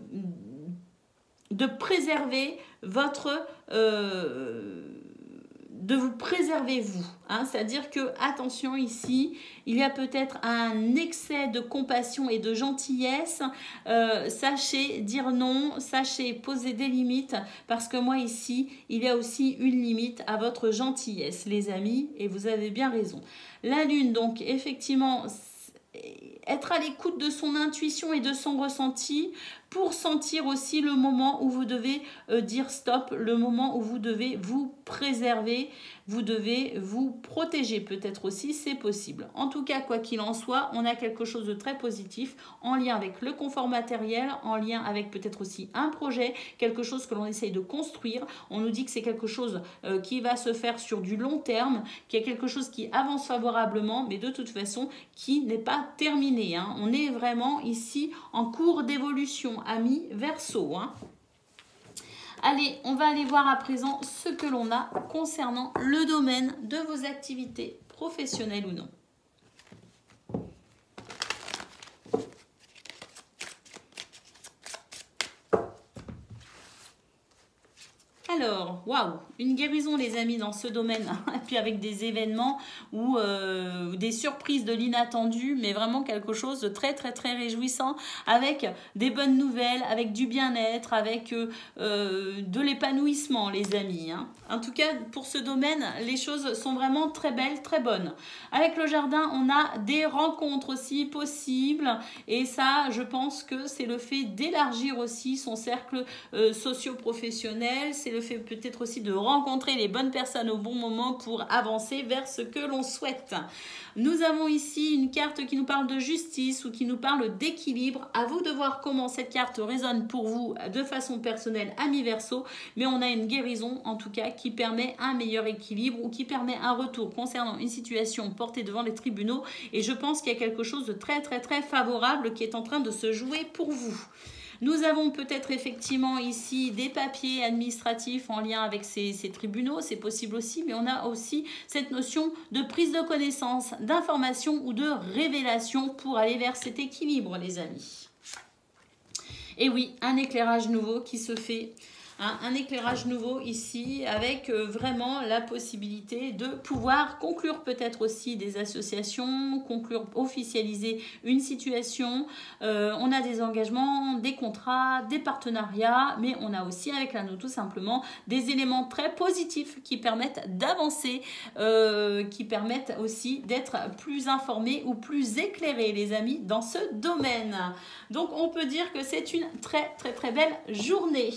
préserver votre de vous préserver vous, hein, c'est-à-dire que attention ici, il y a peut-être un excès de compassion et de gentillesse, sachez dire non, sachez poser des limites, parce que moi ici, il y a aussi une limite à votre gentillesse, les amis, et vous avez bien raison. La lune, donc effectivement, être à l'écoute de son intuition et de son ressenti pour sentir aussi le moment où vous devez dire stop, le moment où vous devez vous préserver, vous devez vous protéger peut-être aussi, c'est possible. En tout cas, quoi qu'il en soit, on a quelque chose de très positif en lien avec le confort matériel, en lien avec peut-être aussi un projet, quelque chose que l'on essaye de construire. On nous dit que c'est quelque chose qui va se faire sur du long terme, qu'il y a quelque chose qui avance favorablement, mais de toute façon qui n'est pas terminé, hein. On est vraiment ici en cours d'évolution, amis Verseau, hein. Allez, on va aller voir à présent ce que l'on a concernant le domaine de vos activités professionnelles ou non. Alors, waouh, une guérison les amis dans ce domaine, et puis avec des événements ou des surprises de l'inattendu, mais vraiment quelque chose de très très très réjouissant, avec des bonnes nouvelles, avec du bien-être, avec de l'épanouissement les amis, hein. En tout cas, pour ce domaine, les choses sont vraiment très belles, très bonnes. Avec le jardin, on a des rencontres aussi possibles, et ça, je pense que c'est le fait d'élargir aussi son cercle socio-professionnel, c'est le fait peut-être aussi de rencontrer les bonnes personnes au bon moment pour avancer vers ce que l'on souhaite. Nous avons ici une carte qui nous parle de justice ou qui nous parle d'équilibre. À vous de voir comment cette carte résonne pour vous de façon personnelle, amis Verseau, mais on a une guérison en tout cas qui permet un meilleur équilibre ou qui permet un retour concernant une situation portée devant les tribunaux, et je pense qu'il y a quelque chose de très très très favorable qui est en train de se jouer pour vous. Nous avons peut-être effectivement ici des papiers administratifs en lien avec ces tribunaux, c'est possible aussi, mais on a aussi cette notion de prise de connaissance, d'information ou de révélation pour aller vers cet équilibre, les amis. Et oui, un éclairage nouveau qui se fait. Un éclairage nouveau ici avec vraiment la possibilité de pouvoir conclure peut-être aussi des associations, conclure, officialiser une situation. On a des engagements, des contrats, des partenariats, mais on a aussi avec l'anneau tout simplement des éléments très positifs qui permettent d'avancer, qui permettent aussi d'être plus informés ou plus éclairés les amis dans ce domaine. Donc on peut dire que c'est une très très très belle journée.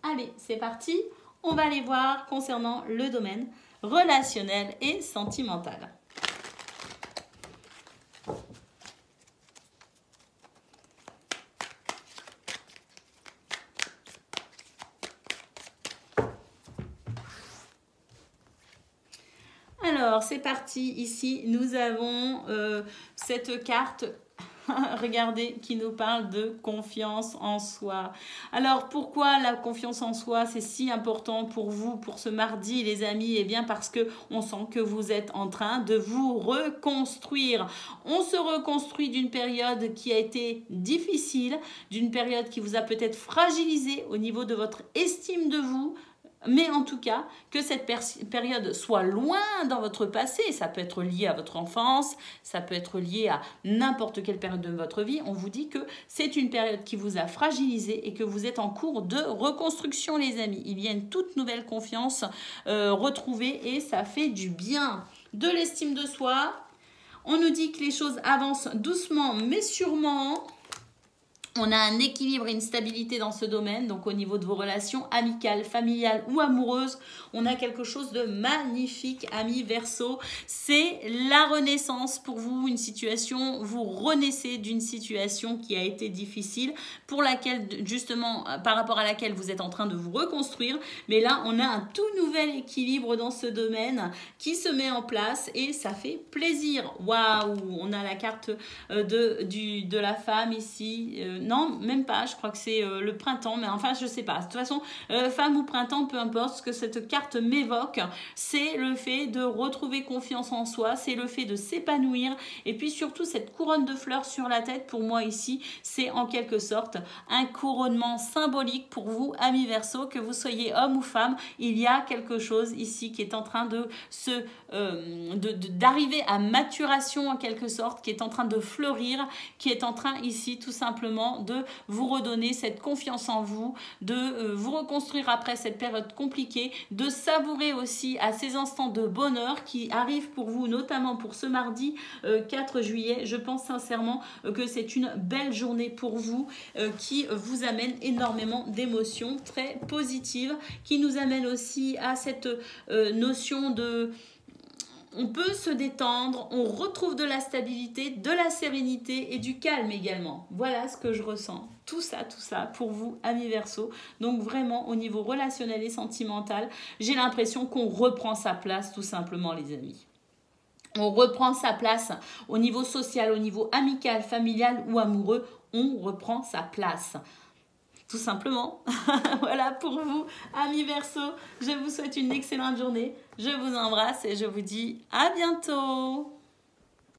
Allez, c'est parti, on va aller voir concernant le domaine relationnel et sentimental. Alors, c'est parti, ici nous avons cette carte. Regardez, qui nous parle de confiance en soi. Alors, pourquoi la confiance en soi, c'est si important pour vous, pour ce mardi, les amis? Eh bien, parce que on sent que vous êtes en train de vous reconstruire. On se reconstruit d'une période qui a été difficile, d'une période qui vous a peut-être fragilisé au niveau de votre estime de vous. Mais en tout cas, que cette période soit loin dans votre passé, ça peut être lié à votre enfance, ça peut être lié à n'importe quelle période de votre vie. On vous dit que c'est une période qui vous a fragilisé et que vous êtes en cours de reconstruction, les amis. Il y a une toute nouvelle confiance retrouvée et ça fait du bien. De l'estime de soi, on nous dit que les choses avancent doucement mais sûrement. On a un équilibre et une stabilité dans ce domaine, donc au niveau de vos relations amicales, familiales ou amoureuses, on a quelque chose de magnifique, amis Verseau. C'est la renaissance pour vous, une situation, vous renaissez d'une situation qui a été difficile, pour laquelle, justement, par rapport à laquelle vous êtes en train de vous reconstruire. Mais là, on a un tout nouvel équilibre dans ce domaine qui se met en place et ça fait plaisir. Waouh, on a la carte de la femme ici. Non, même pas, je crois que c'est le printemps, mais enfin, je sais pas. De toute façon, femme ou printemps, peu importe, ce que cette carte m'évoque, c'est le fait de retrouver confiance en soi, c'est le fait de s'épanouir, et puis surtout, cette couronne de fleurs sur la tête, pour moi ici, c'est en quelque sorte un couronnement symbolique pour vous, amis Verseau, que vous soyez homme ou femme, il y a quelque chose ici qui est en train de d'arriver à maturation en quelque sorte, qui est en train de fleurir, qui est en train ici tout simplement de vous redonner cette confiance en vous, de vous reconstruire après cette période compliquée, de savourer aussi à ces instants de bonheur qui arrivent pour vous, notamment pour ce mardi 4 juillet. Je pense sincèrement que c'est une belle journée pour vous qui vous amène énormément d'émotions très positives, qui nous amène aussi à cette notion de... On peut se détendre, on retrouve de la stabilité, de la sérénité et du calme également. Voilà ce que je ressens. Tout ça pour vous, amis Verseau. Donc vraiment, au niveau relationnel et sentimental, j'ai l'impression qu'on reprend sa place tout simplement, les amis. On reprend sa place au niveau social, au niveau amical, familial ou amoureux. On reprend sa place. Tout simplement. Voilà pour vous, amis Verseau. Je vous souhaite une excellente journée. Je vous embrasse et je vous dis à bientôt.